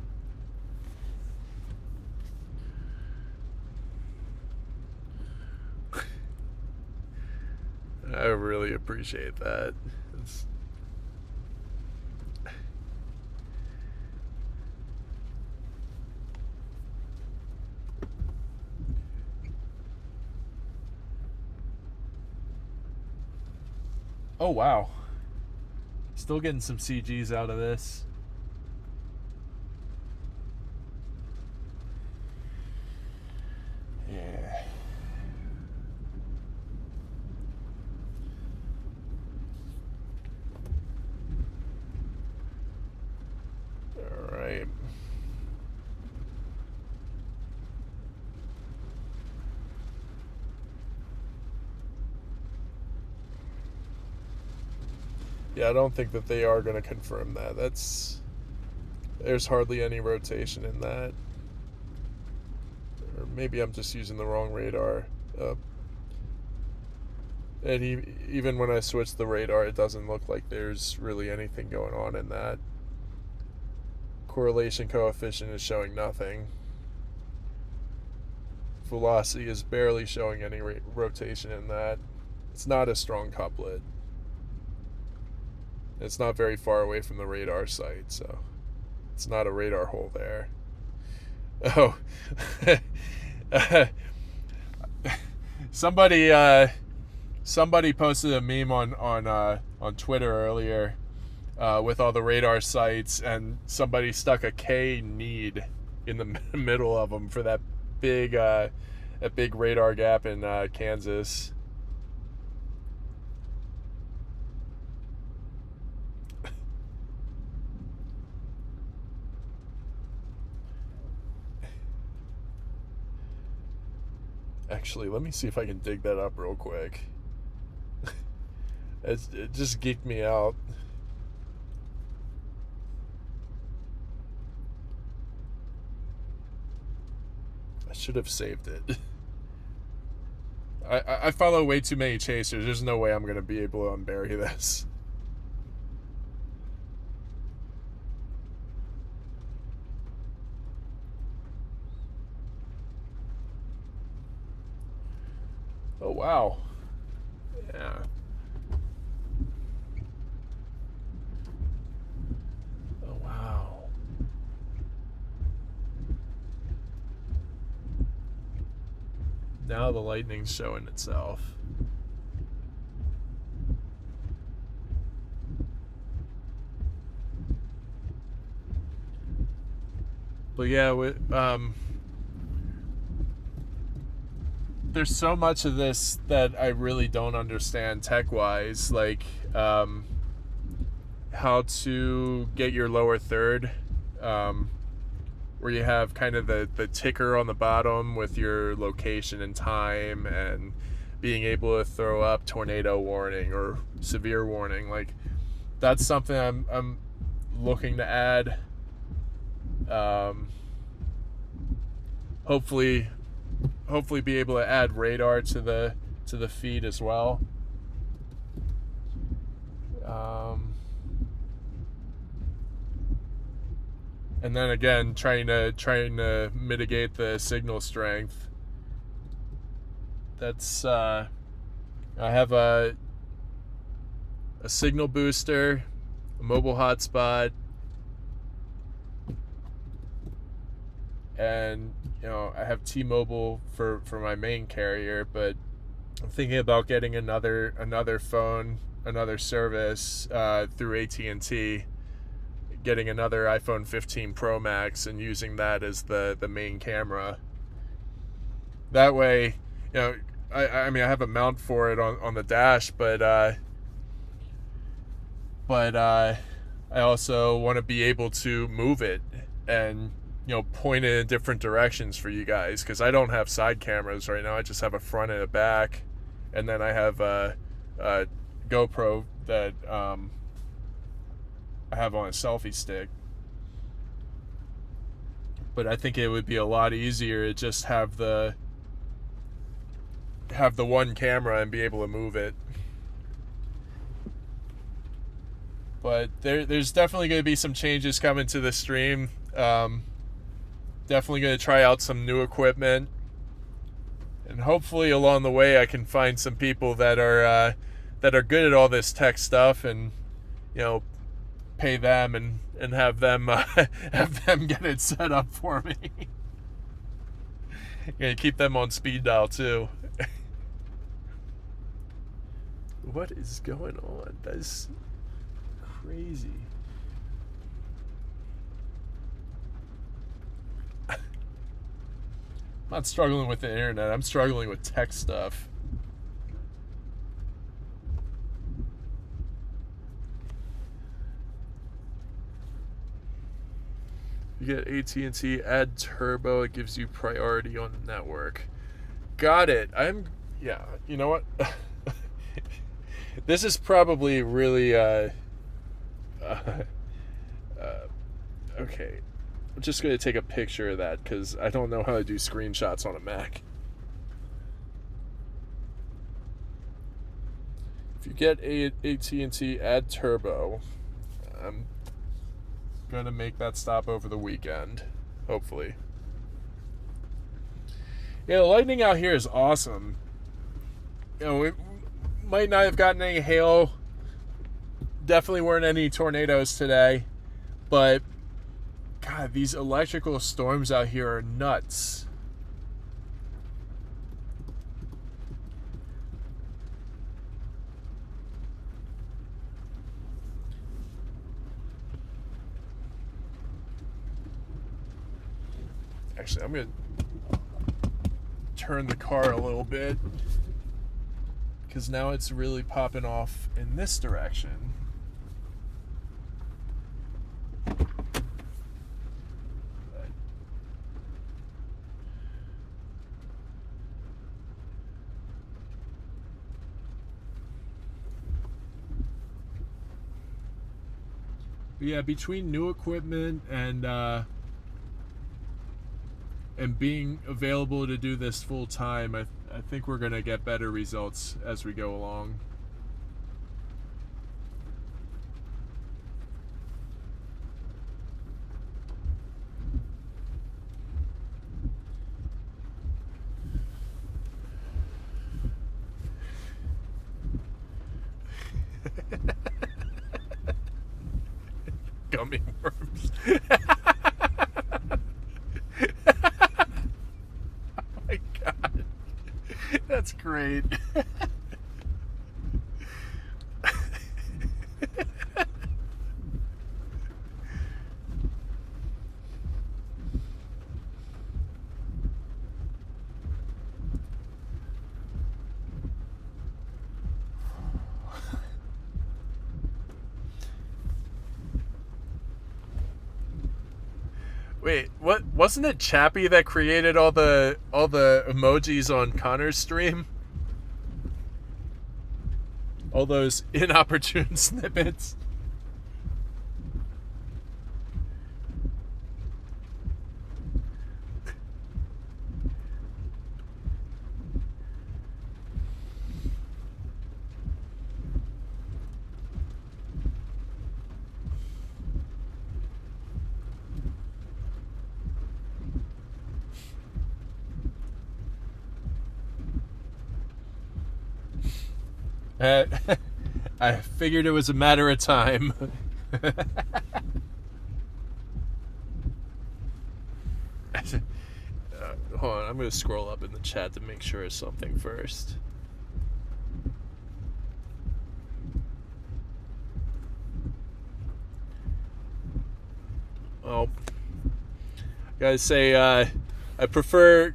Speaker 1: I really appreciate that. Oh wow. Still getting some CGs out of this. Yeah. All right. Yeah, I don't think that they are going to confirm that. There's hardly any rotation in that. Or maybe I'm just using the wrong radar. And even when I switch the radar, it doesn't look like there's really anything going on in that. Correlation coefficient is showing nothing. Velocity is barely showing any rotation in that. It's not a strong couplet. It's not very far away from the radar site, so it's not a radar hole there. Oh, somebody posted a meme on Twitter earlier with all the radar sites, and somebody stuck a K need in the middle of them for that big radar gap in Kansas. Actually, let me see if I can dig that up real quick. It just geeked me out. I should have saved it. I follow way too many chasers. There's no way I'm going to be able to unbury this. Oh, wow. Yeah. Oh, wow. Now the lightning's showing itself. But yeah, there's so much of this that I really don't understand tech-wise, like how to get your lower third, where you have kind of the ticker on the bottom with your location and time, and being able to throw up tornado warning or severe warning. Like, that's something I'm looking to add. Hopefully be able to add radar to the feed as well. And then again, trying to mitigate the signal strength. That's I have a signal booster, a mobile hotspot, and I have T-Mobile for my main carrier, but I'm thinking about getting another phone, another service through AT&T, getting another iPhone 15 Pro Max and using that as the main camera. That way, I mean, I have a mount for it on the dash, but I also want to be able to move it and point it in different directions for you guys, because I don't have side cameras right now. I just have a front and a back, and then I have a GoPro that I have on a selfie stick. But I think it would be a lot easier to just have the one camera and be able to move it. But there's definitely going to be some changes coming to the stream. Definitely going to try out some new equipment, and hopefully along the way I can find some people that are good at all this tech stuff, and pay them and have them get it set up for me. Gonna keep them on speed dial too. What is going on? That's crazy. I'm not struggling with the internet, I'm struggling with tech stuff. You get AT&T, add turbo, it gives you priority on the network. Got it. Yeah, you know what? This is probably really, okay. I'm just going to take a picture of that because I don't know how to do screenshots on a Mac. If you get AT&T, add turbo. I'm going to make that stop over the weekend, hopefully. Yeah, the lightning out here is awesome. We might not have gotten any hail. Definitely weren't any tornadoes today. But God, these electrical storms out here are nuts. Actually, I'm going to turn the car a little bit, because now it's really popping off in this direction. But yeah, between new equipment and being available to do this full time, I think we're gonna get better results as we go along. Gummy worms. Oh my God. great. Wait, what? Wasn't it Chappie that created all the emojis on Connor's stream? All those inopportune snippets. I figured it was a matter of time. Hold on, I'm going to scroll up in the chat to make sure it's something first. Oh, gotta say, I prefer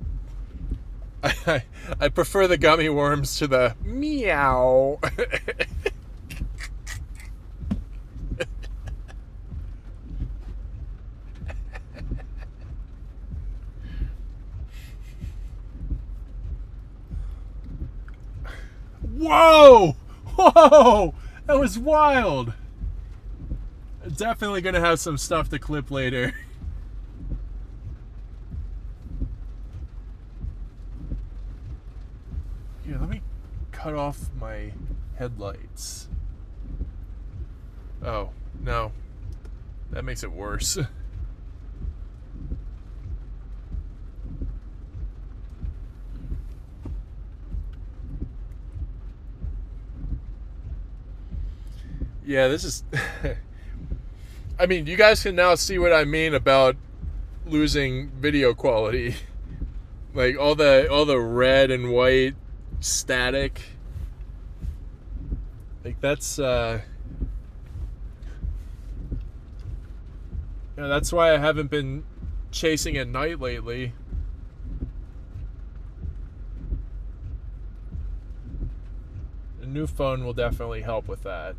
Speaker 1: I prefer the gummy worms to the meow. Whoa! Whoa! That was wild! Definitely gonna have some stuff to clip later. Here, let me cut off my headlights. Oh, no. That makes it worse. Yeah, this is... I mean, you guys can now see what I mean about losing video quality. Like, all the red and white static. Like, that's... Yeah, that's why I haven't been chasing at night lately. A new phone will definitely help with that.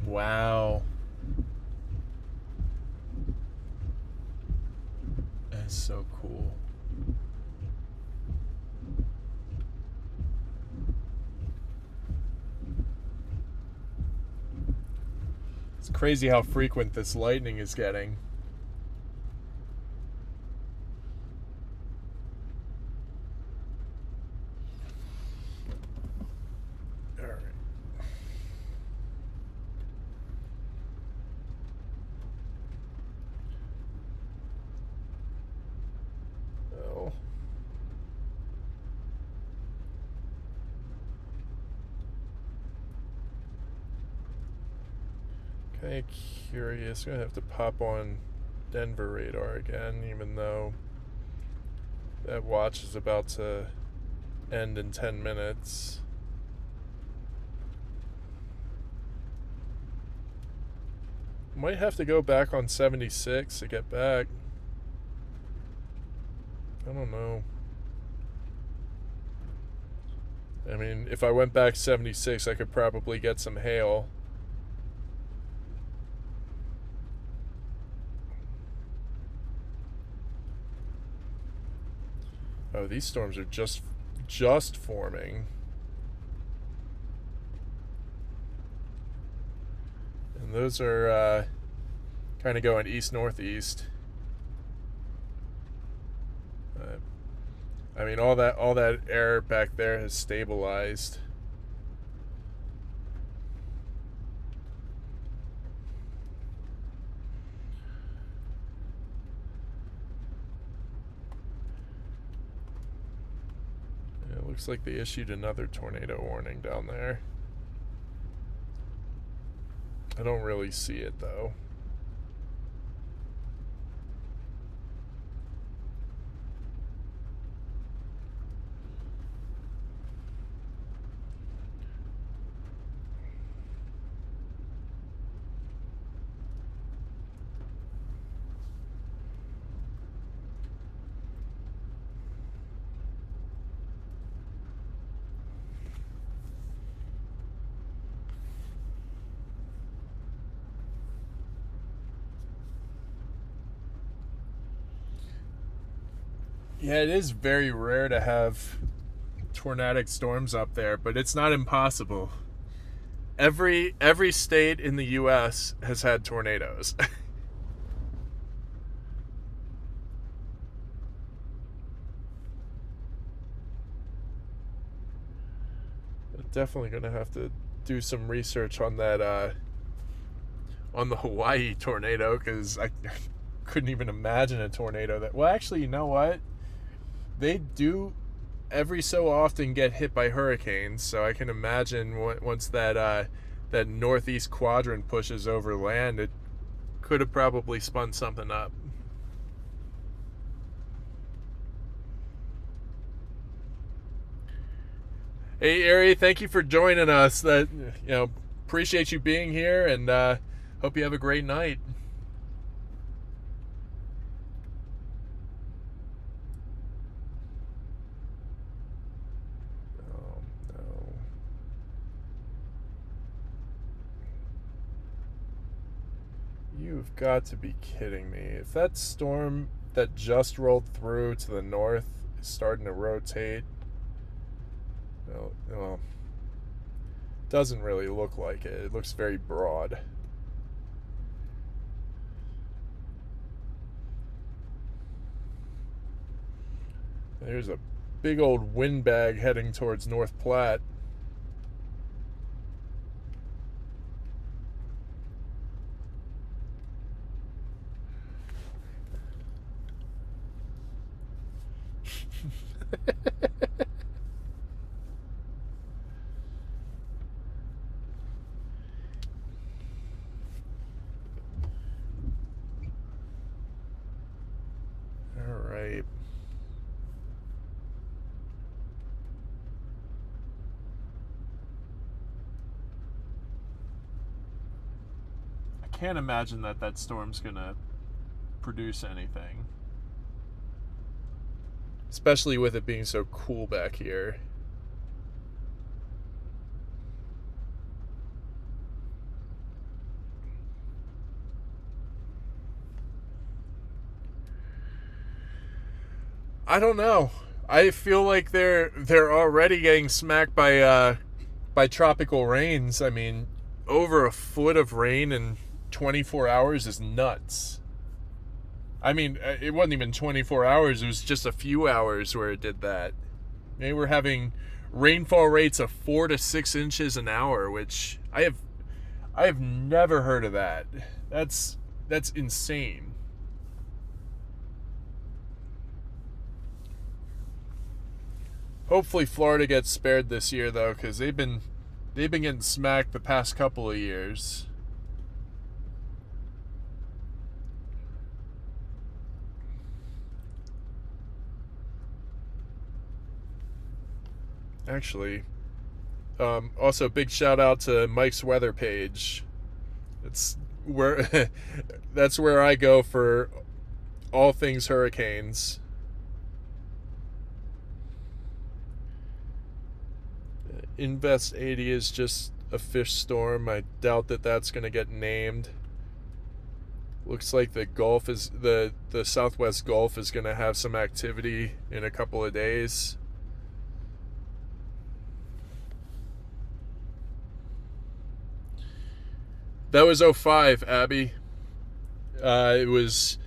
Speaker 1: Wow. That's so cool. It's crazy how frequent this lightning is getting. Kind of curious. I'm gonna have to pop on Denver radar again, even though that watch is about to end in 10 minutes. Might have to go back on 76 to get back. I don't know. I mean, if I went back 76, I could probably get some hail. Oh, these storms are just forming. And those are kind of going east-northeast. I mean, all that air back there has stabilized. It looks like they issued another tornado warning down there. I don't really see it though. Yeah, it is very rare to have tornadic storms up there, but it's not impossible. Every state in the US has had tornadoes. Definitely gonna have to do some research on that on the Hawaii tornado, because I couldn't even imagine a tornado that, well, actually, you know what, they do every so often get hit by hurricanes, so I can imagine once that northeast quadrant pushes over land, it could have probably spun something up. Hey Ari, thank you for joining us. Appreciate you being here, and hope you have a great night. Oh no. You've got to be kidding me. If that storm that just rolled through to the north is starting to rotate, well, doesn't really look like it. It looks very broad. There's a big old windbag heading towards North Platte. All right. I can't imagine that storm's gonna produce anything, especially with it being so cool back here. I don't know. I feel like they're already getting smacked by tropical rains. I mean, over a foot of rain in 24 hours is nuts. I mean, it wasn't even 24 hours. It was just a few hours where it did that. They were having rainfall rates of 4 to 6 inches an hour, which I have never heard of that. That's insane. Hopefully Florida gets spared this year though, because they've been getting smacked the past couple of years. Actually, also big shout out to Mike's weather page. It's where that's where I go for all things hurricanes. Invest 80 is just a fish storm. I doubt that's going to get named. Looks like the Gulf is the Southwest Gulf is going to have some activity in a couple of days. That was 05, Abby. It was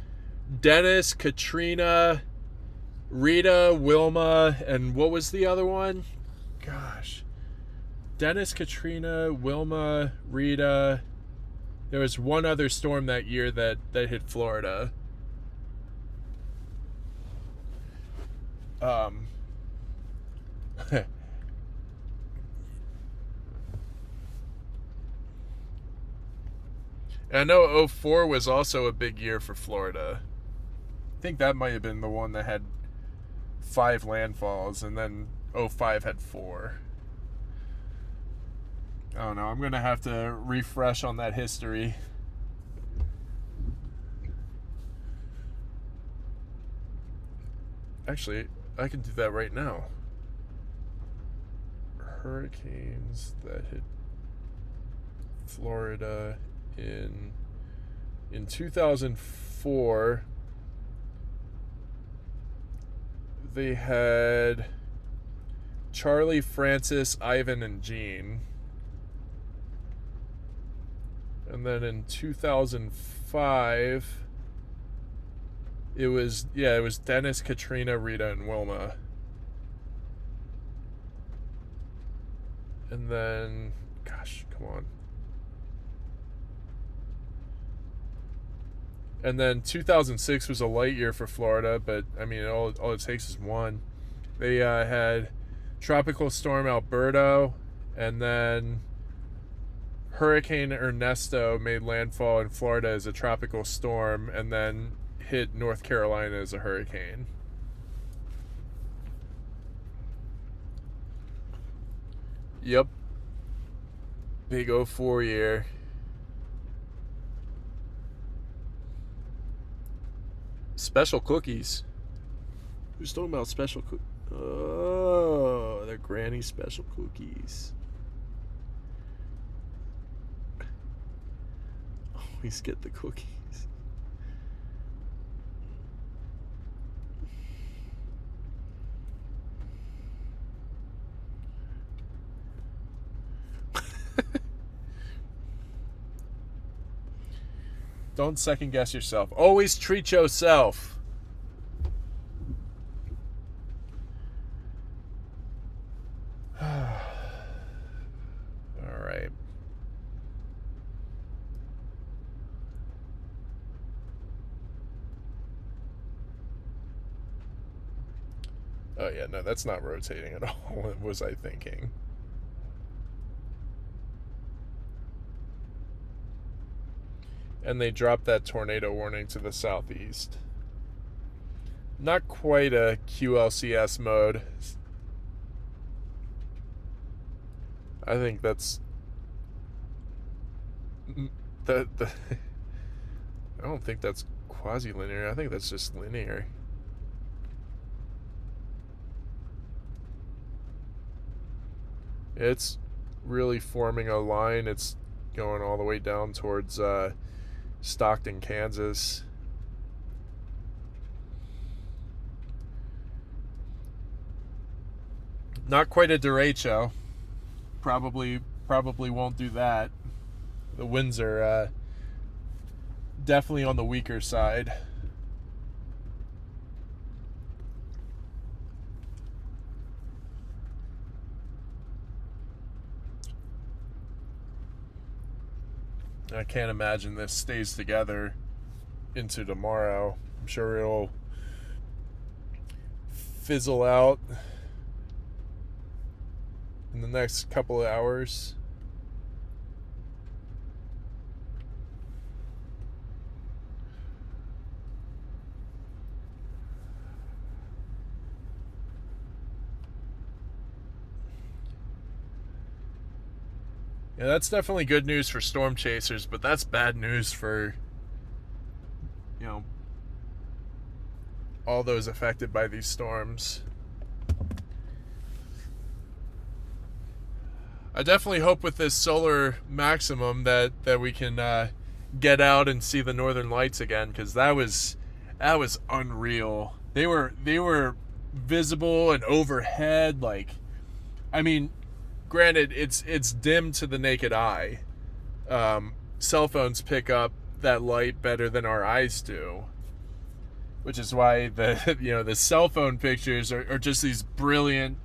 Speaker 1: Dennis, Katrina, Rita, Wilma, and what was the other one? Gosh. Dennis, Katrina, Wilma, Rita. There was one other storm that year that hit Florida. I know 04 was also a big year for Florida. I think that might have been the one that had 5 landfalls, and then 05 had 4. I don't know. I'm going to have to refresh on that history. Actually, I can do that right now. Hurricanes that hit Florida in 2004. They had Charlie, Francis, Ivan, and Jean. And then in 2005, it was Dennis, Katrina, Rita, and Wilma. And then, gosh, come on. And then 2006 was a light year for Florida, but I mean, all it takes is one. They had Tropical Storm Alberto, and then Hurricane Ernesto made landfall in Florida as a tropical storm, and then hit North Carolina as a hurricane. Yep. Big 04 year. Special cookies. Who's talking about special cookies? Oh, they're Granny special cookies. Always get the cookies. Don't second guess yourself. Always treat yourself. All right. Oh yeah, no, that's not rotating at all. What was I thinking? And they dropped that tornado warning to the southeast. Not quite a QLCS mode. I think that's I don't think that's quasi-linear. I think that's just linear. It's really forming a line. It's going all the way down towards Stockton, Kansas. Not quite a derecho. Probably won't do that. The winds are definitely on the weaker side. I can't imagine this stays together into tomorrow. I'm sure it'll fizzle out in the next couple of hours. Yeah, that's definitely good news for storm chasers, but that's bad news for, all those affected by these storms. I definitely hope with this solar maximum that we can get out and see the northern lights again, because that was unreal. They were visible and overhead, like, I mean, granted, it's dim to the naked eye. Cell phones pick up that light better than our eyes do. which is why the the cell phone pictures are just these brilliant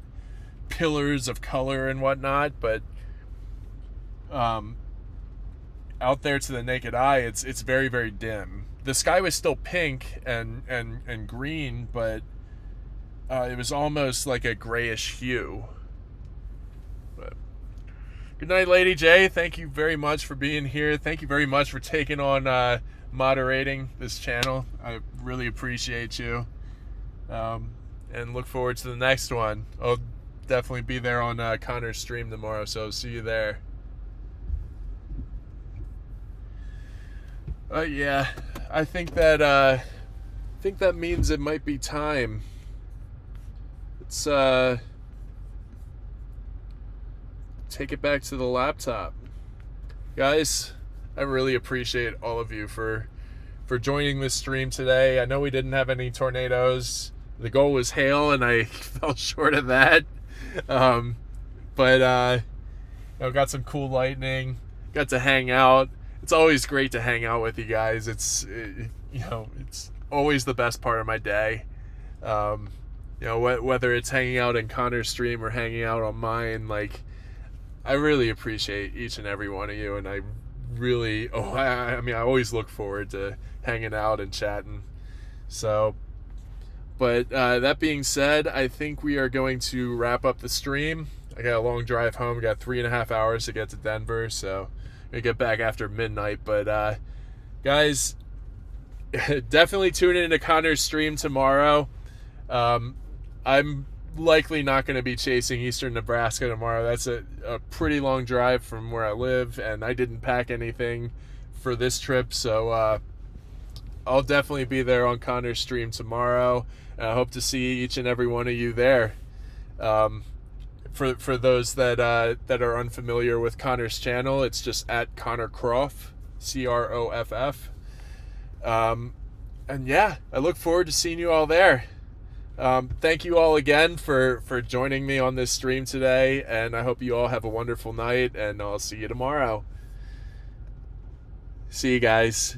Speaker 1: pillars of color and whatnot. But out there to the naked eye, it's very, very dim. The sky was still pink and green, but it was almost like a grayish hue. But good night, Lady J. Thank you very much for being here. Thank you very much for taking on moderating this channel. I really appreciate you. And look forward to the next one. I'll definitely be there on Connor's stream tomorrow, so see you there. Yeah, I think that means it might be time. Let's take it back to the laptop. Guys, I really appreciate all of you for joining this stream today. I know we didn't have any tornadoes. The goal was hail, and I fell short of that. But got some cool lightning. Got to hang out. It's always great to hang out with you guys. It's always the best part of my day. Whether it's hanging out in Connor's stream or hanging out on mine, like, I really appreciate each and every one of you, and I really, I always look forward to hanging out and chatting. So, but that being said, I think we are going to wrap up the stream. I got a long drive home. Got 3.5 hours to get to Denver, so I'm gonna get back after midnight. But guys, definitely tune into Connor's stream tomorrow. I'm likely not going to be chasing Eastern Nebraska tomorrow. That's a pretty long drive from where I live, and I didn't pack anything for this trip, so I'll definitely be there on Connor's stream tomorrow, and I hope to see each and every one of you there. For those that are unfamiliar with Connor's channel, it's just at Connor Croft, Croff. And yeah, I look forward to seeing you all there. Thank you all again for joining me on this stream today, and I hope you all have a wonderful night, and I'll see you tomorrow. See you guys.